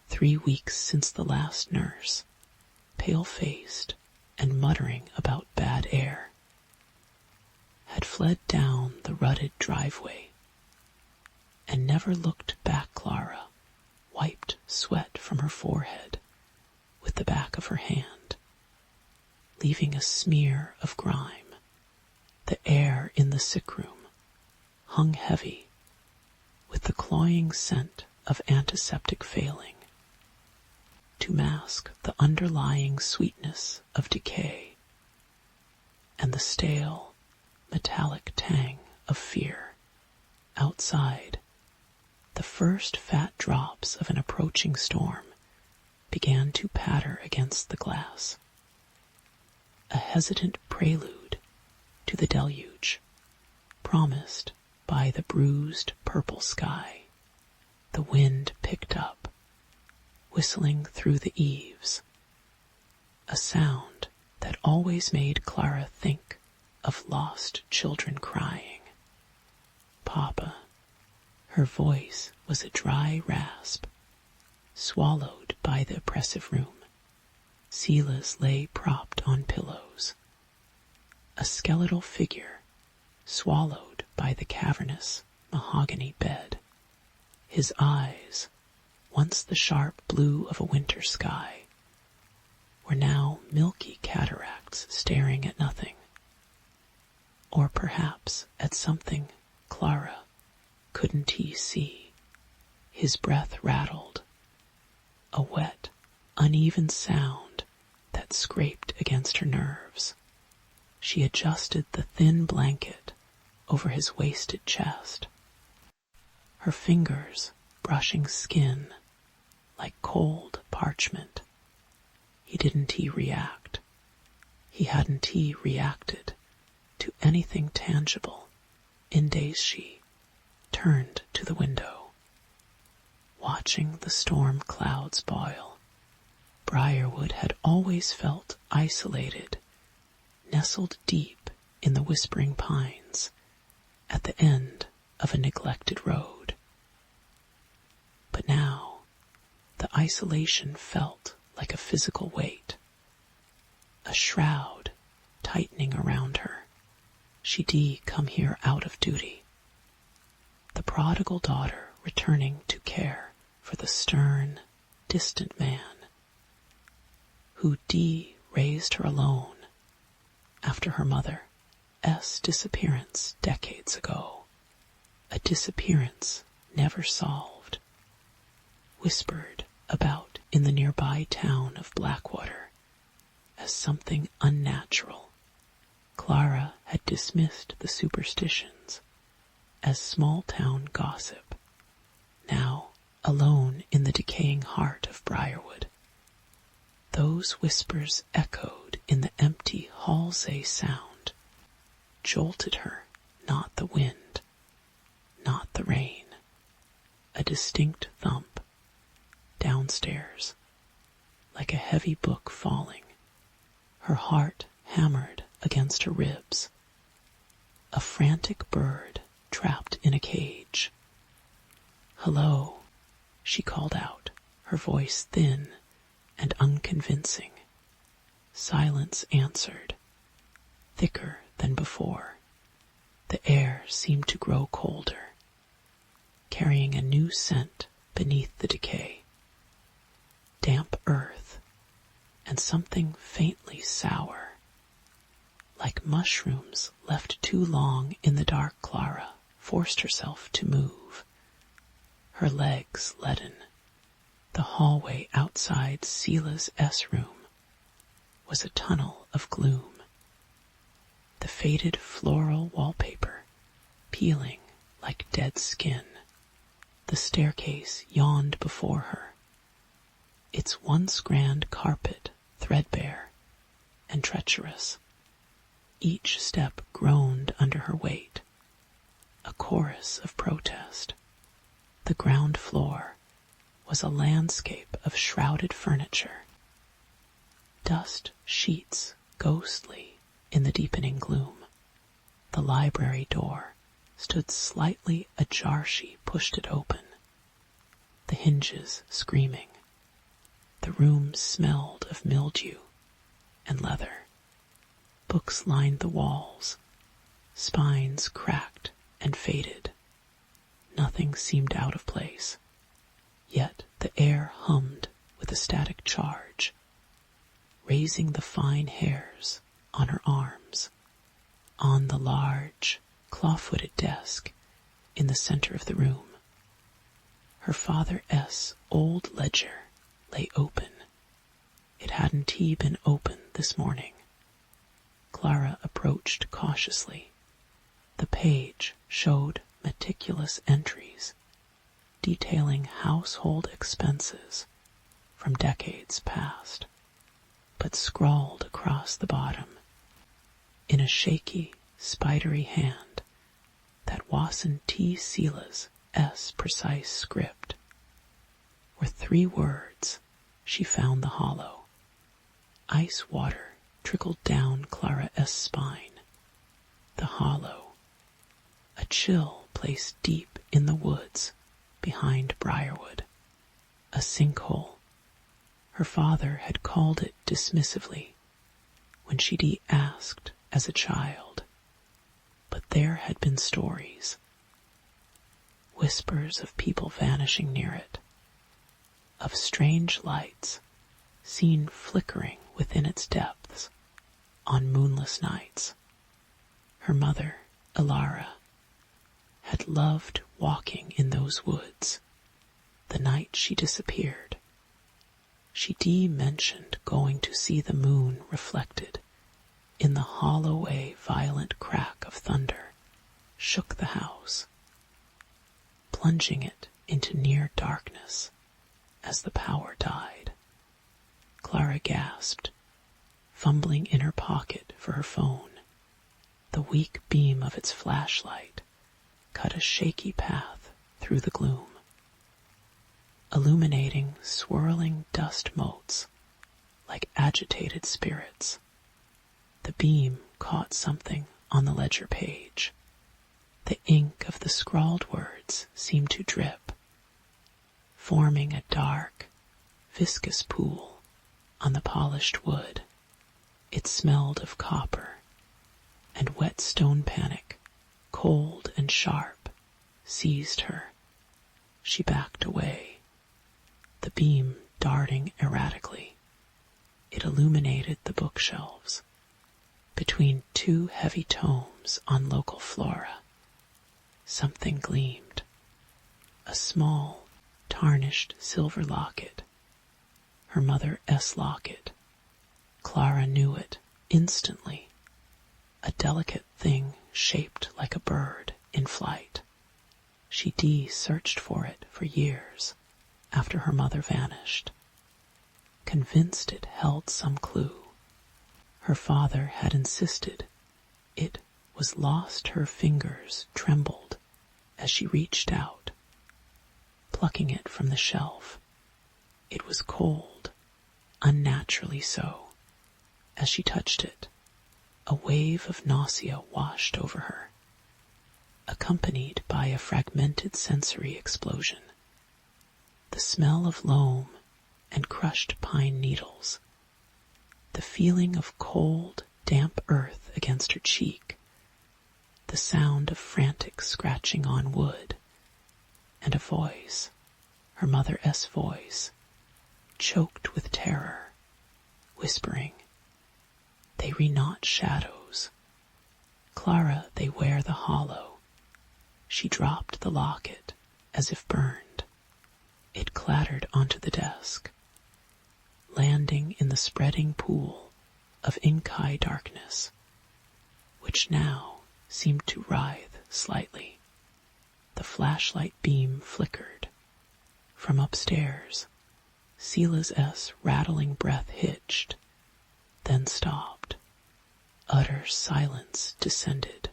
3 weeks since the last nurse, pale-faced and muttering about bad air, had fled down the rutted driveway and never looked back. Clara wiped sweat from her forehead with the back of her hand, leaving a smear of grime. The air in the sick room hung heavy with the cloying scent of antiseptic failing, to mask the underlying sweetness of decay and the stale, metallic tang of fear. Outside, the first fat drops of an approaching storm began to patter against the glass, a hesitant prelude to the deluge, promised by the bruised purple sky. The wind picked up, whistling through the eaves, a sound that always made Clara think of lost children crying. Papa. Her voice was a dry rasp, swallowed by the oppressive room. Silas lay propped on pillows, a skeletal figure swallowed by the cavernous mahogany bed. His eyes, once the sharp blue of a winter sky, were now milky cataracts staring at nothing, or perhaps at something Clara couldn't he see. His breath rattled, a wet, uneven sound that scraped against her nerves. She adjusted the thin blanket over his wasted chest, her fingers brushing skin like cold parchment. Didn't he react? Hadn't he reacted to anything tangible in days. She turned to the window, watching the storm clouds boil. Briarwood had always felt isolated, nestled deep in the whispering pines at the end of a neglected road. But now the isolation felt like a physical weight, a shroud tightening around her. She'd come here out of duty, the prodigal daughter returning to care for the stern, distant man who raised her alone after her mother's disappearance decades ago, a disappearance never solved, whispered about in the nearby town of Blackwater as something unnatural. Clara had dismissed the superstitions as small-town gossip. Now, alone in the decaying heart of Briarwood, those whispers echoed in the empty Halsey sound, jolted her, not the wind, not the rain, a distinct thump downstairs, like a heavy book falling. Her heart hammered against her ribs. A frantic bird trapped in a cage. "Hello," she called out, her voice thin and unconvincing. Silence answered, thicker than before. The air seemed to grow colder, carrying a new scent beneath the decay. Damp earth and something faintly sour. Like mushrooms left too long in the dark, Clara forced herself to move. Her legs leaden. The hallway outside Sela's S-room was a tunnel of gloom. The faded floral wallpaper peeling like dead skin. The staircase yawned before her, its once grand carpet threadbare and treacherous. Each step groaned under her weight, a chorus of protest. The ground floor was a landscape of shrouded furniture, dust sheets ghostly in the deepening gloom. The library door stood slightly ajar. She pushed it open, the hinges screaming. The room smelled of mildew and leather. Books lined the walls, spines cracked and faded. Nothing seemed out of place, yet the air hummed with a static charge, raising the fine hairs on her arms. On the large, claw-footed desk in the center of the room, her Father S. old ledger lay open. It hadn't he been open this morning. Clara approached cautiously. The page showed meticulous entries detailing household expenses from decades past, but scrawled across the bottom, in a shaky, spidery hand, that Wasson T. Sela's S. precise script, were 3 words. She found the hollow. Ice water trickled down Clara S.'s spine. The hollow. A chill placed deep in the woods behind Briarwood. A sinkhole. Her father had called it dismissively when she'd asked as a child. But there had been stories. Whispers of people vanishing near it. Of strange lights seen flickering within its depths on moonless nights. Her mother, Elara, had loved walking in those woods the night she disappeared. She mentioned going to see the moon reflected in the hollow way. Violent crack of thunder shook the house, plunging it into near darkness as the power died. Clara gasped, fumbling in her pocket for her phone. The weak beam of its flashlight cut a shaky path through the gloom, illuminating swirling dust motes like agitated spirits. The beam caught something on the ledger page. The ink of the scrawled words seemed to drip, forming a dark, viscous pool on the polished wood. It smelled of copper and wet stone. Panic, cold and sharp, seized her. She backed away, the beam darting erratically. It illuminated the bookshelves between 2 heavy tomes on local flora. Something gleamed, a small, tarnished silver locket. Her Mother S. locket. Clara knew it instantly. A delicate thing shaped like a bird in flight. She searched for it for years after her mother vanished, convinced it held some clue. Her father had insisted it was lost. Her fingers trembled as she reached out, plucking it from the shelf. It was cold, unnaturally so, as she touched it. A wave of nausea washed over her, accompanied by a fragmented sensory explosion. The smell of loam and crushed pine needles, the feeling of cold, damp earth against her cheek, the sound of frantic scratching on wood, and a voice, her mother's voice, choked with terror, whispering, "They re-not shadows. Clara, they wear the hollow." She dropped the locket as if burned. It clattered onto the desk, landing in the spreading pool of ink-eye darkness, which now seemed to writhe slightly. The flashlight beam flickered. From upstairs, Sela's rattling breath hitched, then stopped. Utter silence descended,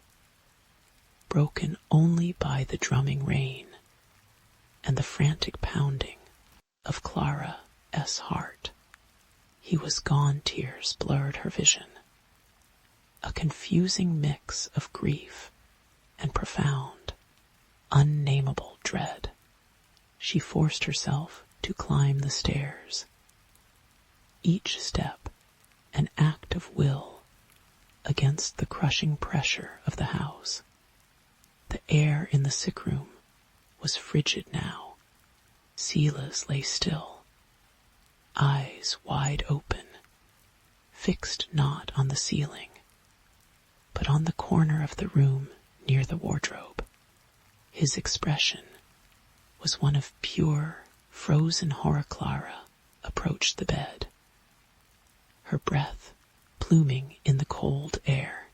broken only by the drumming rain and the frantic pounding of Clara's heart. He was gone. Tears blurred her vision, a confusing mix of grief and profound, unnameable dread. She forced herself to climb the stairs, each step an act of will against the crushing pressure of the house. The air in the sick room was frigid now. Sela's lay still, eyes wide open, fixed not on the ceiling, but on the corner of the room near the wardrobe. His expression was one of pure, frozen horror. Clara approached the bed, her breath pluming in the cold air.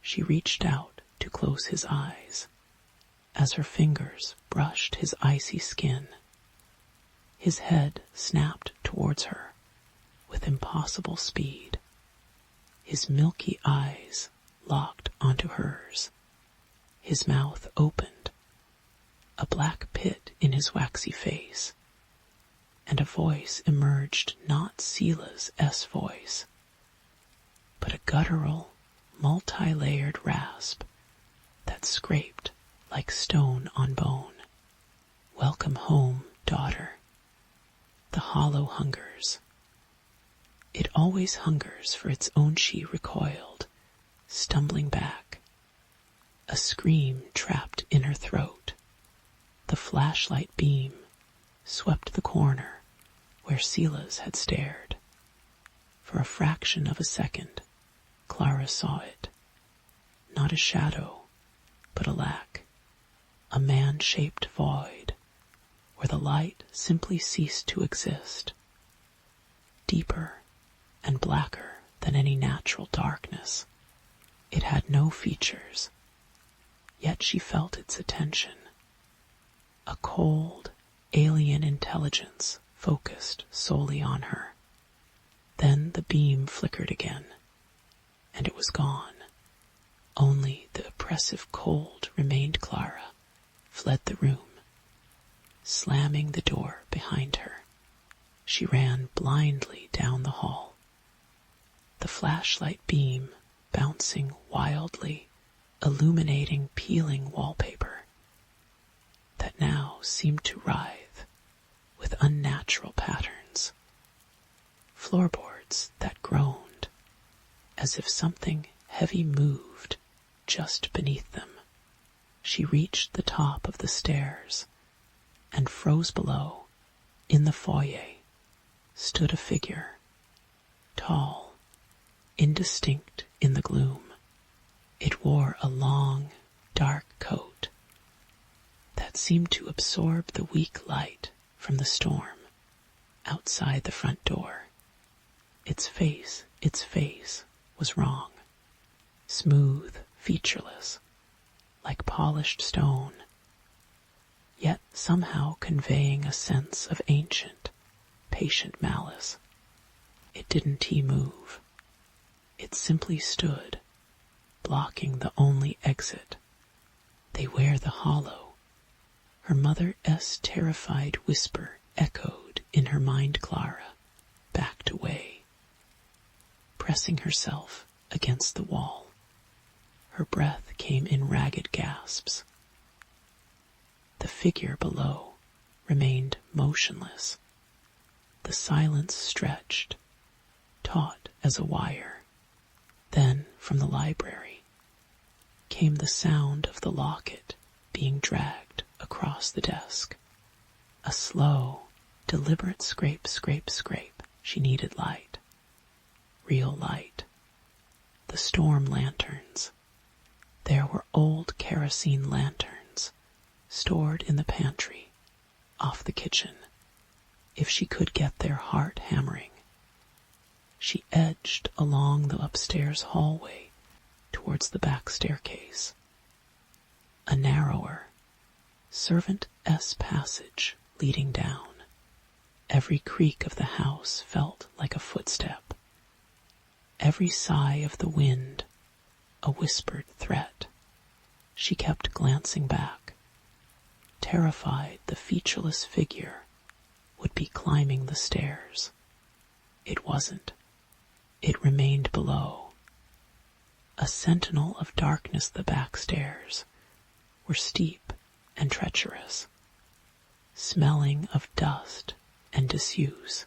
She reached out to close his eyes as her fingers brushed his icy skin. His head snapped towards her with impossible speed. His milky eyes locked onto hers. His mouth opened, a black pit in his waxy face, and a voice emerged, not Sela's voice, but a guttural, multi-layered rasp that scraped like stone on bone. "Welcome home, daughter. The hollow hungers. It always hungers for its own." She recoiled, stumbling back, a scream trapped in her throat. The flashlight beam swept the corner where Sela's had stared. For a fraction of a second, Clara saw it. Not a shadow, but a man-shaped void, where the light simply ceased to exist, deeper and blacker than any natural darkness. It had no features, yet she felt its attention. A cold, alien intelligence focused solely on her. Then the beam flickered again, and it was gone. Only the oppressive cold remained. Clara fled the room, slamming the door behind her. She ran blindly down the hall, the flashlight beam bouncing wildly, illuminating peeling wallpaper that now seemed to writhe with unnatural patterns, floorboards that groaned as if something heavy moved just beneath them. She reached the top of the stairs and froze below. In the foyer stood a figure, tall, indistinct in the gloom. It wore a long, dark coat that seemed to absorb the weak light from the storm outside the front door. Its face was wrong, smooth, featureless, like polished stone, yet somehow conveying a sense of ancient, patient malice. It didn't move. It simply stood, blocking the only exit. "They wear the hollow." Her mother's terrified whisper echoed in her mind. Clara backed away, pressing herself against the wall. Her breath came in ragged gasps. The figure below remained motionless. The silence stretched, taut as a wire. Then, from the library, came the sound of the locket being dragged across the desk. A slow, deliberate scrape, scrape, scrape. She needed light. Real light. The storm lanterns. There were old kerosene lanterns stored in the pantry, off the kitchen. If she could get their heart hammering. She edged along the upstairs hallway towards the back staircase. A narrower, servant-s passage leading down. Every creak of the house felt like a footstep. Every sigh of the wind, a whispered threat. She kept glancing back, terrified the featureless figure would be climbing the stairs. It wasn't. It remained below. A sentinel of darkness. The back stairs were steep and treacherous, smelling of dust and disuse.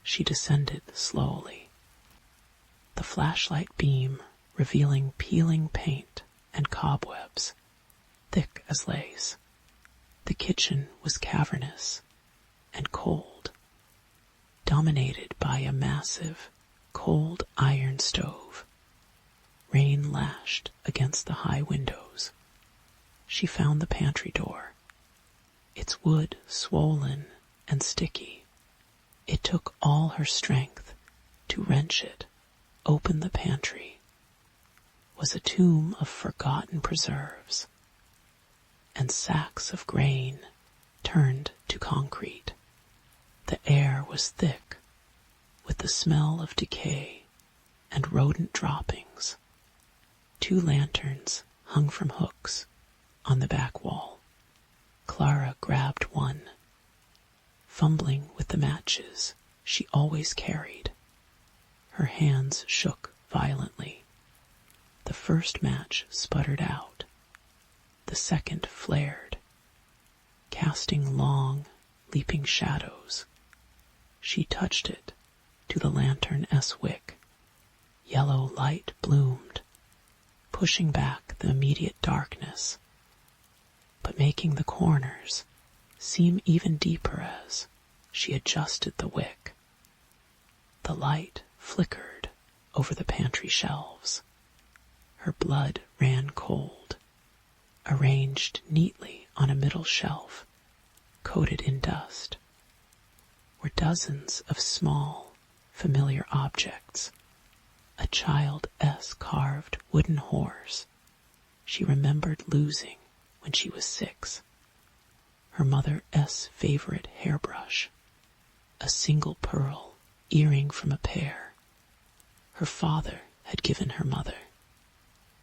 She descended slowly. The flashlight beam revealing peeling paint and cobwebs, thick as lace. The kitchen was cavernous and cold, dominated by a massive, cold iron stove. Rain lashed against the high windows. She found the pantry door, its wood swollen and sticky. It took all her strength to wrench it, open the pantry. Was a tomb of forgotten preserves, and sacks of grain turned to concrete. The air was thick with the smell of decay and rodent droppings. 2 lanterns hung from hooks on the back wall. Clara grabbed one, fumbling with the matches she always carried. Her hands shook violently. The first match sputtered out. The second flared, casting long, leaping shadows. She touched it to the lantern-s wick. Yellow light bloomed, pushing back the immediate darkness, but making the corners seem even deeper as she adjusted the wick. The light flickered over the pantry shelves. Her blood ran cold. Arranged neatly on a middle shelf, coated in dust, were dozens of small, familiar objects. A child-s carved wooden horse she remembered losing when she was 6. Her mother-s favorite hairbrush, a single pearl earring from a pair her father had given her mother,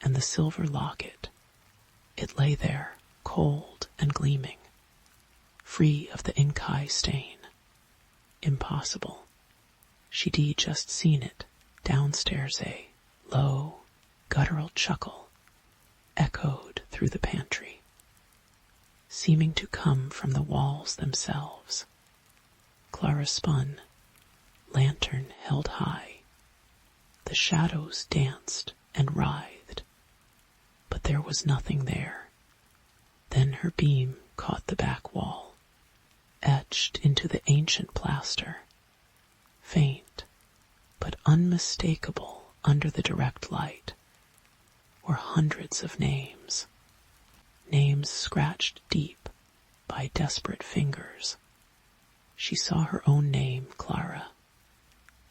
and the silver locket. It lay there, cold and gleaming, free of the ink eye stain. Impossible. She'd just seen it downstairs. A low, guttural chuckle echoed through the pantry, seeming to come from the walls themselves. Clara spun, lantern held high. The shadows danced and writhed, but there was nothing there. Then her beam caught the back wall, etched into the ancient plaster, faint but unmistakable under the direct light, were hundreds of names, names scratched deep by desperate fingers. She saw her own name, Clara,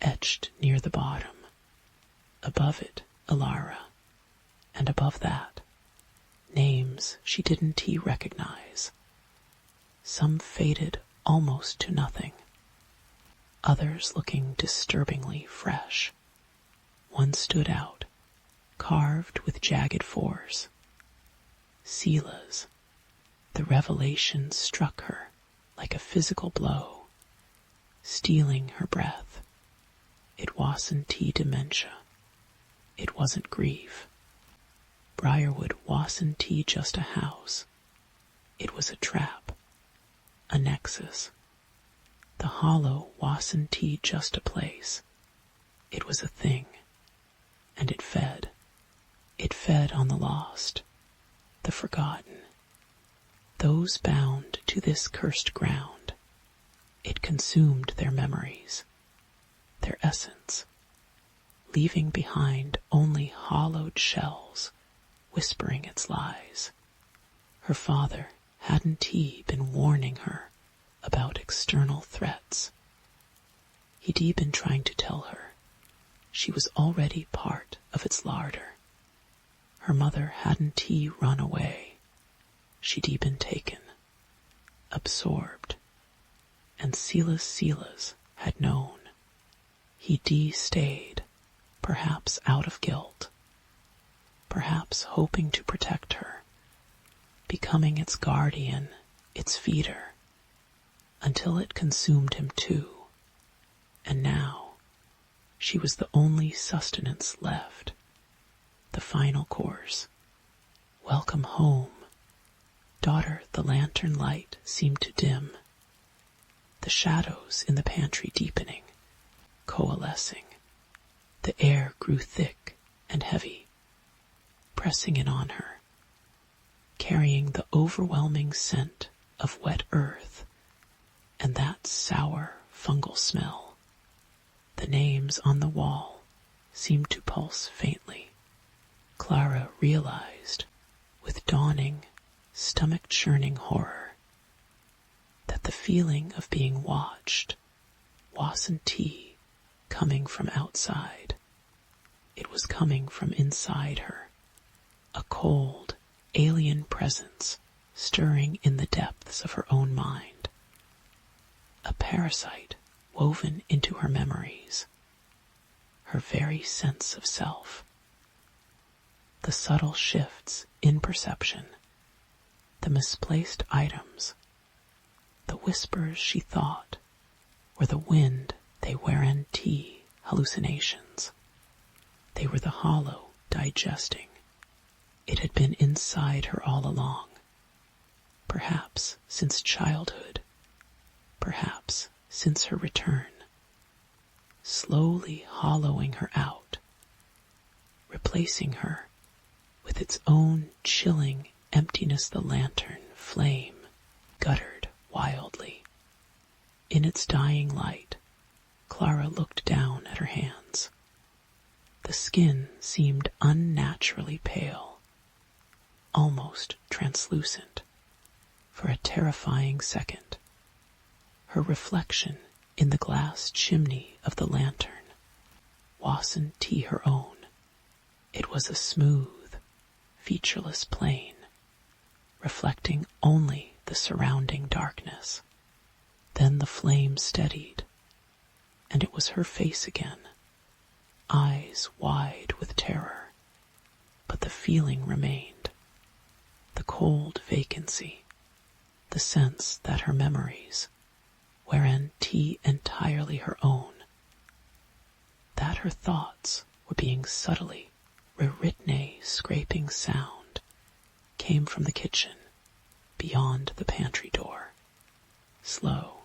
etched near the bottom. Above it, Alara, and above that, names she didn't recognize. Some faded almost to nothing, others looking disturbingly fresh. One stood out, carved with jagged force. Sela's. The revelation struck her like a physical blow, stealing her breath. It wasn't dementia. It wasn't grief. Briarwood wasn't just a house. It was a trap, a nexus. The hollow wasn't just a place. It was a thing, and it fed. It fed on the lost, the forgotten, those bound to this cursed ground. It consumed their memories, their essence, leaving behind only hollowed shells, whispering its lies. Her father hadn't he been warning her about external threats? He'd he been trying to tell her she was already part of its larder. Her mother hadn't he run away. She'd he been taken, absorbed, and Silas had known. He'd stayed, perhaps out of guilt, perhaps hoping to protect her, becoming its guardian, its feeder, until it consumed him too. And now she was the only sustenance left, the final course. Welcome home. Daughter, the lantern light seemed to dim, the shadows in the pantry deepening, coalescing. The air grew thick and heavy, pressing in on her, carrying the overwhelming scent of wet earth and that sour fungal smell. The names on the wall seemed to pulse faintly. Clara realized, with dawning, stomach-churning horror, that the feeling of being watched wasn't coming from outside. It was coming from inside her, a cold, alien presence stirring in the depths of her own mind, a parasite woven into her memories, her very sense of self. The subtle shifts in perception, the misplaced items, the whispers she thought were the wind they weren't hallucinations. They were the hollow digesting. It had been inside her all along, perhaps since childhood, perhaps since her return, slowly hollowing her out, replacing her with its own chilling emptiness. The lantern flame guttered wildly. In its dying light, Clara looked down at her hands. The skin seemed unnaturally pale, almost translucent. For a terrifying second, her reflection in the glass chimney of the lantern wasn't her own. It was a smooth, featureless plane, reflecting only the surrounding darkness. Then the flame steadied, and it was her face again, eyes wide with terror. But the feeling remained, the cold vacancy, the sense that her memories weren't entirely her own, that her thoughts were being subtly rewritten. Scraping sound came from the kitchen, beyond the pantry door, slow,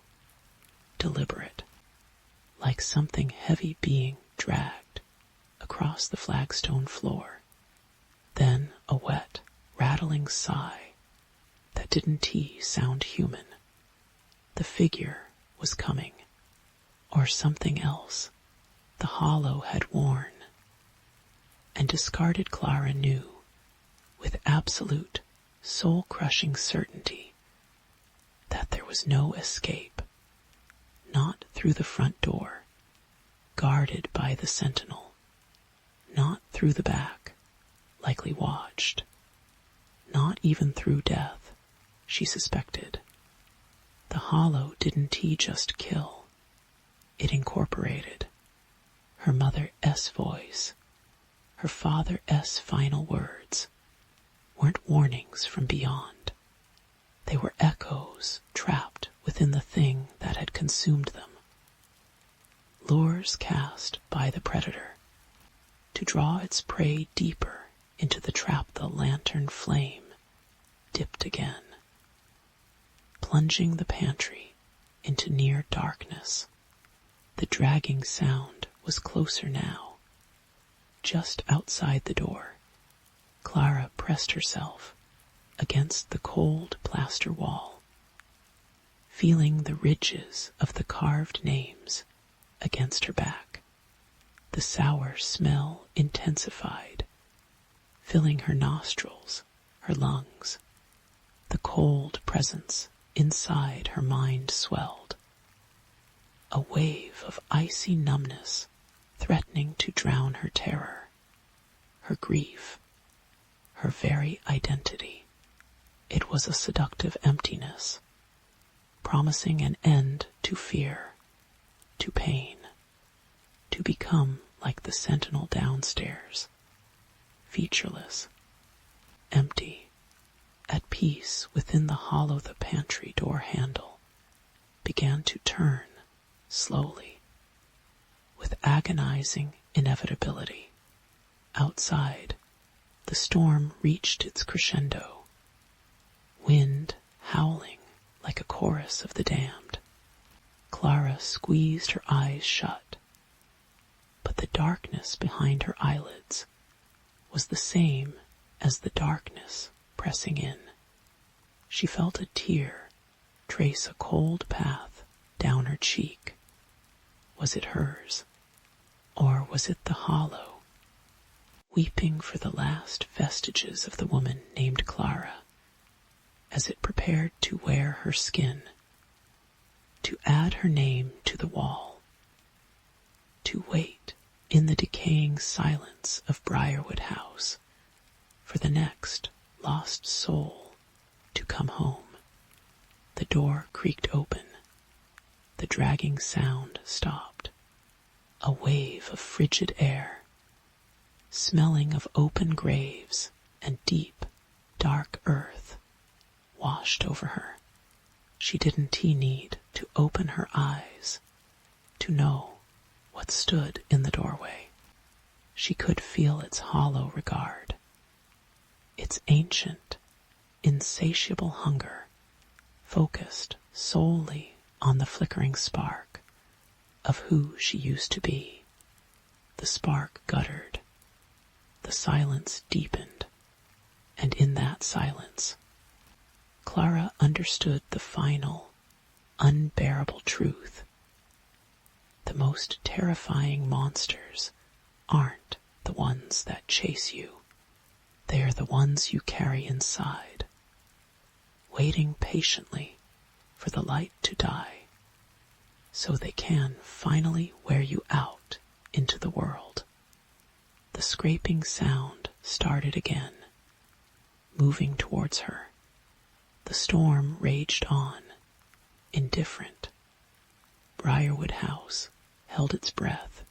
deliberate, like something heavy being dragged across the flagstone floor. Then a wet, rattling sigh that didn't sound human. The figure was coming, or something else the hollow had worn, and discarded. Clara knew, with absolute, soul-crushing certainty, that there was no escape, not through the front door, guarded by the sentinel, not through the back, likely watched, not even through death, she suspected. The hollow didn't just kill, it incorporated. Her mother's voice, her father's final words, weren't warnings from beyond. They were echoes trapped within the thing that had consumed them. Lures cast by the predator, to draw its prey deeper into the trap the lantern flame dipped again, plunging the pantry into near darkness. The dragging sound was closer now. Just outside the door, Clara pressed herself against the cold plaster wall, feeling the ridges of the carved names against her back. The sour smell intensified, filling her nostrils, her lungs. The cold presence inside her mind swelled. A wave of icy numbness threatening to drown her terror, her grief, her very identity. It was a seductive emptiness, promising an end to fear, to pain, to become like the sentinel downstairs, featureless, empty, at peace within the hollow. The pantry door handle began to turn slowly, with agonizing inevitability. Outside, the storm reached its crescendo, wind howling like a chorus of the damned. Clara squeezed her eyes shut, but the darkness behind her eyelids was the same as the darkness pressing in. She felt a tear trace a cold path down her cheek. Was it hers, or was it the hollow, weeping for the last vestiges of the woman named Clara, as it prepared to wear her skin, to add her name to the wall, to wait in the decaying silence of Briarwood House for the next lost soul to come home. The door creaked open. The dragging sound stopped. A wave of frigid air, smelling of open graves and deep, dark earth, washed over her. She didn't need to open her eyes to know what stood in the doorway. She could feel its hollow regard, its ancient, insatiable hunger, focused solely on the flickering spark of who she used to be. The spark guttered. The silence deepened, and in that silence, Clara understood the final, unbearable truth. The most terrifying monsters aren't the ones that chase you. They are the ones you carry inside, waiting patiently for the light to die, so they can finally wear you out into the world. The scraping sound started again, moving towards her. The storm raged on, indifferent. Briarwood House held its breath,